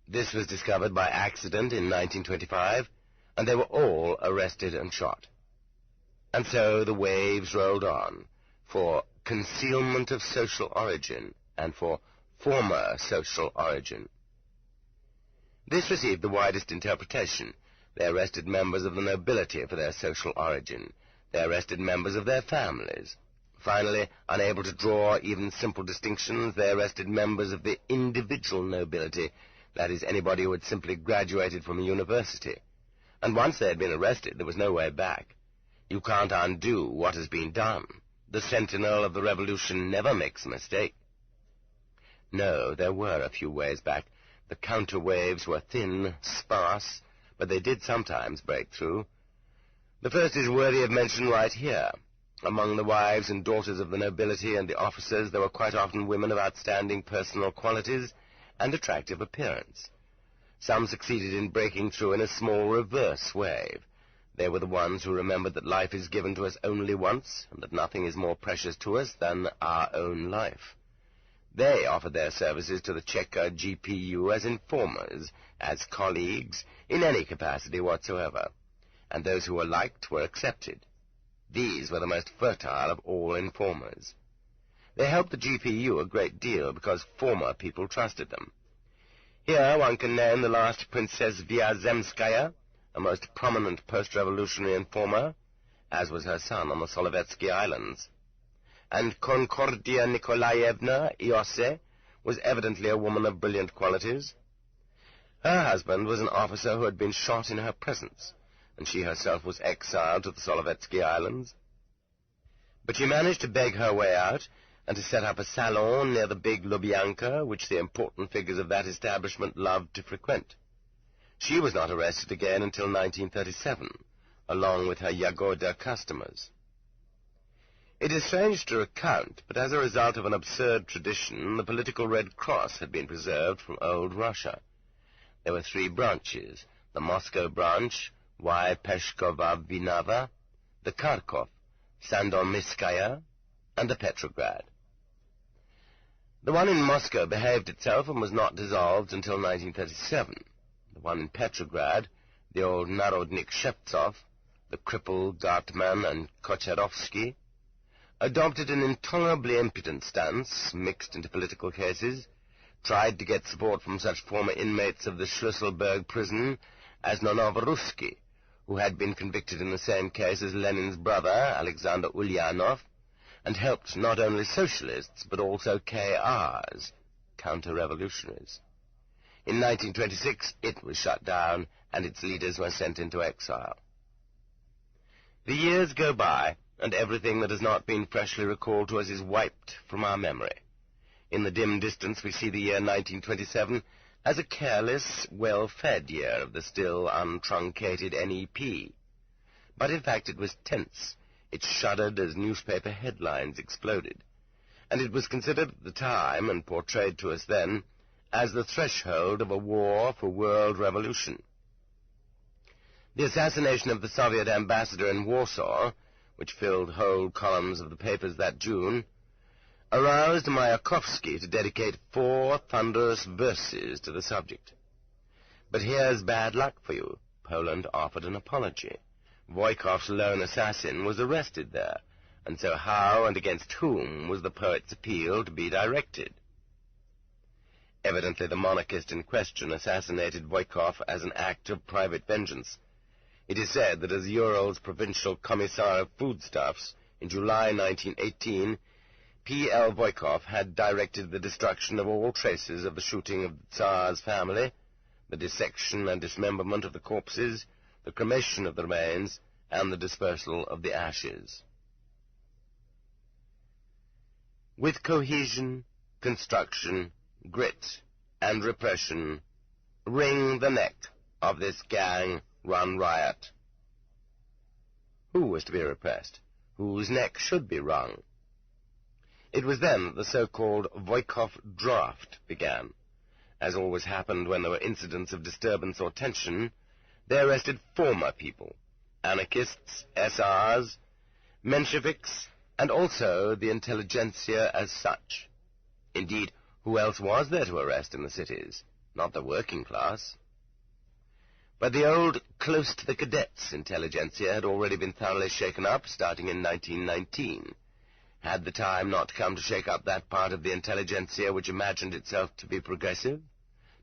This was discovered by accident in 1925, and they were all arrested and shot. And so the waves rolled on, for concealment of social origin, and for former social origin. This received the widest interpretation. They arrested members of the nobility for their social origin. They arrested members of their families. Finally, unable to draw even simple distinctions, they arrested members of the individual nobility, that is, anybody who had simply graduated from a university. And once they had been arrested, there was no way back. You can't undo what has been done. The sentinel of the revolution never makes a mistake. No, there were a few ways back. The counter-waves were thin, sparse, but they did sometimes break through. The first is worthy of mention right here. Among the wives and daughters of the nobility and the officers, there were quite often women of outstanding personal qualities and attractive appearance. Some succeeded in breaking through in a small reverse wave. They were the ones who remembered that life is given to us only once, and that nothing is more precious to us than our own life. They offered their services to the Cheka GPU as informers, as colleagues, in any capacity whatsoever, and those who were liked were accepted. These were the most fertile of all informers. They helped the GPU a great deal because former people trusted them. Here one can name the last Princess Vyazemskaya, a most prominent post-revolutionary informer, as was her son on the Solovetsky Islands. And Concordia Nikolaevna Iose was evidently a woman of brilliant qualities. Her husband was an officer who had been shot in her presence, and she herself was exiled to the Solovetsky Islands. But she managed to beg her way out, and to set up a salon near the big Lubyanka, which the important figures of that establishment loved to frequent. She was not arrested again until 1937, along with her Yagoda customers. It is strange to recount, but as a result of an absurd tradition, the political Red Cross had been preserved from old Russia. There were 3 branches, the Moscow branch, Y. Peshkova Vinava, the Kharkov, Sandomyskaya, and the Petrograd. The one in Moscow behaved itself and was not dissolved until 1937. The one in Petrograd, the old Narodnik Shevtsov, the crippled Gartman and Kocharovsky, adopted an intolerably impudent stance, mixed into political cases, tried to get support from such former inmates of the Schlüsselburg prison as Novorussky, who had been convicted in the same case as Lenin's brother, Alexander Ulyanov, and helped not only socialists, but also KRs, counter-revolutionaries. In 1926, it was shut down, and its leaders were sent into exile. The years go by, and everything that has not been freshly recalled to us is wiped from our memory. In the dim distance, we see the year 1927 as a careless, well-fed year of the still untruncated NEP. But in fact it was tense. It shuddered as newspaper headlines exploded, and it was considered at the time, and portrayed to us then, as the threshold of a war for world revolution. The assassination of the Soviet ambassador in Warsaw, which filled whole columns of the papers that June, aroused Mayakovsky to dedicate 4 thunderous verses to the subject. But here's bad luck for you. Poland offered an apology. Voikov's lone assassin was arrested there, and so how and against whom was the poet's appeal to be directed? Evidently the monarchist in question assassinated Voykov as an act of private vengeance. It is said that as Ural's provincial commissar of foodstuffs in July 1918, P.L. Voykov had directed the destruction of all traces of the shooting of the Tsar's family, the dissection and dismemberment of the corpses, the cremation of the remains, and the dispersal of the ashes. With cohesion, construction, grit, and repression, wring the neck of this gang-run riot. Who was to be repressed? Whose neck should be wrung? It was then that the so-called Voykov draft began. As always happened when there were incidents of disturbance or tension, they arrested former people, anarchists, SRs, Mensheviks, and also the intelligentsia as such. Indeed, who else was there to arrest in the cities? Not the working class. But the old close-to-the-cadets intelligentsia had already been thoroughly shaken up, starting in 1919. Had the time not come to shake up that part of the intelligentsia which imagined itself to be progressive?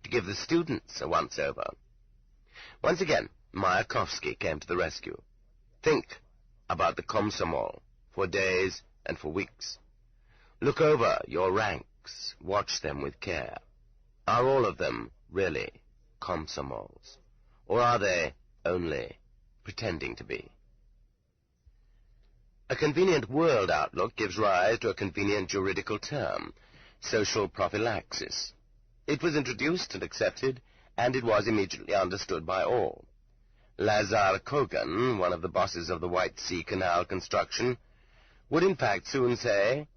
To give the students a once-over? Once again, Mayakovsky came to the rescue. Think about the Komsomol for days and for weeks. Look over your ranks. Watch them with care. Are all of them really Komsomols? Or are they only pretending to be? A convenient world outlook gives rise to a convenient juridical term, social prophylaxis. It was introduced and accepted, and it was immediately understood by all. Lazar Kogan, one of the bosses of the White Sea Canal construction, would in fact soon say,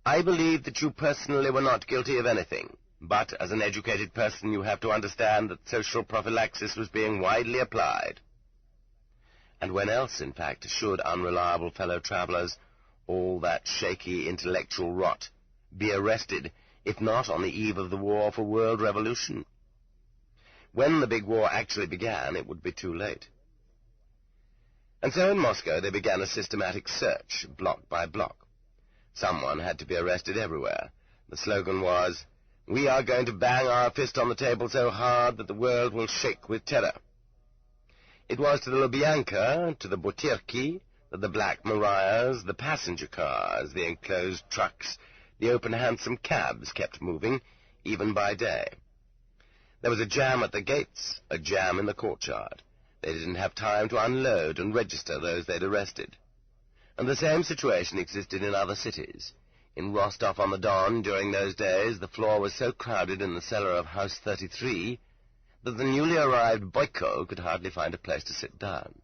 "I believe that you personally were not guilty of anything, but as an educated person you have to understand that social prophylaxis was being widely applied." And when else, in fact, should unreliable fellow travelers, all that shaky intellectual rot, be arrested, if not on the eve of the war for world revolution? When the big war actually began, it would be too late. And so in Moscow they began a systematic search, block by block. Someone had to be arrested everywhere. The slogan was, "We are going to bang our fist on the table so hard that the world will shake with terror." It was to the Lubyanka, to the Butyrki, that the Black Marias, the passenger cars, the enclosed trucks, the open hansom cabs kept moving, even by day. There was a jam at the gates, a jam in the courtyard. They didn't have time to unload and register those they'd arrested. And the same situation existed in other cities. In Rostov-on-the-Don, during those days, the floor was so crowded in the cellar of House 33 that the newly arrived Boyko could hardly find a place to sit down.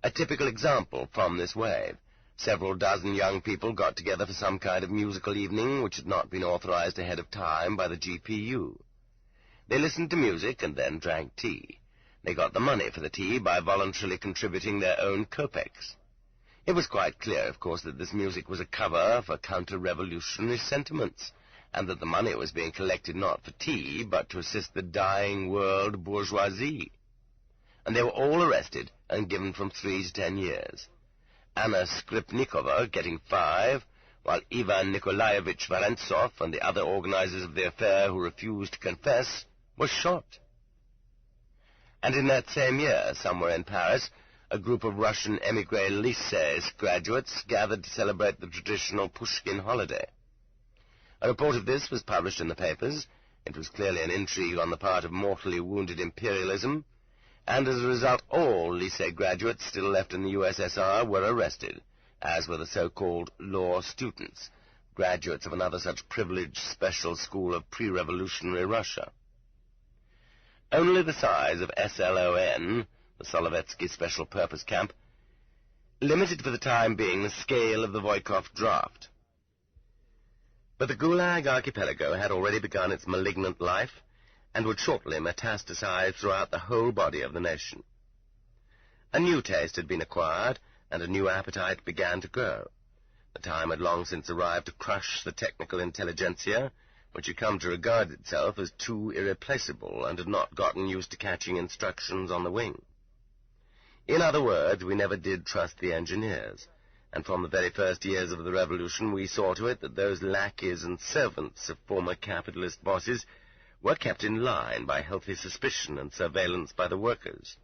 A typical example from this wave. Several dozen young people got together for some kind of musical evening which had not been authorized ahead of time by the GPU. They listened to music and then drank tea. They got the money for the tea by voluntarily contributing their own kopecks. It was quite clear, of course, that this music was a cover for counter-revolutionary sentiments, and that the money was being collected not for tea, but to assist the dying world bourgeoisie. And they were all arrested and given from 3 to 10 years. Anna Skripnikova getting 5, while Ivan Nikolaevich Vorontsov and the other organizers of the affair who refused to confess were shot. And in that same year, somewhere in Paris, a group of Russian émigré lycées graduates gathered to celebrate the traditional Pushkin holiday. A report of this was published in the papers. It was clearly an intrigue on the part of mortally wounded imperialism, and as a result all lycée graduates still left in the USSR were arrested, as were the so-called law students, graduates of another such privileged special school of pre-revolutionary Russia. Only the size of SLON, the Solovetsky Special Purpose Camp, limited for the time being the scale of the Voykov draft. But the Gulag Archipelago had already begun its malignant life, and would shortly metastasize throughout the whole body of the nation. A new taste had been acquired, and a new appetite began to grow. The time had long since arrived to crush the technical intelligentsia, which had come to regard itself as too irreplaceable and had not gotten used to catching instructions on the wing. In other words, we never did trust the engineers. and from the very first years of the revolution we saw to it that those lackeys and servants of former capitalist bosses were kept in line by healthy suspicion and surveillance by the workers.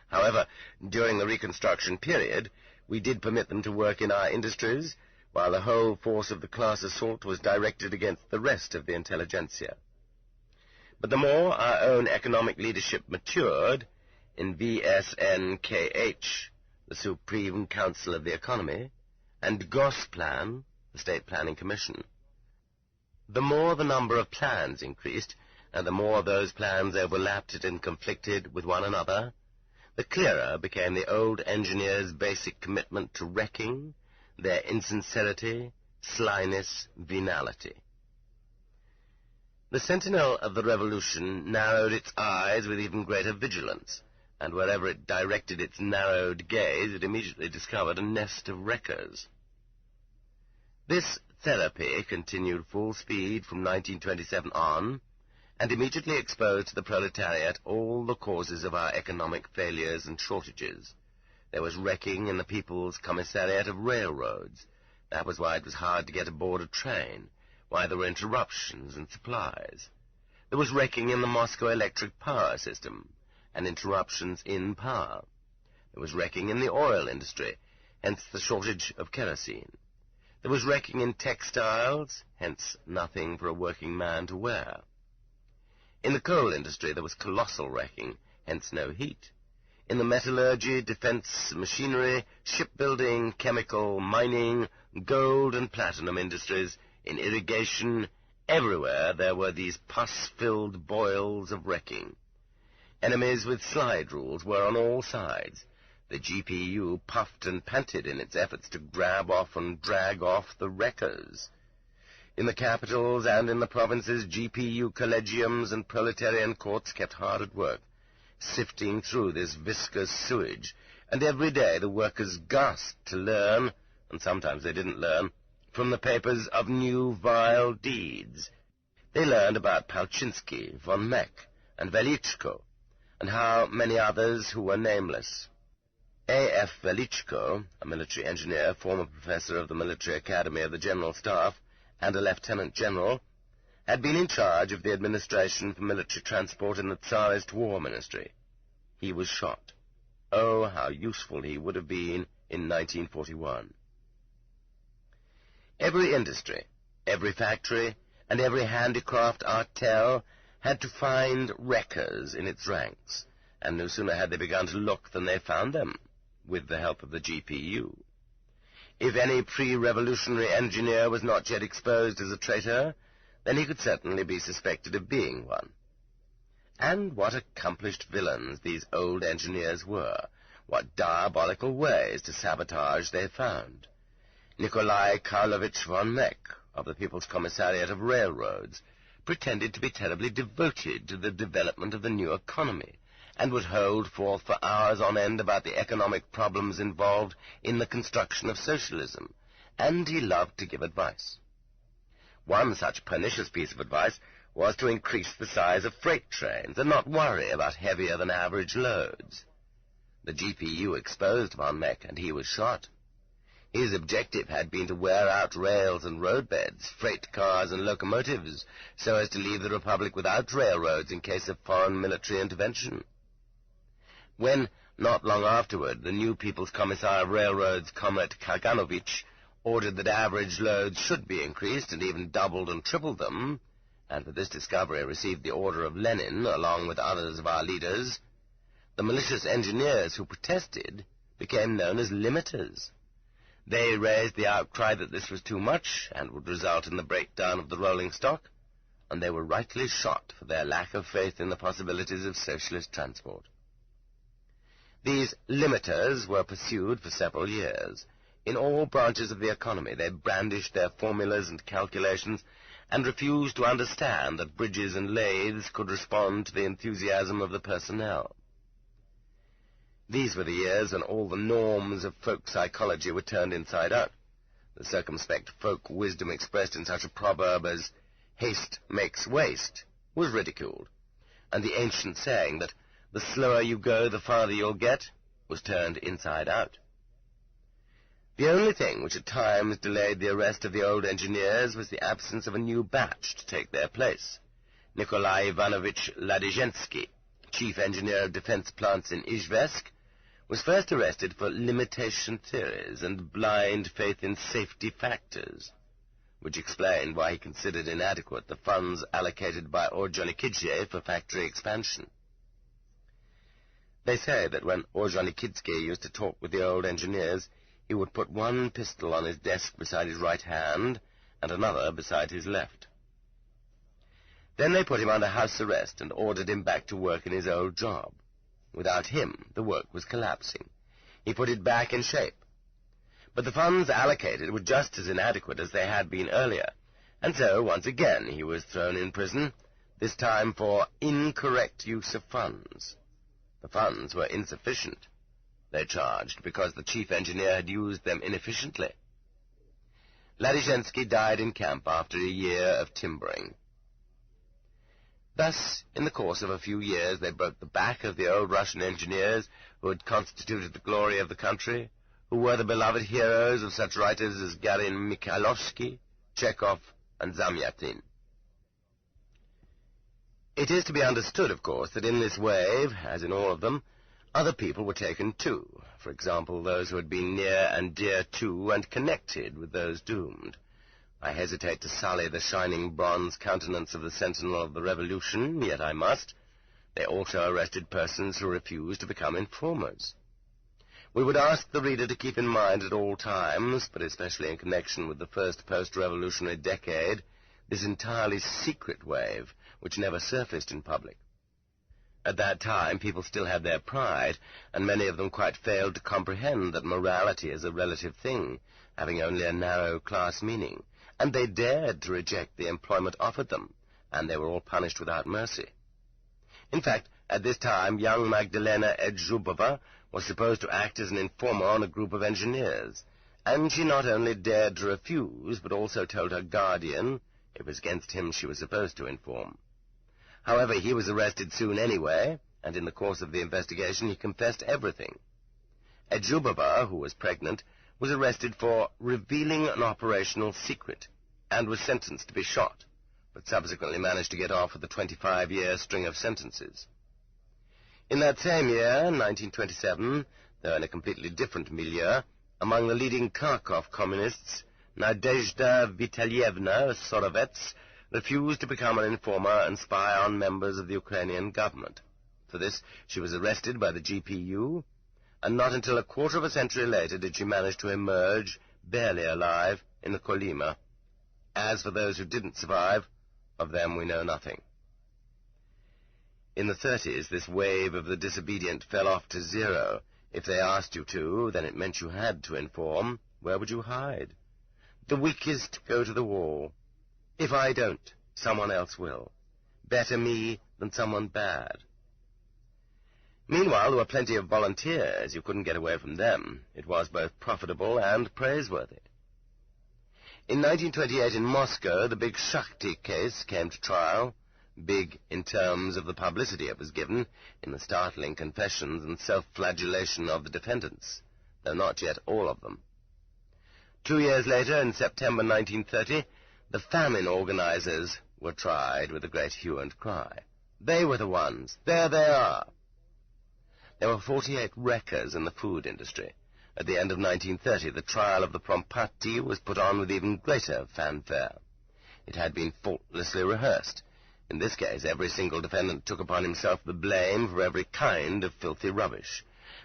However, during the Reconstruction period, we did permit them to work in our industries, while the whole force of the class assault was directed against the rest of the intelligentsia. But the more our own economic leadership matured, in VSNKH, the Supreme Council of the Economy, and Gosplan, the State Planning Commission, the more the number of plans increased, and the more those plans overlapped and conflicted with one another, the clearer became the old engineers' basic commitment to wrecking, their insincerity, slyness, venality. The sentinel of the revolution narrowed its eyes with even greater vigilance, and wherever it directed its narrowed gaze, it immediately discovered a nest of wreckers. This therapy continued full speed from 1927 on, and immediately exposed to the proletariat all the causes of our economic failures and shortages. There was wrecking in the People's Commissariat of Railroads. That was why it was hard to get aboard a train, why there were interruptions in supplies. There was wrecking in the Moscow electric power system, and interruptions in power. There was wrecking in the oil industry, hence the shortage of kerosene. There was wrecking in textiles, hence nothing for a working man to wear. In the coal industry there was colossal wrecking, hence no heat. In the metallurgy, defense, machinery, shipbuilding, chemical, mining, gold and platinum industries, in irrigation, everywhere there were these pus-filled boils of wrecking. Enemies with slide rules were on all sides. The GPU puffed and panted in its efforts to grab off and drag off the wreckers. In the capitals and in the provinces, GPU collegiums and proletarian courts kept hard at work, sifting through this viscous sewage, and every day the workers gasped to learn, and sometimes they didn't learn, from the papers of new vile deeds. They learned about Palchinsky, von Meck, and Velichko, and how many others who were nameless. A.F. Velichko, a military engineer, former professor of the Military Academy of the General Staff, and a lieutenant general, had been in charge of the administration for military transport in the Tsarist War Ministry. He was shot. Oh, how useful he would have been in 1941. Every industry, every factory, and every handicraft artel had to find wreckers in its ranks, and no sooner had they begun to look than they found them, with the help of the GPU. If any pre-revolutionary engineer was not yet exposed as a traitor, then he could certainly be suspected of being one. And what accomplished villains these old engineers were, what diabolical ways to sabotage they found. Nikolai Karlovich von Meck, of the People's Commissariat of Railroads, pretended to be terribly devoted to the development of the new economy, and would hold forth for hours on end about the economic problems involved in the construction of socialism, and he loved to give advice. One such pernicious piece of advice was to increase the size of freight trains and not worry about heavier-than-average loads. The GPU exposed von Meck, and he was shot. His objective had been to wear out rails and roadbeds, freight cars and locomotives, so as to leave the Republic without railroads in case of foreign military intervention. When, not long afterward, the new People's Commissar of Railroads, Comrade Kaganovich, ordered that average loads should be increased and even doubled and tripled them, and for this discovery received the order of Lenin, along with others of our leaders, the malicious engineers who protested became known as limiters. They raised the outcry that this was too much and would result in the breakdown of the rolling stock, and they were rightly shot for their lack of faith in the possibilities of socialist transport. These limiters were pursued for several years. In all branches of the economy they brandished their formulas and calculations and refused to understand that bridges and lathes could respond to the enthusiasm of the personnel. These were the years when all the norms of folk psychology were turned inside out. The circumspect folk wisdom expressed in such a proverb as "haste makes waste" was ridiculed, and the ancient saying that the slower you go, the farther you'll get was turned inside out. The only thing which at times delayed the arrest of the old engineers was the absence of a new batch to take their place. Nikolai Ivanovich Ladizhensky, chief engineer of defense plants in Izhevsk, was first arrested for limitation theories and blind faith in safety factors, which explained why he considered inadequate the funds allocated by Ordzhonikidze for factory expansion. They say that when Ordzhonikidze used to talk with the old engineers, he would put one pistol on his desk beside his right hand and another beside his left. Then they put him under house arrest and ordered him back to work in his old job. Without him, the work was collapsing. He put it back in shape. But the funds allocated were just as inadequate as they had been earlier, and so, once again, he was thrown in prison, this time for incorrect use of funds. The funds were insufficient, they charged, because the chief engineer had used them inefficiently. Ladizhensky died in camp after a year of timbering. Thus, in the course of a few years, they broke the back of the old Russian engineers who had constituted the glory of the country, who were the beloved heroes of such writers as Garin Mikhailovsky, Chekhov, and Zamyatin. It is to be understood, of course, that in this wave, as in all of them, other people were taken too, for example, those who had been near and dear to and connected with those doomed. I hesitate to sully the shining bronze countenance of the sentinel of the revolution, yet I must. They also arrested persons who refused to become informers. We would ask the reader to keep in mind at all times, but especially in connection with the first post-revolutionary decade, this entirely secret wave, which never surfaced in public. At that time, people still had their pride, and many of them quite failed to comprehend that morality is a relative thing, having only a narrow class meaning, and they dared to reject the employment offered them, and they were all punished without mercy. In fact, at this time, young Magdalena Edzhubova was supposed to act as an informer on a group of engineers, and she not only dared to refuse, but also told her guardian it was against him she was supposed to inform. However, he was arrested soon anyway, and in the course of the investigation he confessed everything. Edzhubova, who was pregnant, was arrested for revealing an operational secret, and was sentenced to be shot, but subsequently managed to get off with a 25-year string of sentences. In that same year, 1927, though in a completely different milieu, among the leading Kharkov communists, Nadezhda Vitalyevna Sorovets refused to become an informer and spy on members of the Ukrainian government. For this, she was arrested by the GPU, and not until a quarter of a century later did she manage to emerge, barely alive, in the Kolyma. As for those who didn't survive, of them we know nothing. In the 30s, this wave of the disobedient fell off to zero. If they asked you to, then it meant you had to inform. Where would you hide? The weakest go to the wall. If I don't, someone else will. Better me than someone bad. Meanwhile, there were plenty of volunteers. You couldn't get away from them. It was both profitable and praiseworthy. In 1928 in Moscow, the big Shakhty case came to trial. Big in terms of the publicity it was given, in the startling confessions and self-flagellation of the defendants, though not yet all of them. 2 years later, in September 1930, the famine organizers were tried with a great hue and cry. They were the ones. There they are. There were 48 wreckers in the food industry. At the end of 1930, the trial of the Prompati was put on with even greater fanfare. It had been faultlessly rehearsed. In this case, every single defendant took upon himself the blame for every kind of filthy rubbish.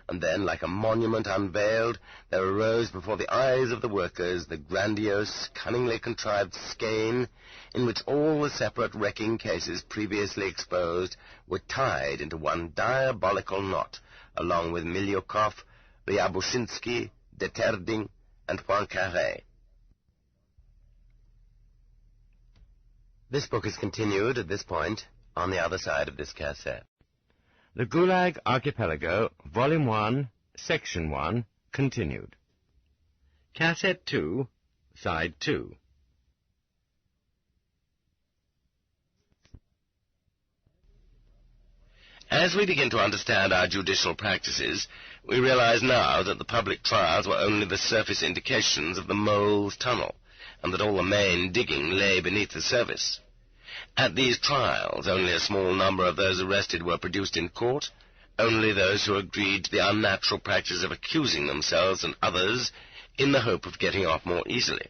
And then, like a monument unveiled, there arose before the eyes of the workers the grandiose, cunningly contrived skein in which all the separate wrecking cases previously exposed were tied into one diabolical knot, along with Milyukov, Ryabushinsky, Deterding, and Poincaré. This book is continued at this point on the other side of this cassette. The Gulag Archipelago, Volume 1, Section 1, continued. Cassette 2, Side 2. As we begin to understand our judicial practices, we realize now that the public trials were only the surface indications of the mole's tunnel, and that all the main digging lay beneath the surface. At these trials, only a small number of those arrested were produced in court, only those who agreed to the unnatural practice of accusing themselves and others in the hope of getting off more easily.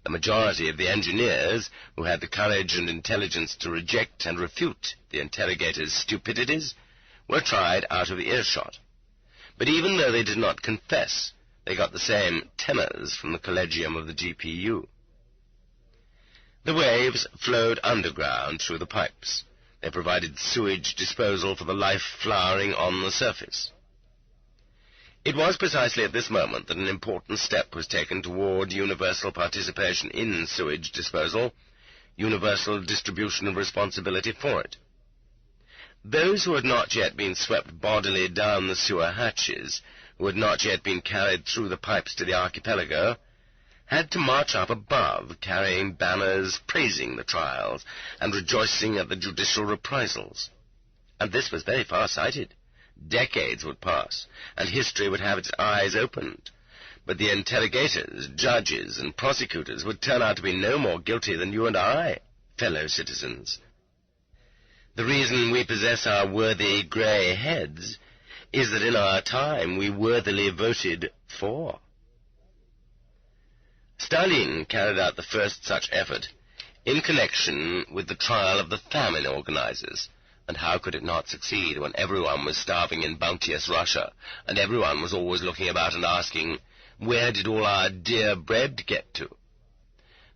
The majority of the engineers, who had the courage and intelligence to reject and refute the interrogators' stupidities, were tried out of earshot. But even though they did not confess, they got the same tenors from the collegium of the GPU. The waves flowed underground through the pipes. They provided sewage disposal for the life flowering on the surface. It was precisely at this moment that an important step was taken toward universal participation in sewage disposal, universal distribution of responsibility for it. Those who had not yet been swept bodily down the sewer hatches, who had not yet been carried through the pipes to the archipelago, had to march up above, carrying banners praising the trials and rejoicing at the judicial reprisals. And this was very far-sighted. Decades would pass, and history would have its eyes opened. But the interrogators, judges, and prosecutors would turn out to be no more guilty than you and I, fellow citizens. The reason we possess our worthy grey heads is that in our time we worthily voted for. Stalin carried out the first such effort in connection with the trial of the famine organizers. And how could it not succeed when everyone was starving in bounteous Russia, and everyone was always looking about and asking, where did all our dear bread get to?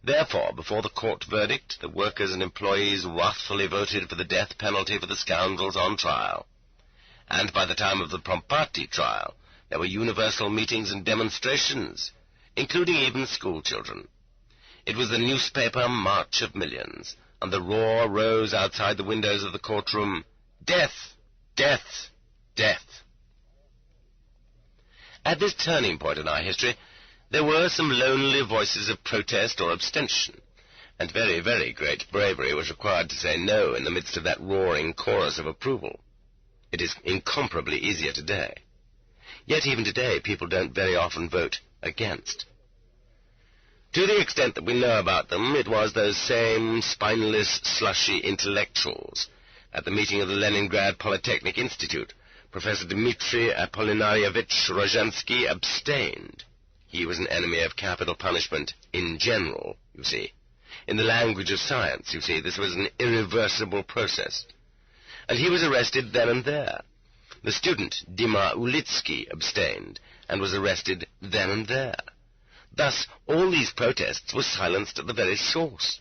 Therefore, before the court verdict, the workers and employees wrathfully voted for the death penalty for the scoundrels on trial. And by the time of the Prompati trial, there were universal meetings and demonstrations, including even school children. It was the newspaper march of millions, and the roar rose outside the windows of the courtroom, "Death! Death! Death!" At this turning point in our history, there were some lonely voices of protest or abstention, and very, very great bravery was required to say no in the midst of that roaring chorus of approval. It is incomparably easier today. Yet even today, people don't very often vote against. To the extent that we know about them, it was those same spineless, slushy intellectuals. At the meeting of the Leningrad Polytechnic Institute, Professor Dmitry Apollinaryevich Rozhansky abstained. He was an enemy of capital punishment in general, you see. In the language of science, you see, this was an irreversible process. And he was arrested then and there. The student, Dima Ulitsky, abstained, and was arrested then and there. Thus, all these protests were silenced at the very source.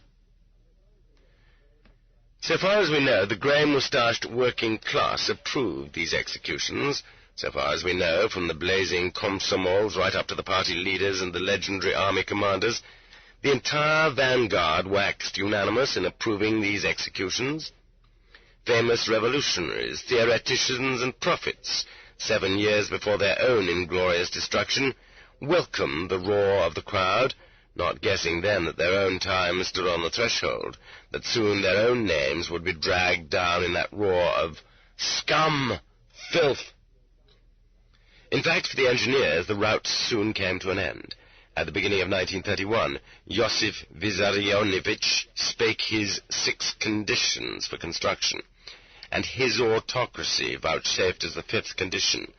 So far as we know, the grey-moustached working class approved these executions. So far as we know, from the blazing komsomols right up to the party leaders and the legendary army commanders, the entire vanguard waxed unanimous in approving these executions. Famous revolutionaries, theoreticians, and prophets, 7 years before their own inglorious destruction, welcomed the roar of the crowd, not guessing then that their own time stood on the threshold, that soon their own names would be dragged down in that roar of scum, filth. In fact, for the engineers, the rout soon came to an end. At the beginning of 1931, Iosif Vissarionovich spake his 6 conditions for construction, and his autocracy vouchsafed as the 5th condition.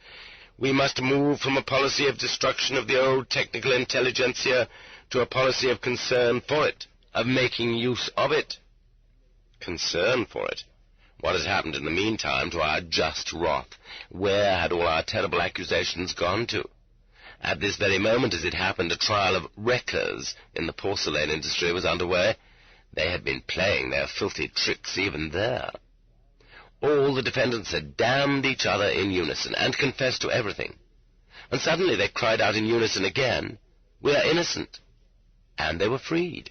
We must move from a policy of destruction of the old technical intelligentsia to a policy of concern for it, of making use of it. Concern for it? What has happened in the meantime to our just wrath? Where had all our terrible accusations gone to? At this very moment, as it happened, a trial of wreckers in the porcelain industry was underway. They had been playing their filthy tricks even there. All the defendants had damned each other in unison and confessed to everything. And suddenly they cried out in unison again, "We are innocent." And they were freed.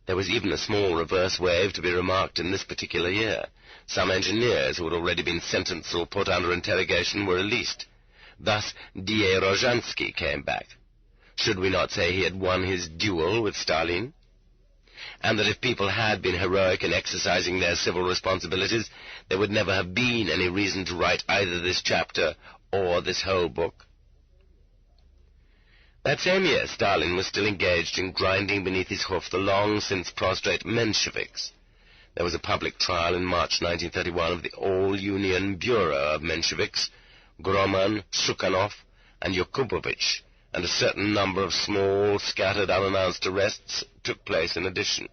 There was even a small reverse wave to be remarked in this particular year. Some engineers who had already been sentenced or put under interrogation were released. Thus D.A. Rozhansky came back. Should we not say he had won his duel with Stalin? and that if people had been heroic in exercising their civil responsibilities, there would never have been any reason to write either this chapter or this whole book. That same year, Stalin was still engaged in grinding beneath his hoof the long-since prostrate Mensheviks. There was a public trial in March 1931 of the All-Union Bureau of Mensheviks, Groman, Sukhanov, and Yakubovich, and a certain number of small, scattered, unannounced arrests took place in addition.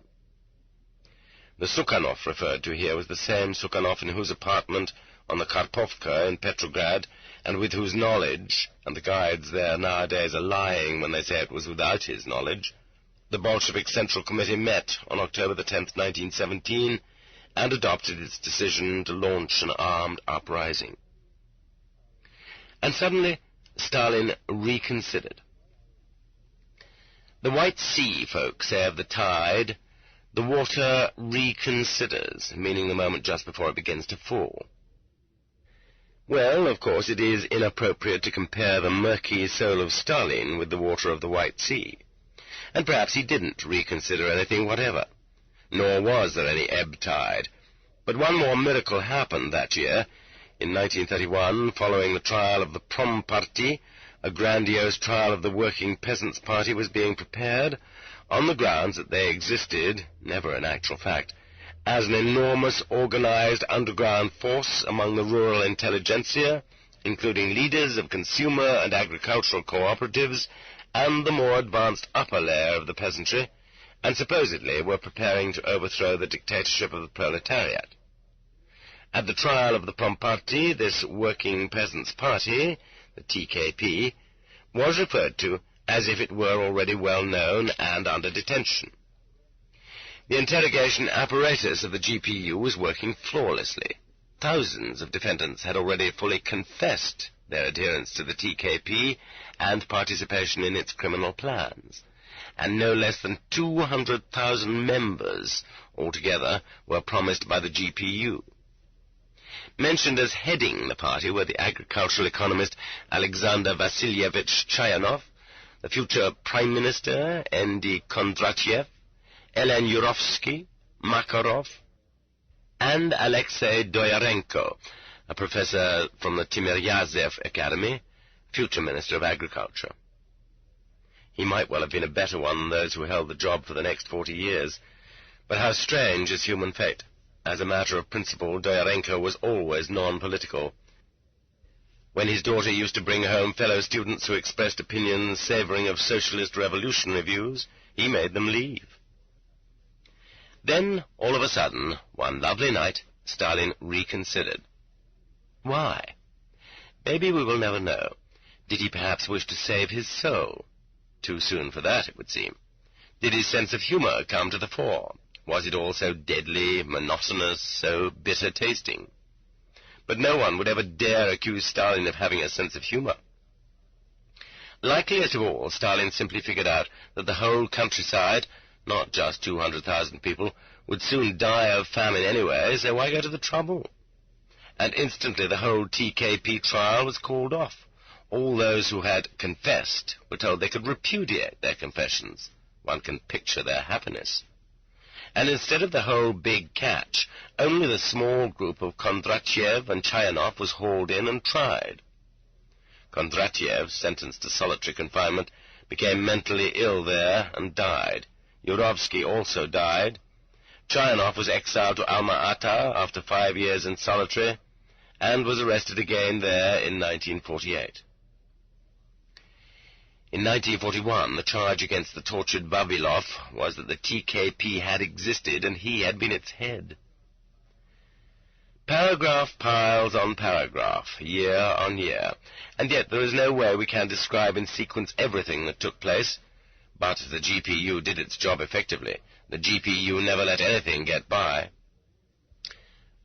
The Sukhanov referred to here was the same Sukhanov in whose apartment on the Karpovka in Petrograd, and with whose knowledge, and the guides there nowadays are lying when they say it was without his knowledge, the Bolshevik Central Committee met on October the 10th, 1917, and adopted its decision to launch an armed uprising. And suddenly, Stalin reconsidered. The White Sea folk say of the tide, the water reconsiders, meaning the moment just before it begins to fall. Well, of course, it is inappropriate to compare the murky soul of Stalin with the water of the White Sea, and perhaps he didn't reconsider anything whatever, nor was there any ebb tide. But one more miracle happened that year. In 1931, following the trial of the Prom Party, a grandiose trial of the Working Peasants' Party was being prepared on the grounds that they existed, never in actual fact, as an enormous organized underground force among the rural intelligentsia, including leaders of consumer and agricultural cooperatives and the more advanced upper layer of the peasantry, and supposedly were preparing to overthrow the dictatorship of the proletariat. At the trial of the Prom Party, this Working Peasants' Party, the TKP, was referred to as if it were already well known and under detention. The interrogation apparatus of the GPU was working flawlessly. Thousands of defendants had already fully confessed their adherence to the TKP and participation in its criminal plans, and no less than 200,000 members altogether were promised by the GPU. Mentioned as heading the party were the agricultural economist Alexander Vasilyevich Chayanov, the future Prime Minister N.D. Kondratyev, Elen Yurovsky, Makarov, and Alexei Doyarenko, a professor from the Timiryazev Academy, future Minister of Agriculture. He might well have been a better one than those who held the job for the next 40 years, but how strange is human fate. As a matter of principle, Doyarenko was always non-political. When his daughter used to bring home fellow students who expressed opinions savouring of socialist revolutionary views, he made them leave. Then, all of a sudden, one lovely night, Stalin reconsidered. Why? Maybe we will never know. Did he perhaps wish to save his soul? Too soon for that, it would seem. Did his sense of humour come to the fore? Was it all so deadly, monotonous, so bitter-tasting? But no one would ever dare accuse Stalin of having a sense of humour. Likeliest of all, Stalin simply figured out that the whole countryside, not just 200,000 people, would soon die of famine anyway, so why go to the trouble? And instantly the whole TKP trial was called off. All those who had confessed were told they could repudiate their confessions. One can picture their happiness. And instead of the whole big catch, only the small group of Kondratyev and Chayanov was hauled in and tried. Kondratyev, sentenced to solitary confinement, became mentally ill there and died. Yurovsky also died. Chayanov was exiled to Alma-Ata after 5 years in solitary, and was arrested again there in 1948. In 1941, the charge against the tortured Vavilov was that the TKP had existed and he had been its head. Paragraph piles on paragraph, year on year, and yet there is no way we can describe in sequence everything that took place. But the GPU did its job effectively. The GPU never let anything get by.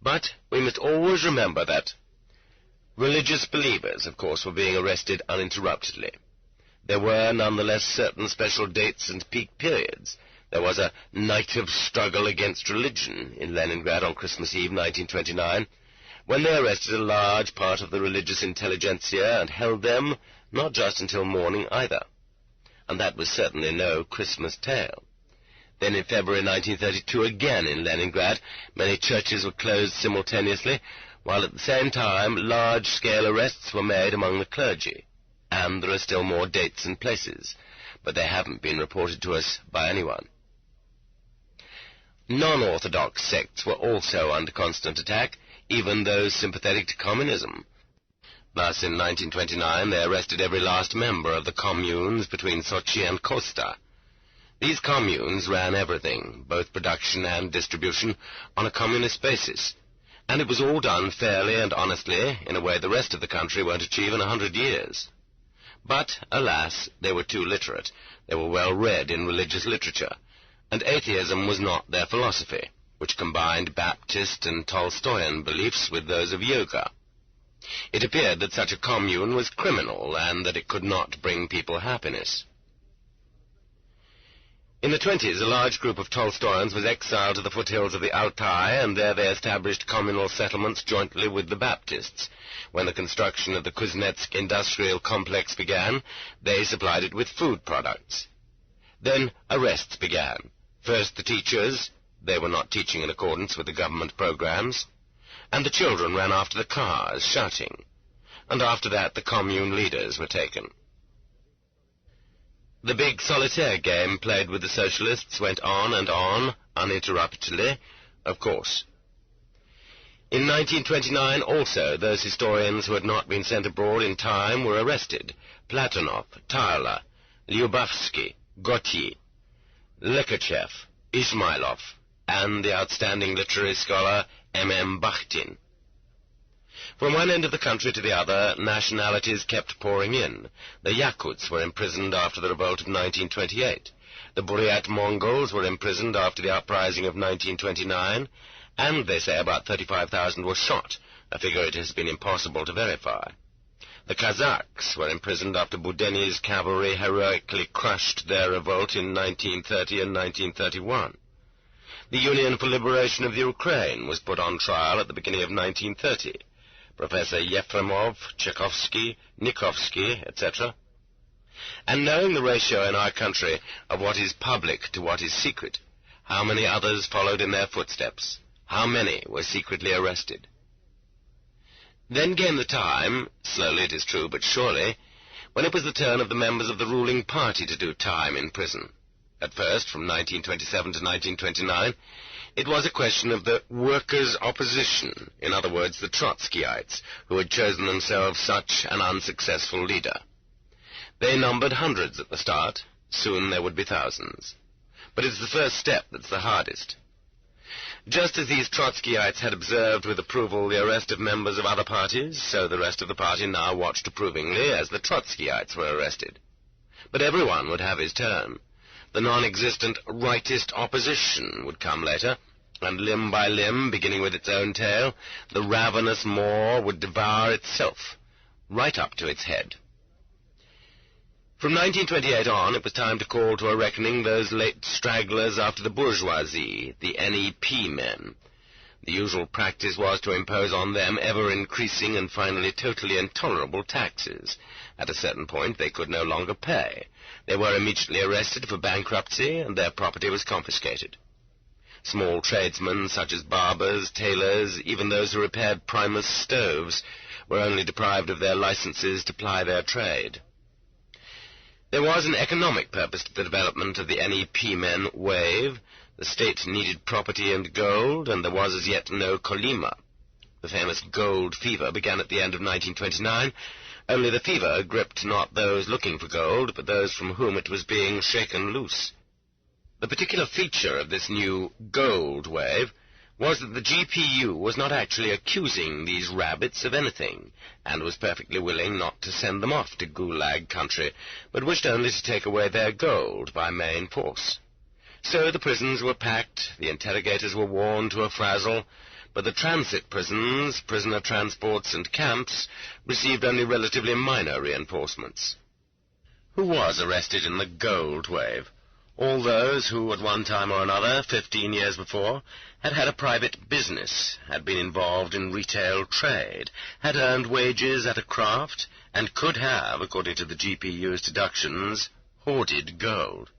But we must always remember that religious believers, of course, were being arrested uninterruptedly. There were nonetheless certain special dates and peak periods. There was a night of struggle against religion in Leningrad on Christmas Eve 1929, when they arrested a large part of the religious intelligentsia and held them not just until morning either. And that was certainly no Christmas tale. Then in February 1932 again in Leningrad, many churches were closed simultaneously, while at the same time large-scale arrests were made among the clergy. And there are still more dates and places, but they haven't been reported to us by anyone. Non-orthodox sects were also under constant attack, even those sympathetic to communism. Thus, in 1929, they arrested every last member of the communes between Sochi and Kosta. These communes ran everything, both production and distribution, on a communist basis, and it was all done fairly and honestly, in a way the rest of the country won't achieve in 100 years. But, alas, they were too literate. They were well read in religious literature, and atheism was not their philosophy, which combined Baptist and Tolstoyan beliefs with those of yoga. It appeared that such a commune was criminal, and that it could not bring people happiness. In the 1920s, a large group of Tolstoyans was exiled to the foothills of the Altai, and there they established communal settlements jointly with the Baptists. When the construction of the Kuznetsk industrial complex began, they supplied it with food products. Then arrests began. First the teachers, they were not teaching in accordance with the government programs, and the children ran after the cars, shouting. And after that the commune leaders were taken. The big solitaire game played with the socialists went on and on, uninterruptedly, of course. In 1929 also, those historians who had not been sent abroad in time were arrested. Platonov, Thaler, Lyubavsky, Gorky, Lekachev, Ismailov, and the outstanding literary scholar M.M. Bakhtin. From one end of the country to the other, nationalities kept pouring in. The Yakuts were imprisoned after the revolt of 1928. The Buryat Mongols were imprisoned after the uprising of 1929, and they say about 35,000 were shot, a figure it has been impossible to verify. The Kazakhs were imprisoned after Boudeni's cavalry heroically crushed their revolt in 1930 and 1931. The Union for Liberation of the Ukraine was put on trial at the beginning of 1930. Professor Yefremov, Tchaikovsky, Nikovsky, etc. And knowing the ratio in our country of what is public to what is secret, how many others followed in their footsteps? How many were secretly arrested? Then came the time, slowly it is true, but surely, when it was the turn of the members of the ruling party to do time in prison. At first, from 1927 to 1929, it was a question of the workers' opposition, in other words, the Trotskyites, who had chosen themselves such an unsuccessful leader. They numbered hundreds at the start. Soon there would be thousands. But it's the first step that's the hardest. Just as these Trotskyites had observed with approval the arrest of members of other parties, so the rest of the party now watched approvingly as the Trotskyites were arrested. But everyone would have his turn. The non-existent rightist opposition would come later, and limb by limb, beginning with its own tail, the ravenous maw would devour itself, right up to its head. From 1928 on, it was time to call to a reckoning those late stragglers after the bourgeoisie, the NEP men. The usual practice was to impose on them ever-increasing and finally totally intolerable taxes. At a certain point, they could no longer pay. They were immediately arrested for bankruptcy, and their property was confiscated. Small tradesmen, such as barbers, tailors, even those who repaired Primus stoves, were only deprived of their licenses to ply their trade. There was an economic purpose to the development of the NEP men wave. The state needed property and gold, and there was as yet no Kolyma. The famous gold fever began at the end of 1929, only the fever gripped not those looking for gold, but those from whom it was being shaken loose. The particular feature of this new gold wave was that the GPU was not actually accusing these rabbits of anything, and was perfectly willing not to send them off to Gulag country, but wished only to take away their gold by main force. So the prisons were packed, the interrogators were worn to a frazzle, but the transit prisons, prisoner transports, and camps received only relatively minor reinforcements. Who was arrested in the gold wave? All those who, at one time or another, 15 years before, had had a private business, had been involved in retail trade, had earned wages at a craft, and could have, according to the GPU's deductions, hoarded gold.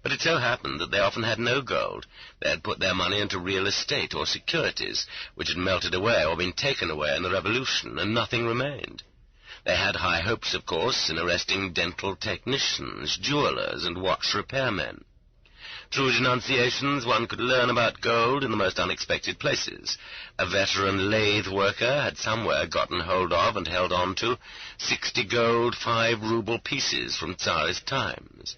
But it so happened that they often had no gold. They had put their money into real estate or securities, which had melted away or been taken away in the revolution, and nothing remained. They had high hopes, of course, in arresting dental technicians, jewelers, and watch repairmen. Through denunciations, one could learn about gold in the most unexpected places. A veteran lathe worker had somewhere gotten hold of and held on to 60 gold 5-ruble pieces from Tsarist times.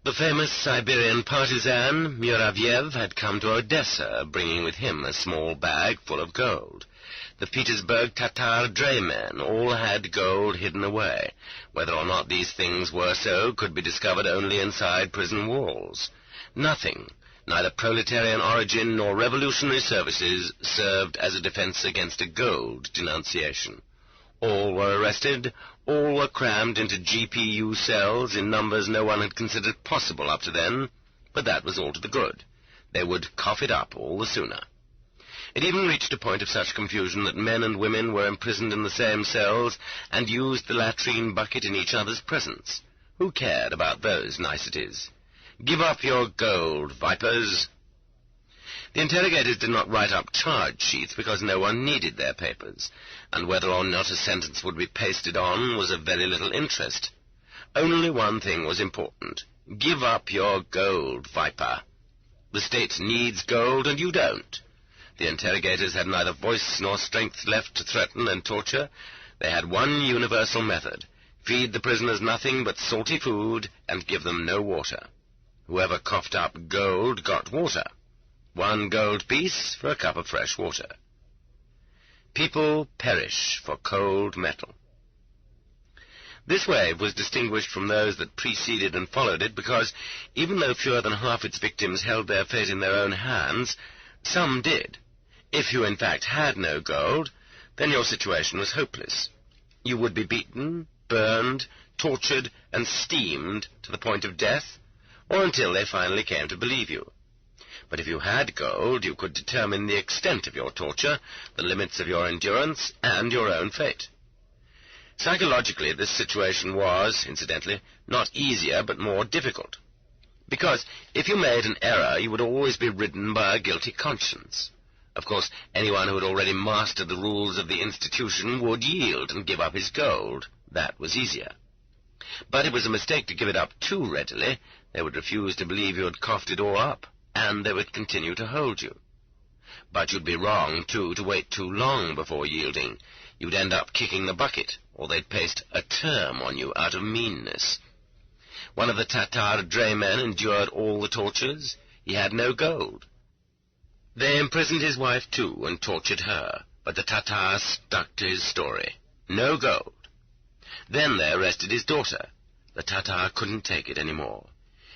The famous Siberian partisan, Muravyev, had come to Odessa, bringing with him a small bag full of gold. The Petersburg Tatar draymen all had gold hidden away. Whether or not these things were so could be discovered only inside prison walls. Nothing, neither proletarian origin nor revolutionary services, served as a defense against a gold denunciation. All were arrested, all were crammed into GPU cells in numbers no one had considered possible up to then, but that was all to the good. They would cough it up all the sooner. It even reached a point of such confusion that men and women were imprisoned in the same cells and used the latrine bucket in each other's presence. Who cared about those niceties? Give up your gold, vipers. The interrogators did not write up charge sheets because no one needed their papers, and whether or not a sentence would be pasted on was of very little interest. Only one thing was important. Give up your gold, viper. The state needs gold, and you don't. The interrogators had neither voice nor strength left to threaten and torture. They had one universal method: feed the prisoners nothing but salty food and give them no water. Whoever coughed up gold got water. 1 gold piece for a cup of fresh water. People perish for cold metal. This wave was distinguished from those that preceded and followed it because, even though fewer than half its victims held their fate in their own hands, some did. If you in fact had no gold, then your situation was hopeless. You would be beaten, burned, tortured, and steamed to the point of death, or until they finally came to believe you. But if you had gold, you could determine the extent of your torture, the limits of your endurance, and your own fate. Psychologically, this situation was, incidentally, not easier but more difficult. Because if you made an error, you would always be ridden by a guilty conscience. Of course, anyone who had already mastered the rules of the institution would yield and give up his gold. That was easier. But it was a mistake to give it up too readily. They would refuse to believe you had coughed it all up, and they would continue to hold you. But you'd be wrong, too, to wait too long before yielding. You'd end up kicking the bucket, or they'd paste a term on you out of meanness. One of the Tatar draymen endured all the tortures. He had no gold. They imprisoned his wife, too, and tortured her, but the Tatar stuck to his story. No gold. Then they arrested his daughter. The Tatar couldn't take it any more.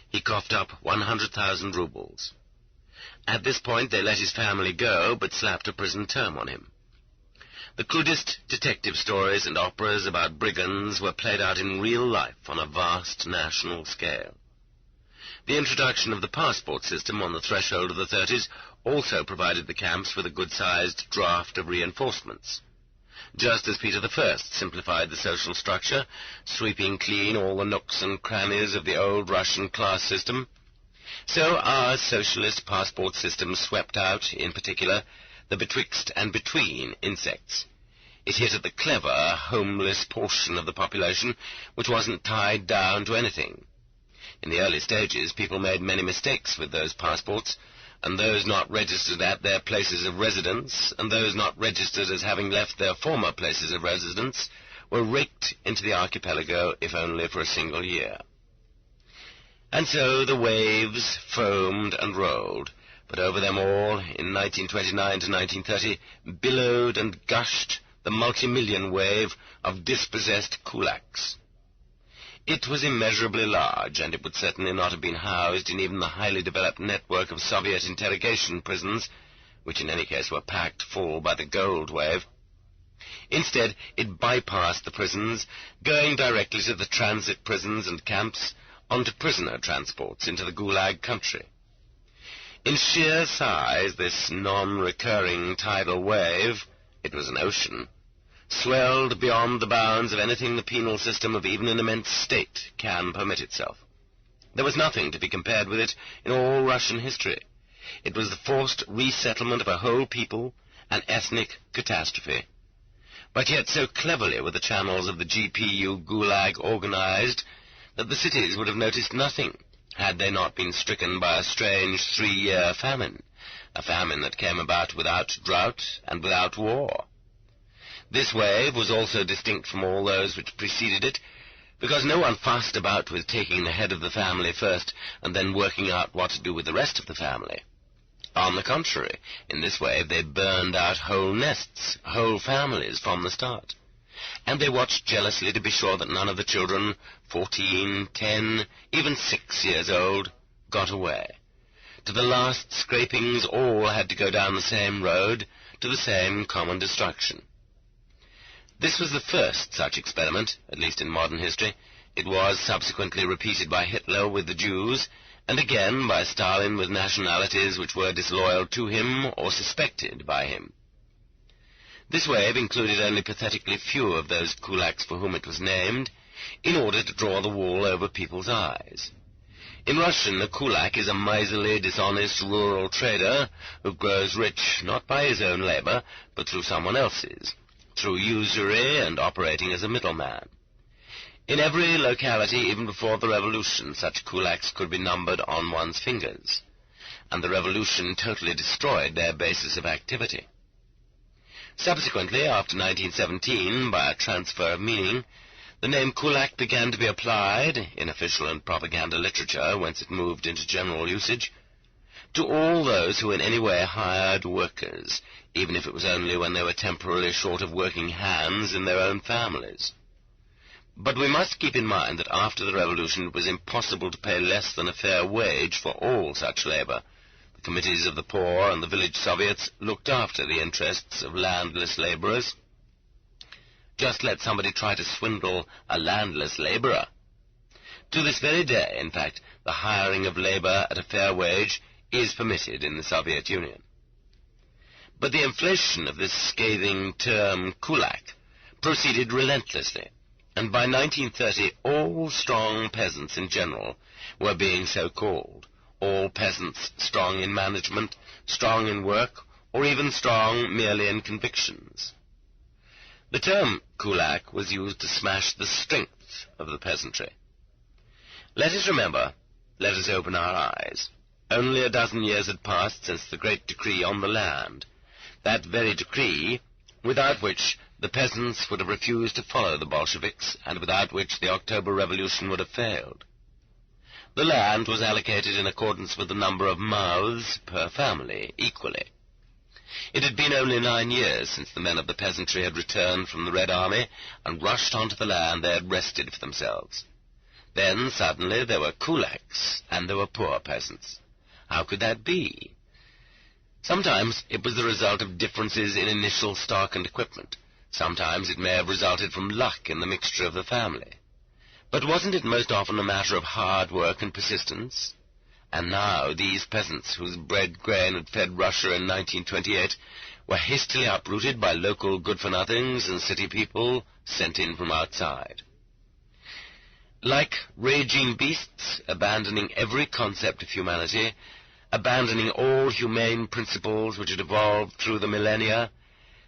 He coughed up 100,000 rubles. At this point they let his family go, but slapped a prison term on him. The crudest detective stories and operas about brigands were played out in real life on a vast national scale. The introduction of the passport system on the threshold of the 30s also provided the camps with a good-sized draft of reinforcements. Just as Peter I simplified the social structure, sweeping clean all the nooks and crannies of the old Russian class system, so our socialist passport system swept out, in particular, the betwixt and between insects. It hit at the clever, homeless portion of the population which wasn't tied down to anything. In the early stages, people made many mistakes with those passports, and those not registered at their places of residence, and those not registered as having left their former places of residence, were raked into the archipelago, if only for a single year. And so the waves foamed and rolled, but over them all, in 1929 to 1930, billowed and gushed the multi-million wave of dispossessed kulaks. It was immeasurably large, and it would certainly not have been housed in even the highly developed network of Soviet interrogation prisons, which in any case were packed full by the gold wave. Instead, it bypassed the prisons, going directly to the transit prisons and camps, onto prisoner transports into the Gulag country. In sheer size, this non-recurring tidal wave, it was an ocean, swelled beyond the bounds of anything the penal system of even an immense state can permit itself. There was nothing to be compared with it in all Russian history. It was the forced resettlement of a whole people, an ethnic catastrophe. But yet so cleverly were the channels of the GPU Gulag organized that the cities would have noticed nothing had they not been stricken by a strange 3-year famine, a famine that came about without drought and without war. This wave was also distinct from all those which preceded it, because no one fussed about with taking the head of the family first and then working out what to do with the rest of the family. On the contrary, in this wave they burned out whole nests, whole families from the start. And they watched jealously to be sure that none of the children, 14, 10, even 6 years old, got away. To the last scrapings all had to go down the same road, to the same common destruction. This was the first such experiment, at least in modern history. It was subsequently repeated by Hitler with the Jews, and again by Stalin with nationalities which were disloyal to him or suspected by him. This wave included only pathetically few of those kulaks for whom it was named, in order to draw the wool over people's eyes. In Russian, a kulak is a miserly, dishonest rural trader who grows rich not by his own labor, but through someone else's, through usury and operating as a middleman. In every locality, even before the revolution, such kulaks could be numbered on one's fingers, and the revolution totally destroyed their basis of activity. Subsequently, after 1917, by a transfer of meaning, the name kulak began to be applied, in official and propaganda literature, whence it moved into general usage, to all those who in any way hired workers, even if it was only when they were temporarily short of working hands in their own families. But we must keep in mind that after the revolution it was impossible to pay less than a fair wage for all such labor. The committees of the poor and the village soviets looked after the interests of landless laborers. Just let somebody try to swindle a landless laborer. To this very day, in fact, the hiring of labor at a fair wage is permitted in the Soviet Union. But the inflation of this scathing term kulak proceeded relentlessly, and by 1930 all strong peasants in general were being so called, all peasants strong in management, strong in work, or even strong merely in convictions. The term kulak was used to smash the strength of the peasantry. Let us remember, let us open our eyes. Only a dozen years had passed since the great decree on the land, that very decree without which the peasants would have refused to follow the Bolsheviks, and without which the October Revolution would have failed. The land was allocated in accordance with the number of mouths per family, equally. It had been only 9 years since the men of the peasantry had returned from the Red Army and rushed onto the land they had wrested for themselves. Then, suddenly, there were kulaks, and there were poor peasants. How could that be? Sometimes it was the result of differences in initial stock and equipment. Sometimes it may have resulted from luck in the mixture of the family. But wasn't it most often a matter of hard work and persistence? And now these peasants, whose bread grain had fed Russia in 1928, were hastily uprooted by local good-for-nothings and city people sent in from outside. Like raging beasts, abandoning every concept of humanity, abandoning all humane principles which had evolved through the millennia,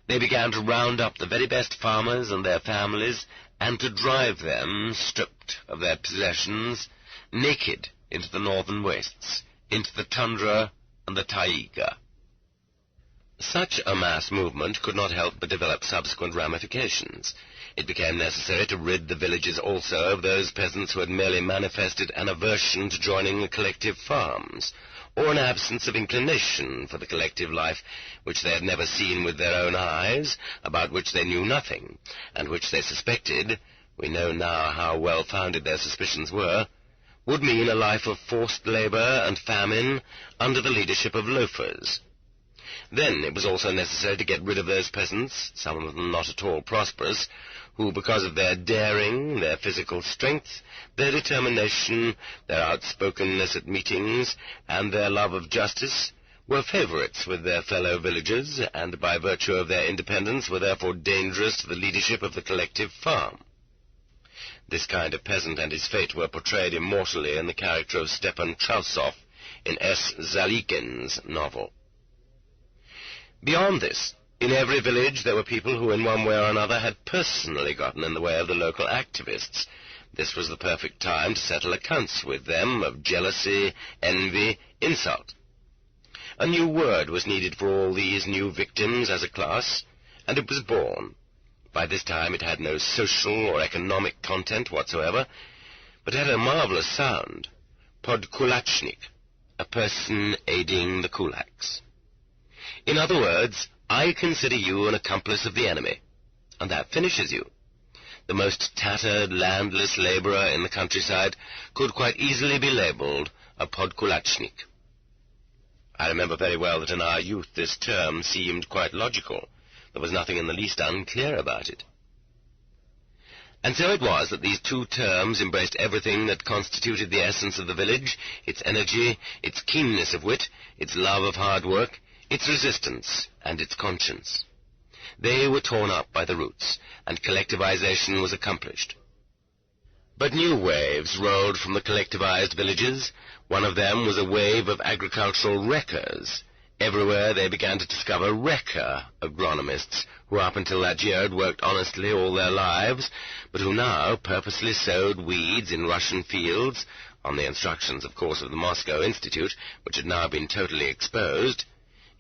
they began to round up the very best farmers and their families and to drive them, stripped of their possessions, naked into the northern wastes, into the tundra and the taiga. Such a mass movement could not help but develop subsequent ramifications. It became necessary to rid the villages also of those peasants who had merely manifested an aversion to joining the collective farms, or an absence of inclination for the collective life which they had never seen with their own eyes, about which they knew nothing, and which they suspected, we know now how well-founded their suspicions were, would mean a life of forced labor and famine under the leadership of loafers. Then it was also necessary to get rid of those peasants, some of them not at all prosperous, who, because of their daring, their physical strength, their determination, their outspokenness at meetings, and their love of justice, were favorites with their fellow villagers, and by virtue of their independence were therefore dangerous to the leadership of the collective farm. This kind of peasant and his fate were portrayed immortally in the character of Stepan Chausov in S. Zalikin's novel. Beyond this, in every village there were people who in one way or another had personally gotten in the way of the local activists. This was the perfect time to settle accounts with them of jealousy, envy, insult. A new word was needed for all these new victims as a class, and it was born. By this time it had no social or economic content whatsoever, but had a marvelous sound. Podkulachnik, a person aiding the kulaks. In other words, I consider you an accomplice of the enemy, and that finishes you. The most tattered, landless labourer in the countryside could quite easily be labelled a podkulachnik. I remember very well that in our youth this term seemed quite logical. There was nothing in the least unclear about it. And so it was that these two terms embraced everything that constituted the essence of the village, its energy, its keenness of wit, its love of hard work, its resistance, and its conscience. They were torn up by the roots, and collectivization was accomplished. But new waves rolled from the collectivized villages. One of them was a wave of agricultural wreckers. Everywhere they began to discover wrecker agronomists, who up until that year had worked honestly all their lives, but who now purposely sowed weeds in Russian fields, on the instructions, of course, of the Moscow Institute, which had now been totally exposed.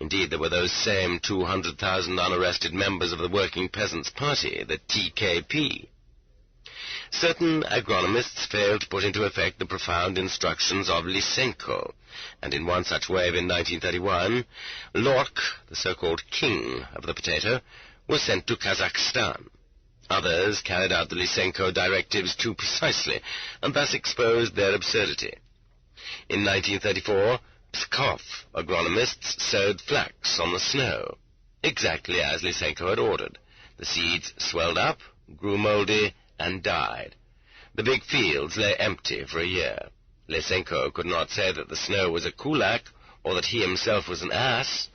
Indeed, there were those same 200,000 unarrested members of the Working Peasants' Party, the TKP. Certain agronomists failed to put into effect the profound instructions of Lysenko, and in one such wave in 1931, Lork, the so-called king of the potato, was sent to Kazakhstan. Others carried out the Lysenko directives too precisely, and thus exposed their absurdity. In 1934, Pskov agronomists sowed flax on the snow, exactly as Lysenko had ordered. The seeds swelled up, grew mouldy, and died. The big fields lay empty for a year. Lysenko could not say that the snow was a kulak, or that he himself was an ass.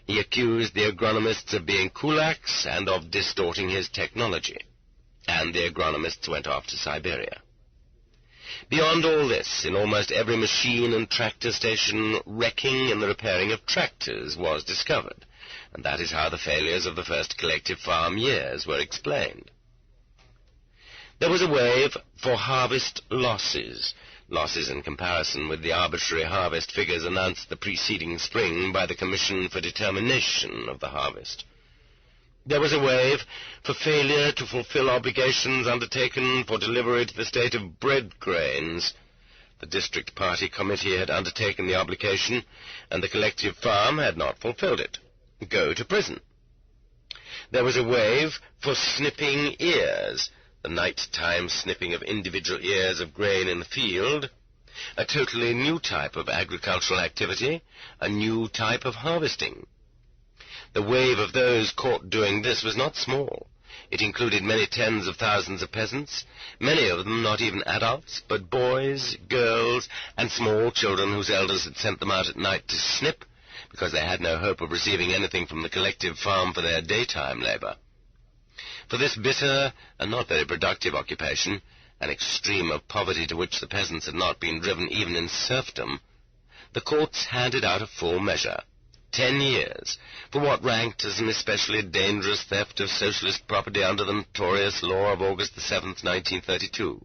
He accused the agronomists of being kulaks and of distorting his technology. And the agronomists went off to Siberia. Beyond all this, in almost every machine and tractor station, wrecking and the repairing of tractors was discovered, and that is how the failures of the first collective farm years were explained. There was a wave for harvest losses in comparison with the arbitrary harvest figures announced the preceding spring by the Commission for Determination of the Harvest. There was a wave for failure to fulfill obligations undertaken for delivery to the state of bread grains. The district party committee had undertaken the obligation, and the collective farm had not fulfilled it. Go to prison. There was a wave for snipping ears, the night-time snipping of individual ears of grain in the field, a totally new type of agricultural activity, a new type of harvesting. The wave of those caught doing this was not small. It included many tens of thousands of peasants, many of them not even adults, but boys, girls, and small children whose elders had sent them out at night to snip, because they had no hope of receiving anything from the collective farm for their daytime labor. For this bitter and not very productive occupation, an extreme of poverty to which the peasants had not been driven even in serfdom, the courts handed out a full measure, 10 years, for what ranked as an especially dangerous theft of socialist property under the notorious law of August the 7th, 1932,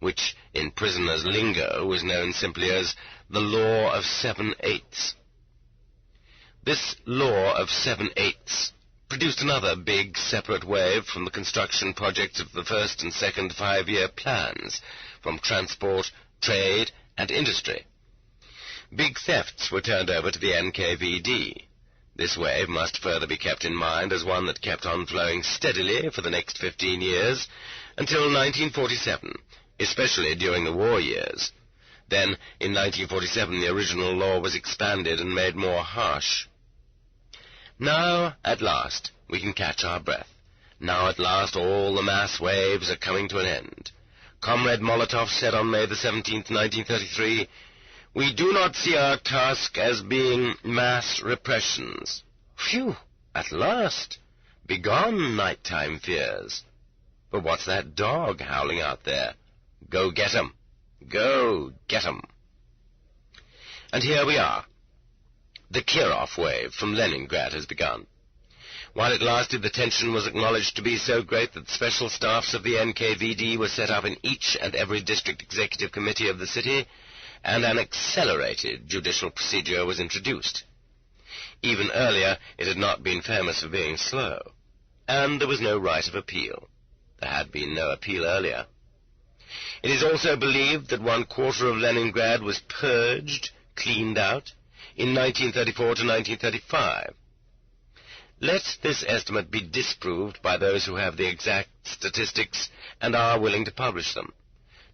which in prisoners' lingo was known simply as the Law of 7/8. This Law of 7/8 produced another big separate wave from the construction projects of the first and second 5-year plans, from transport, trade, and industry. Big thefts were turned over to the NKVD. This wave must further be kept in mind as one that kept on flowing steadily for the next 15 years, until 1947, especially during the war years. Then, in 1947, the original law was expanded and made more harsh. Now, at last, we can catch our breath. Now, at last, all the mass waves are coming to an end. Comrade Molotov said on May the 17th, 1933, "We do not see our task as being mass repressions." Phew! At last! Begone nighttime fears. But what's that dog howling out there? Go get 'em! Go get 'em! And here we are. The Kirov wave from Leningrad has begun. While it lasted, the tension was acknowledged to be so great that special staffs of the NKVD were set up in each and every district executive committee of the city, and an accelerated judicial procedure was introduced. Even earlier, it had not been famous for being slow, and there was no right of appeal. There had been no appeal earlier. It is also believed that 1/4 of Leningrad was purged, cleaned out, in 1934 to 1935. Let this estimate be disproved by those who have the exact statistics and are willing to publish them.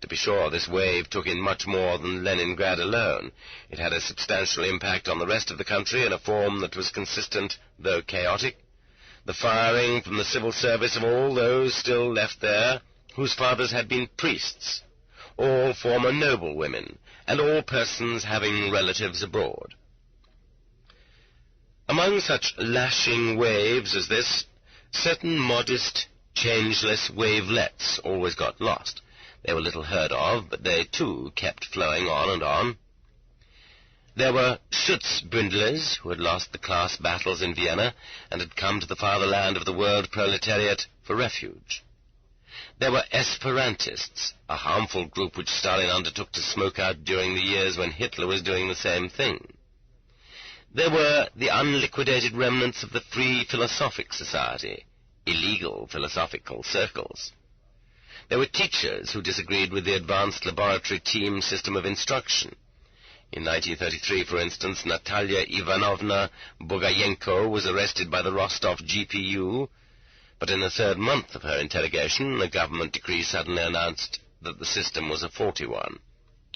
To be sure, this wave took in much more than Leningrad alone. It had a substantial impact on the rest of the country in a form that was consistent, though chaotic. The firing from the civil service of all those still left there, whose fathers had been priests, all former noblewomen, and all persons having relatives abroad. Among such lashing waves as this, certain modest, changeless wavelets always got lost. They were little heard of, but they, too, kept flowing on and on. There were Schutzbündlers, who had lost the class battles in Vienna and had come to the fatherland of the world proletariat for refuge. There were Esperantists, a harmful group which Stalin undertook to smoke out during the years when Hitler was doing the same thing. There were the unliquidated remnants of the Free Philosophic Society, illegal philosophical circles. There were teachers who disagreed with the advanced laboratory team system of instruction. In 1933, for instance, Natalia Ivanovna Bogayenko was arrested by the Rostov GPU, but in the 3rd month of her interrogation, a government decree suddenly announced that the system was a faulty one,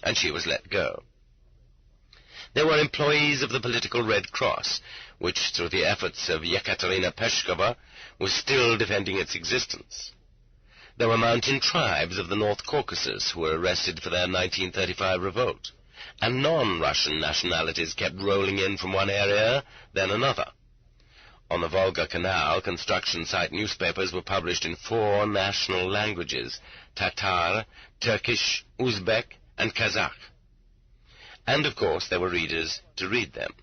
and she was let go. There were employees of the political Red Cross, which, through the efforts of Yekaterina Peshkova, was still defending its existence. There were mountain tribes of the North Caucasus who were arrested for their 1935 revolt, and non-Russian nationalities kept rolling in from one area, then another. On the Volga Canal, construction site newspapers were published in 4 national languages: Tatar, Turkish, Uzbek, and Kazakh. And, of course, there were readers to read them.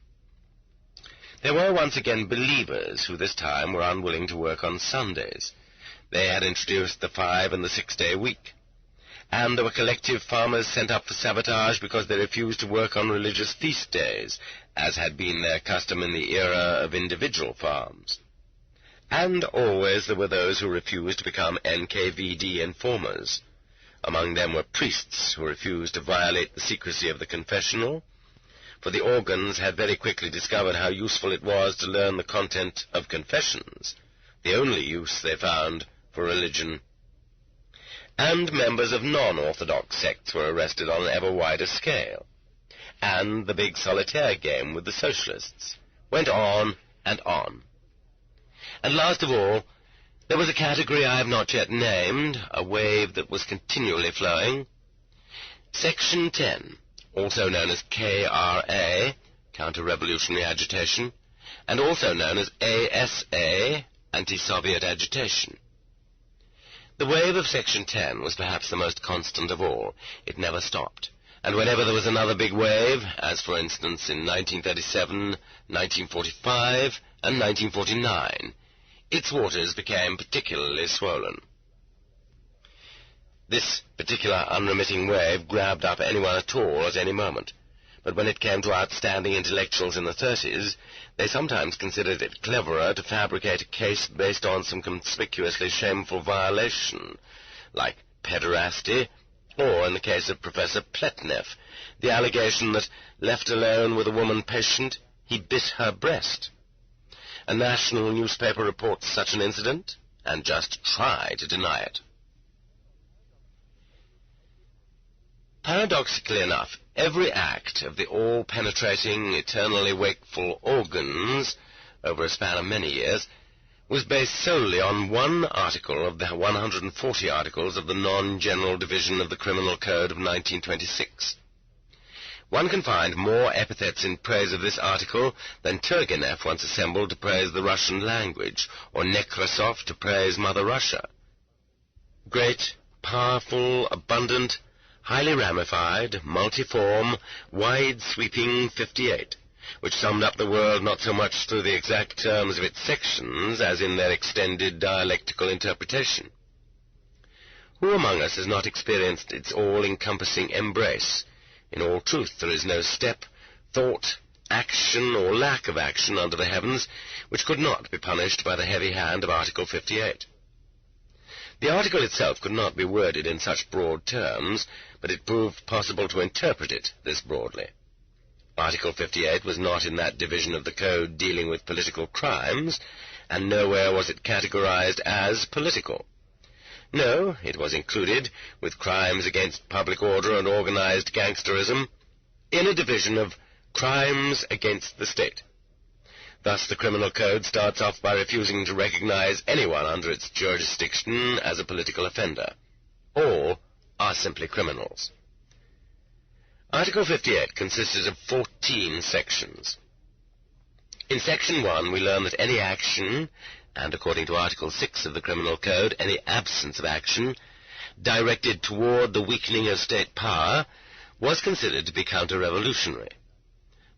There were once again believers who this time were unwilling to work on Sundays. They had introduced the 5- and the 6-day week. And there were collective farmers sent up for sabotage because they refused to work on religious feast days, as had been their custom in the era of individual farms. And always there were those who refused to become NKVD informers. Among them were priests who refused to violate the secrecy of the confessional, for the organs had very quickly discovered how useful it was to learn the content of confessions, the only use they found for religion. And members of non-orthodox sects were arrested on an ever wider scale. And the big solitaire game with the socialists went on and on. And last of all, there was a category I have not yet named, a wave that was continually flowing. Section 10, also known as KRA, Counter-Revolutionary Agitation, and also known as ASA, Anti-Soviet Agitation. The wave of Section 10 was perhaps the most constant of all. It never stopped. And whenever there was another big wave, as for instance in 1937, 1945, and 1949, its waters became particularly swollen. This particular unremitting wave grabbed up anyone at all at any moment, but when it came to outstanding intellectuals in the 30s, they sometimes considered it cleverer to fabricate a case based on some conspicuously shameful violation, like pederasty, or, in the case of Professor Pletnev, the allegation that, left alone with a woman patient, he bit her breast. A national newspaper reports such an incident, and just try to deny it. Paradoxically enough, every act of the all-penetrating, eternally wakeful organs, over a span of many years, was based solely on one article of the 140 articles of the non-general division of the Criminal Code of 1926. One can find more epithets in praise of this article than Turgenev once assembled to praise the Russian language, or Nekrasov to praise Mother Russia. Great, powerful, abundant, highly ramified, multiform, wide-sweeping 58, which summed up the world not so much through the exact terms of its sections as in their extended dialectical interpretation. Who among us has not experienced its all-encompassing embrace? In all truth, there is no step, thought, action, or lack of action under the heavens which could not be punished by the heavy hand of Article 58. The article itself could not be worded in such broad terms, but it proved possible to interpret it this broadly. Article 58 was not in that division of the Code dealing with political crimes, and nowhere was it categorized as political. No, it was included, with crimes against public order and organized gangsterism, in a division of crimes against the state. Thus the Criminal Code starts off by refusing to recognize anyone under its jurisdiction as a political offender. All are simply criminals. Article 58 consisted of 14 sections. In Section 1 we learn that any action, and according to Article 6 of the Criminal Code, any absence of action, directed toward the weakening of state power, was considered to be counter-revolutionary.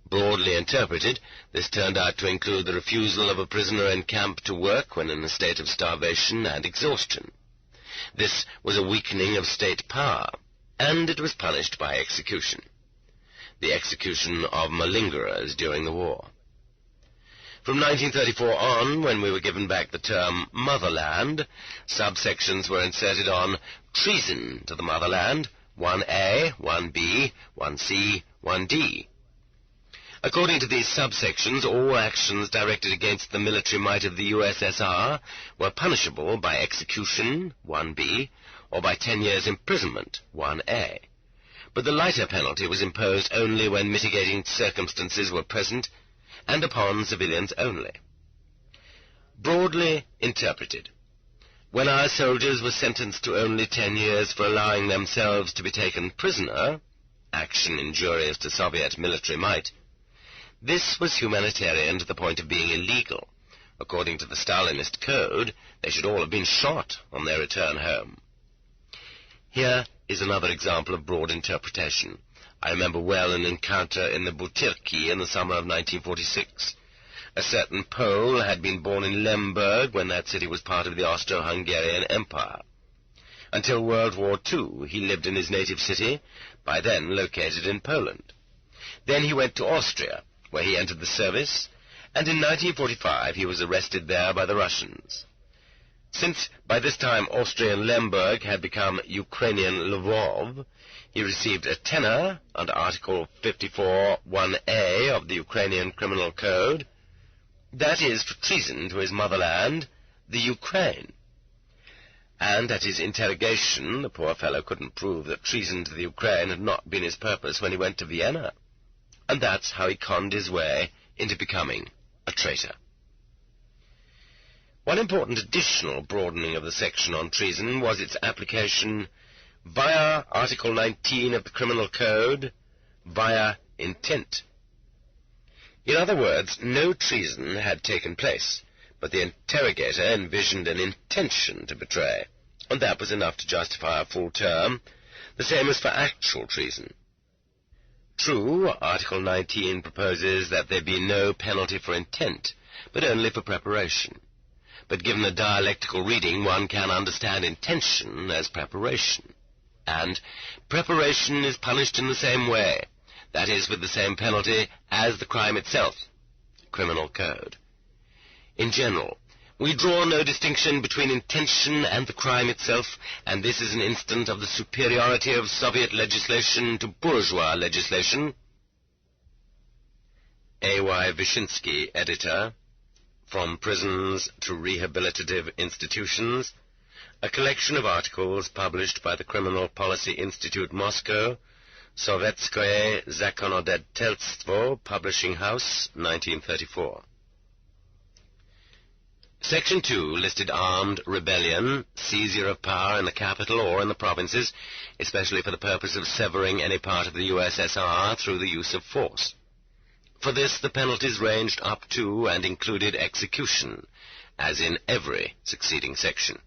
Broadly interpreted, this turned out to include the refusal of a prisoner in camp to work when in a state of starvation and exhaustion. This was a weakening of state power, and it was punished by execution. The execution of malingerers during the war. From 1934 on, when we were given back the term motherland, subsections were inserted on treason to the motherland, 1A, 1B, 1C, 1D. According to these subsections, all actions directed against the military might of the USSR were punishable by execution, 1B, or by 10 years imprisonment, 1A. But the lighter penalty was imposed only when mitigating circumstances were present, and upon civilians only. Broadly interpreted, when our soldiers were sentenced to only 10 years for allowing themselves to be taken prisoner, action injurious to Soviet military might, this was humanitarian to the point of being illegal. According to the Stalinist code, they should all have been shot on their return home. Here is another example of broad interpretation. I remember well an encounter in the Butyrki in the summer of 1946. A certain Pole had been born in Lemberg when that city was part of the Austro-Hungarian Empire. Until World War II, he lived in his native city, by then located in Poland. Then he went to Austria, where he entered the service, and in 1945 he was arrested there by the Russians. Since by this time Austrian Lemberg had become Ukrainian Lvov, he received a tenor under Article 54(1)A of the Ukrainian Criminal Code, that is, for treason to his motherland, the Ukraine. And at his interrogation, the poor fellow couldn't prove that treason to the Ukraine had not been his purpose when he went to Vienna. And that's how he conned his way into becoming a traitor. One important additional broadening of the section on treason was its application via Article 19 of the Criminal Code, via intent. In other words, no treason had taken place, but the interrogator envisioned an intention to betray, and that was enough to justify a full term, the same as for actual treason. True, Article 19 proposes that there be no penalty for intent, but only for preparation. But given the dialectical reading, one can understand intention as preparation. And preparation is punished in the same way, that is, with the same penalty as the crime itself, Criminal Code. In general, we draw no distinction between intention and the crime itself, and this is an instance of the superiority of Soviet legislation to bourgeois legislation. A.Y. Vyshinsky, editor, From Prisons to Rehabilitative Institutions, a collection of articles published by the Criminal Policy Institute Moscow, Sovetskoye Zakonodatelstvo, Publishing House, 1934. Section 2 listed armed rebellion, seizure of power in the capital or in the provinces, especially for the purpose of severing any part of the USSR through the use of force. For this, the penalties ranged up to and included execution, as in every succeeding section.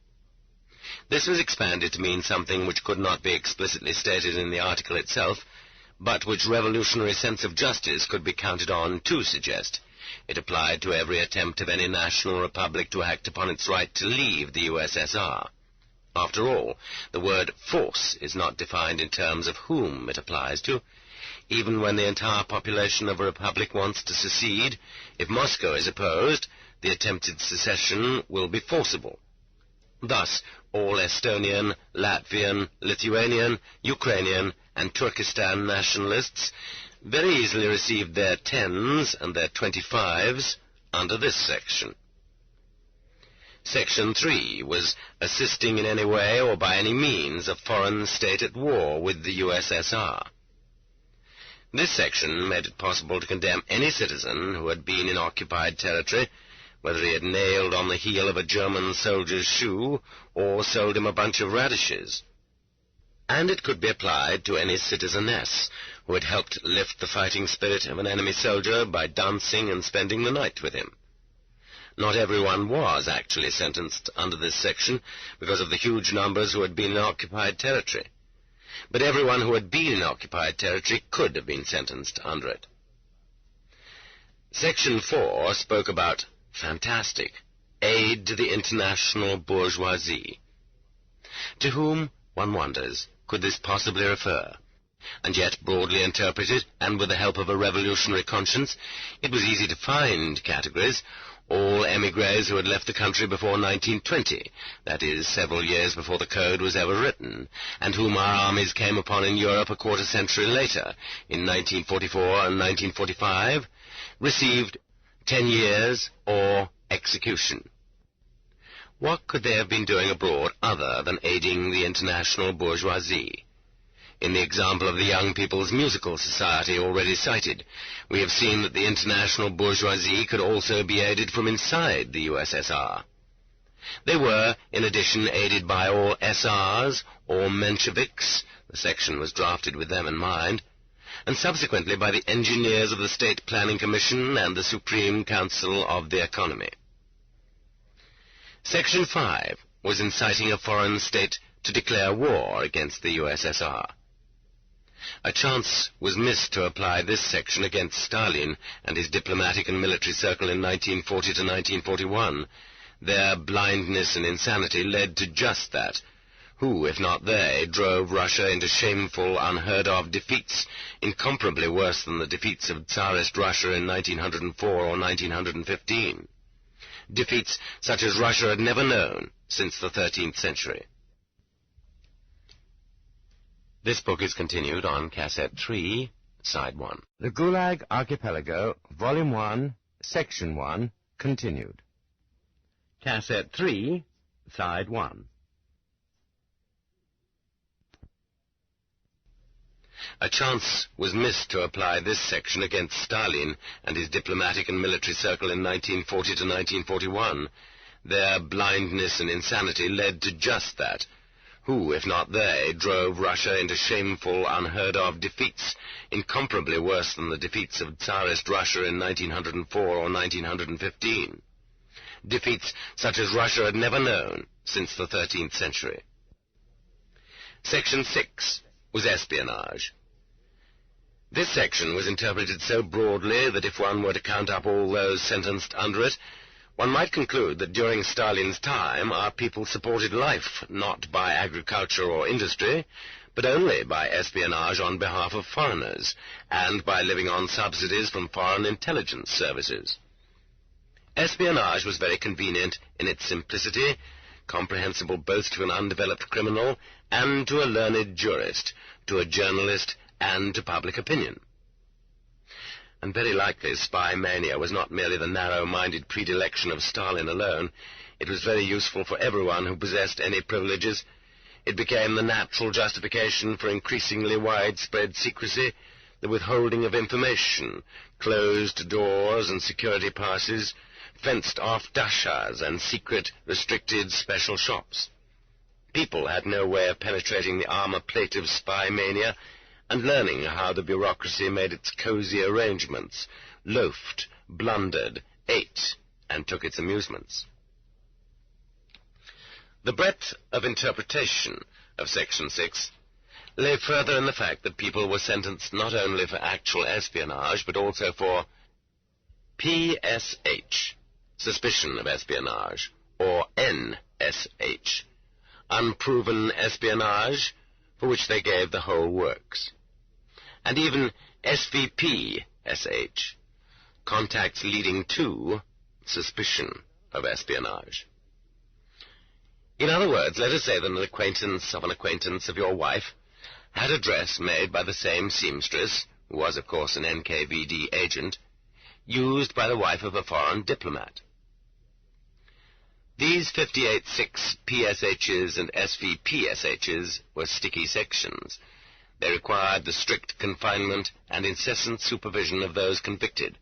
This was expanded to mean something which could not be explicitly stated in the article itself, but which revolutionary sense of justice could be counted on to suggest. It applied to every attempt of any national republic to act upon its right to leave the USSR. After all, the word force is not defined in terms of whom it applies to. Even when the entire population of a republic wants to secede, if Moscow is opposed, the attempted secession will be forcible. Thus, all Estonian, Latvian, Lithuanian, Ukrainian, and Turkestan nationalists very easily received their 10s and their 25s under this section. Section 3 was assisting in any way or by any means a foreign state at war with the USSR. This section made it possible to condemn any citizen who had been in occupied territory, whether he had nailed on the heel of a German soldier's shoe or sold him a bunch of radishes. And it could be applied to any citizeness who had helped lift the fighting spirit of an enemy soldier by dancing and spending the night with him. Not everyone was actually sentenced under this section because of the huge numbers who had been in occupied territory. But everyone who had been in occupied territory could have been sentenced under it. Section 4 spoke about fantastic aid to the international bourgeoisie. To whom, one wonders, could this possibly refer? And yet, broadly interpreted, and with the help of a revolutionary conscience, it was easy to find categories. All émigrés who had left the country before 1920, that is, several years before the code was ever written, and whom our armies came upon in Europe a quarter century later, in 1944 and 1945, received 10 years or execution. What could they have been doing abroad other than aiding the international bourgeoisie? In the example of the Young People's Musical Society already cited, we have seen that the international bourgeoisie could also be aided from inside the USSR. They were, in addition, aided by all SRs, or Mensheviks, the section was drafted with them in mind, and subsequently by the engineers of the State Planning Commission and the Supreme Council of the Economy. Section 5 was inciting a foreign state to declare war against the USSR. A chance was missed to apply this section against Stalin and his diplomatic and military circle in 1940 to 1941. Their blindness and insanity led to just that. Who, if not they, drove Russia into shameful, unheard-of defeats, incomparably worse than the defeats of Tsarist Russia in 1904 or 1915. Defeats such as Russia had never known since the 13th century. This book is continued on Cassette 3, Side 1. The Gulag Archipelago, Volume 1, Section 1, continued. Cassette 3, Side 1. A chance was missed to apply this section against Stalin and his diplomatic and military circle in 1940 to 1941. Their blindness and insanity led to just that. Who, if not they, drove Russia into shameful, unheard-of defeats, incomparably worse than the defeats of Tsarist Russia in 1904 or 1915. Defeats such as Russia had never known since the 13th century. Section 6 was espionage. This section was interpreted so broadly that if one were to count up all those sentenced under it, one might conclude that during Stalin's time our people supported life not by agriculture or industry, but only by espionage on behalf of foreigners, and by living on subsidies from foreign intelligence services. Espionage was very convenient in its simplicity, comprehensible both to an undeveloped criminal and to a learned jurist, to a journalist and to public opinion. And very likely spy mania was not merely the narrow-minded predilection of Stalin alone. It was very useful for everyone who possessed any privileges. It became the natural justification for increasingly widespread secrecy, the withholding of information, closed doors and security passes, fenced-off dashas and secret, restricted special shops. People had no way of penetrating the armor plate of spy mania, and learning how the bureaucracy made its cozy arrangements, loafed, blundered, ate, and took its amusements. The breadth of interpretation of Section 6 lay further in the fact that people were sentenced not only for actual espionage, but also for PSH, suspicion of espionage, or NSH, unproven espionage, for which they gave the whole works. And even SVP-SH, contacts leading to suspicion of espionage. In other words, let us say that an acquaintance of your wife had a dress made by the same seamstress, who was, of course, an NKVD agent, used by the wife of a foreign diplomat. These 58-6 PSHs and SVPSHs were sticky sections. They required the strict confinement and incessant supervision of those convicted,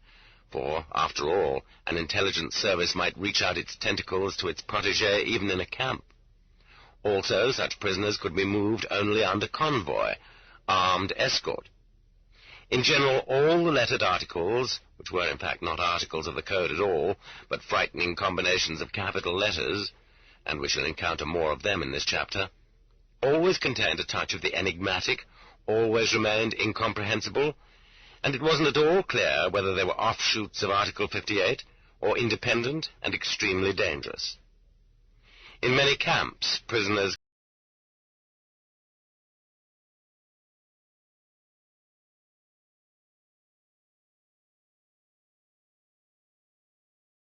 for, after all, an intelligence service might reach out its tentacles to its protégé even in a camp. Also, such prisoners could be moved only under convoy, armed escort. In general, all the lettered articles, which were in fact not articles of the code at all, but frightening combinations of capital letters, and we shall encounter more of them in this chapter, always contained a touch of the enigmatic, always remained incomprehensible, and it wasn't at all clear whether they were offshoots of Article 58 or independent and extremely dangerous. In many camps, prisoners